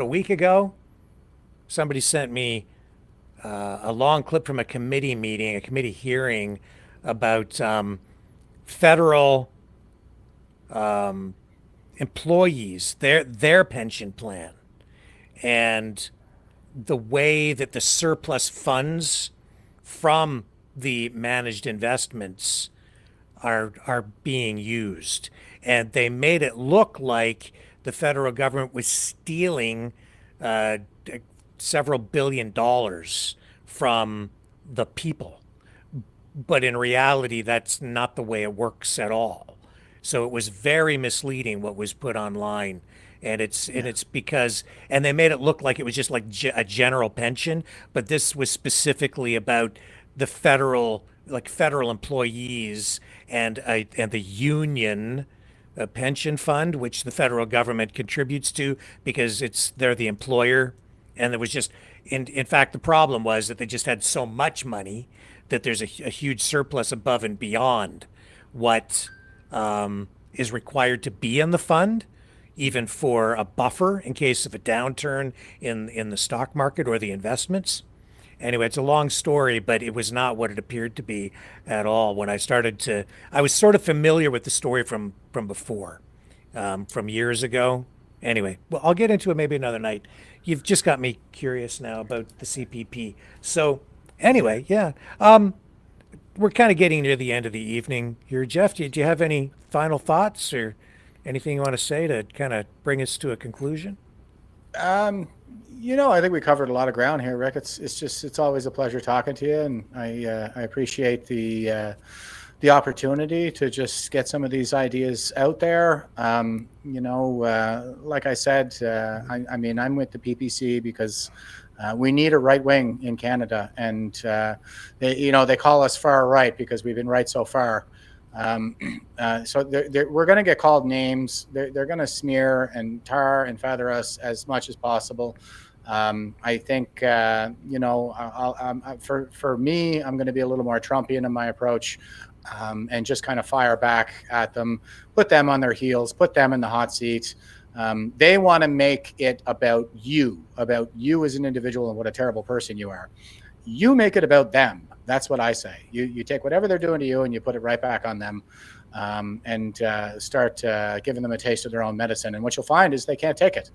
a week ago, somebody sent me a long clip from a committee hearing about federal employees, their pension plan, and the way that the surplus funds from the managed investments are being used. And they made it look like the federal government was stealing several $1 billion from the people. But in reality, that's not the way it works at all. So it was very misleading what was put online. And it's because they made it look like it was just like a general pension, but this was specifically about the federal employees and the union pension fund, which the federal government contributes to because they're the employer. And there was just, in fact, the problem was that they just had so much money that there's a huge surplus above and beyond what is required to be in the fund, even for a buffer in case of a downturn in the stock market or the investments. Anyway, it's a long story, but it was not what it appeared to be at all. When I was sort of familiar with the story from before, from years ago. Anyway, well, I'll get into it maybe another night. You've just got me curious now about the CPP. So anyway, yeah. We're kind of getting near the end of the evening here. Jeff, do you have any final thoughts or anything you want to say to kind of bring us to a conclusion? I think we covered a lot of ground here, Rick. It's always a pleasure talking to you, and I appreciate the opportunity to just get some of these ideas out there. Like I said, I'm with the PPC because we need a right wing in Canada, and they call us far right because we've been right so far. So we're going to get called names. They're going to smear and tar and feather us as much as possible. I think for me, I'm going to be a little more Trumpian in my approach, and just kind of fire back at them, put them on their heels, put them in the hot seat. They want to make it about you as an individual and what a terrible person you are. You make it about them. That's what I say. You take whatever they're doing to you and you put it right back on them, and start giving them a taste of their own medicine. And what you'll find is they can't take it.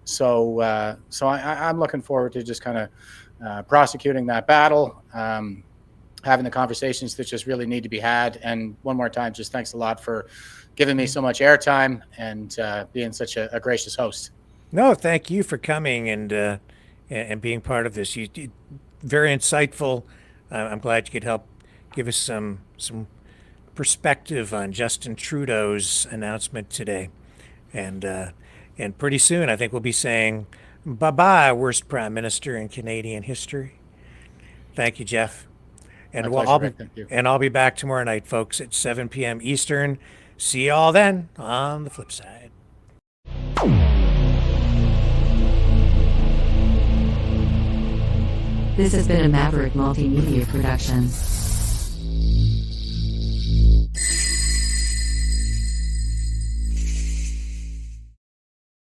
So I'm looking forward to just kind of prosecuting that battle, having the conversations that just really need to be had. And one more time, just thanks a lot for giving me so much airtime and being such a gracious host. No, thank you for coming and being part of this. You very insightful. I'm glad you could help give us some perspective on Justin Trudeau's announcement today, and pretty soon I think we'll be saying bye-bye, worst prime minister in Canadian history. Thank you, Jeff. And I'll be back tomorrow night, folks, at 7 p.m. Eastern. See you all then on the flip side. This has been a Maverick Multimedia production.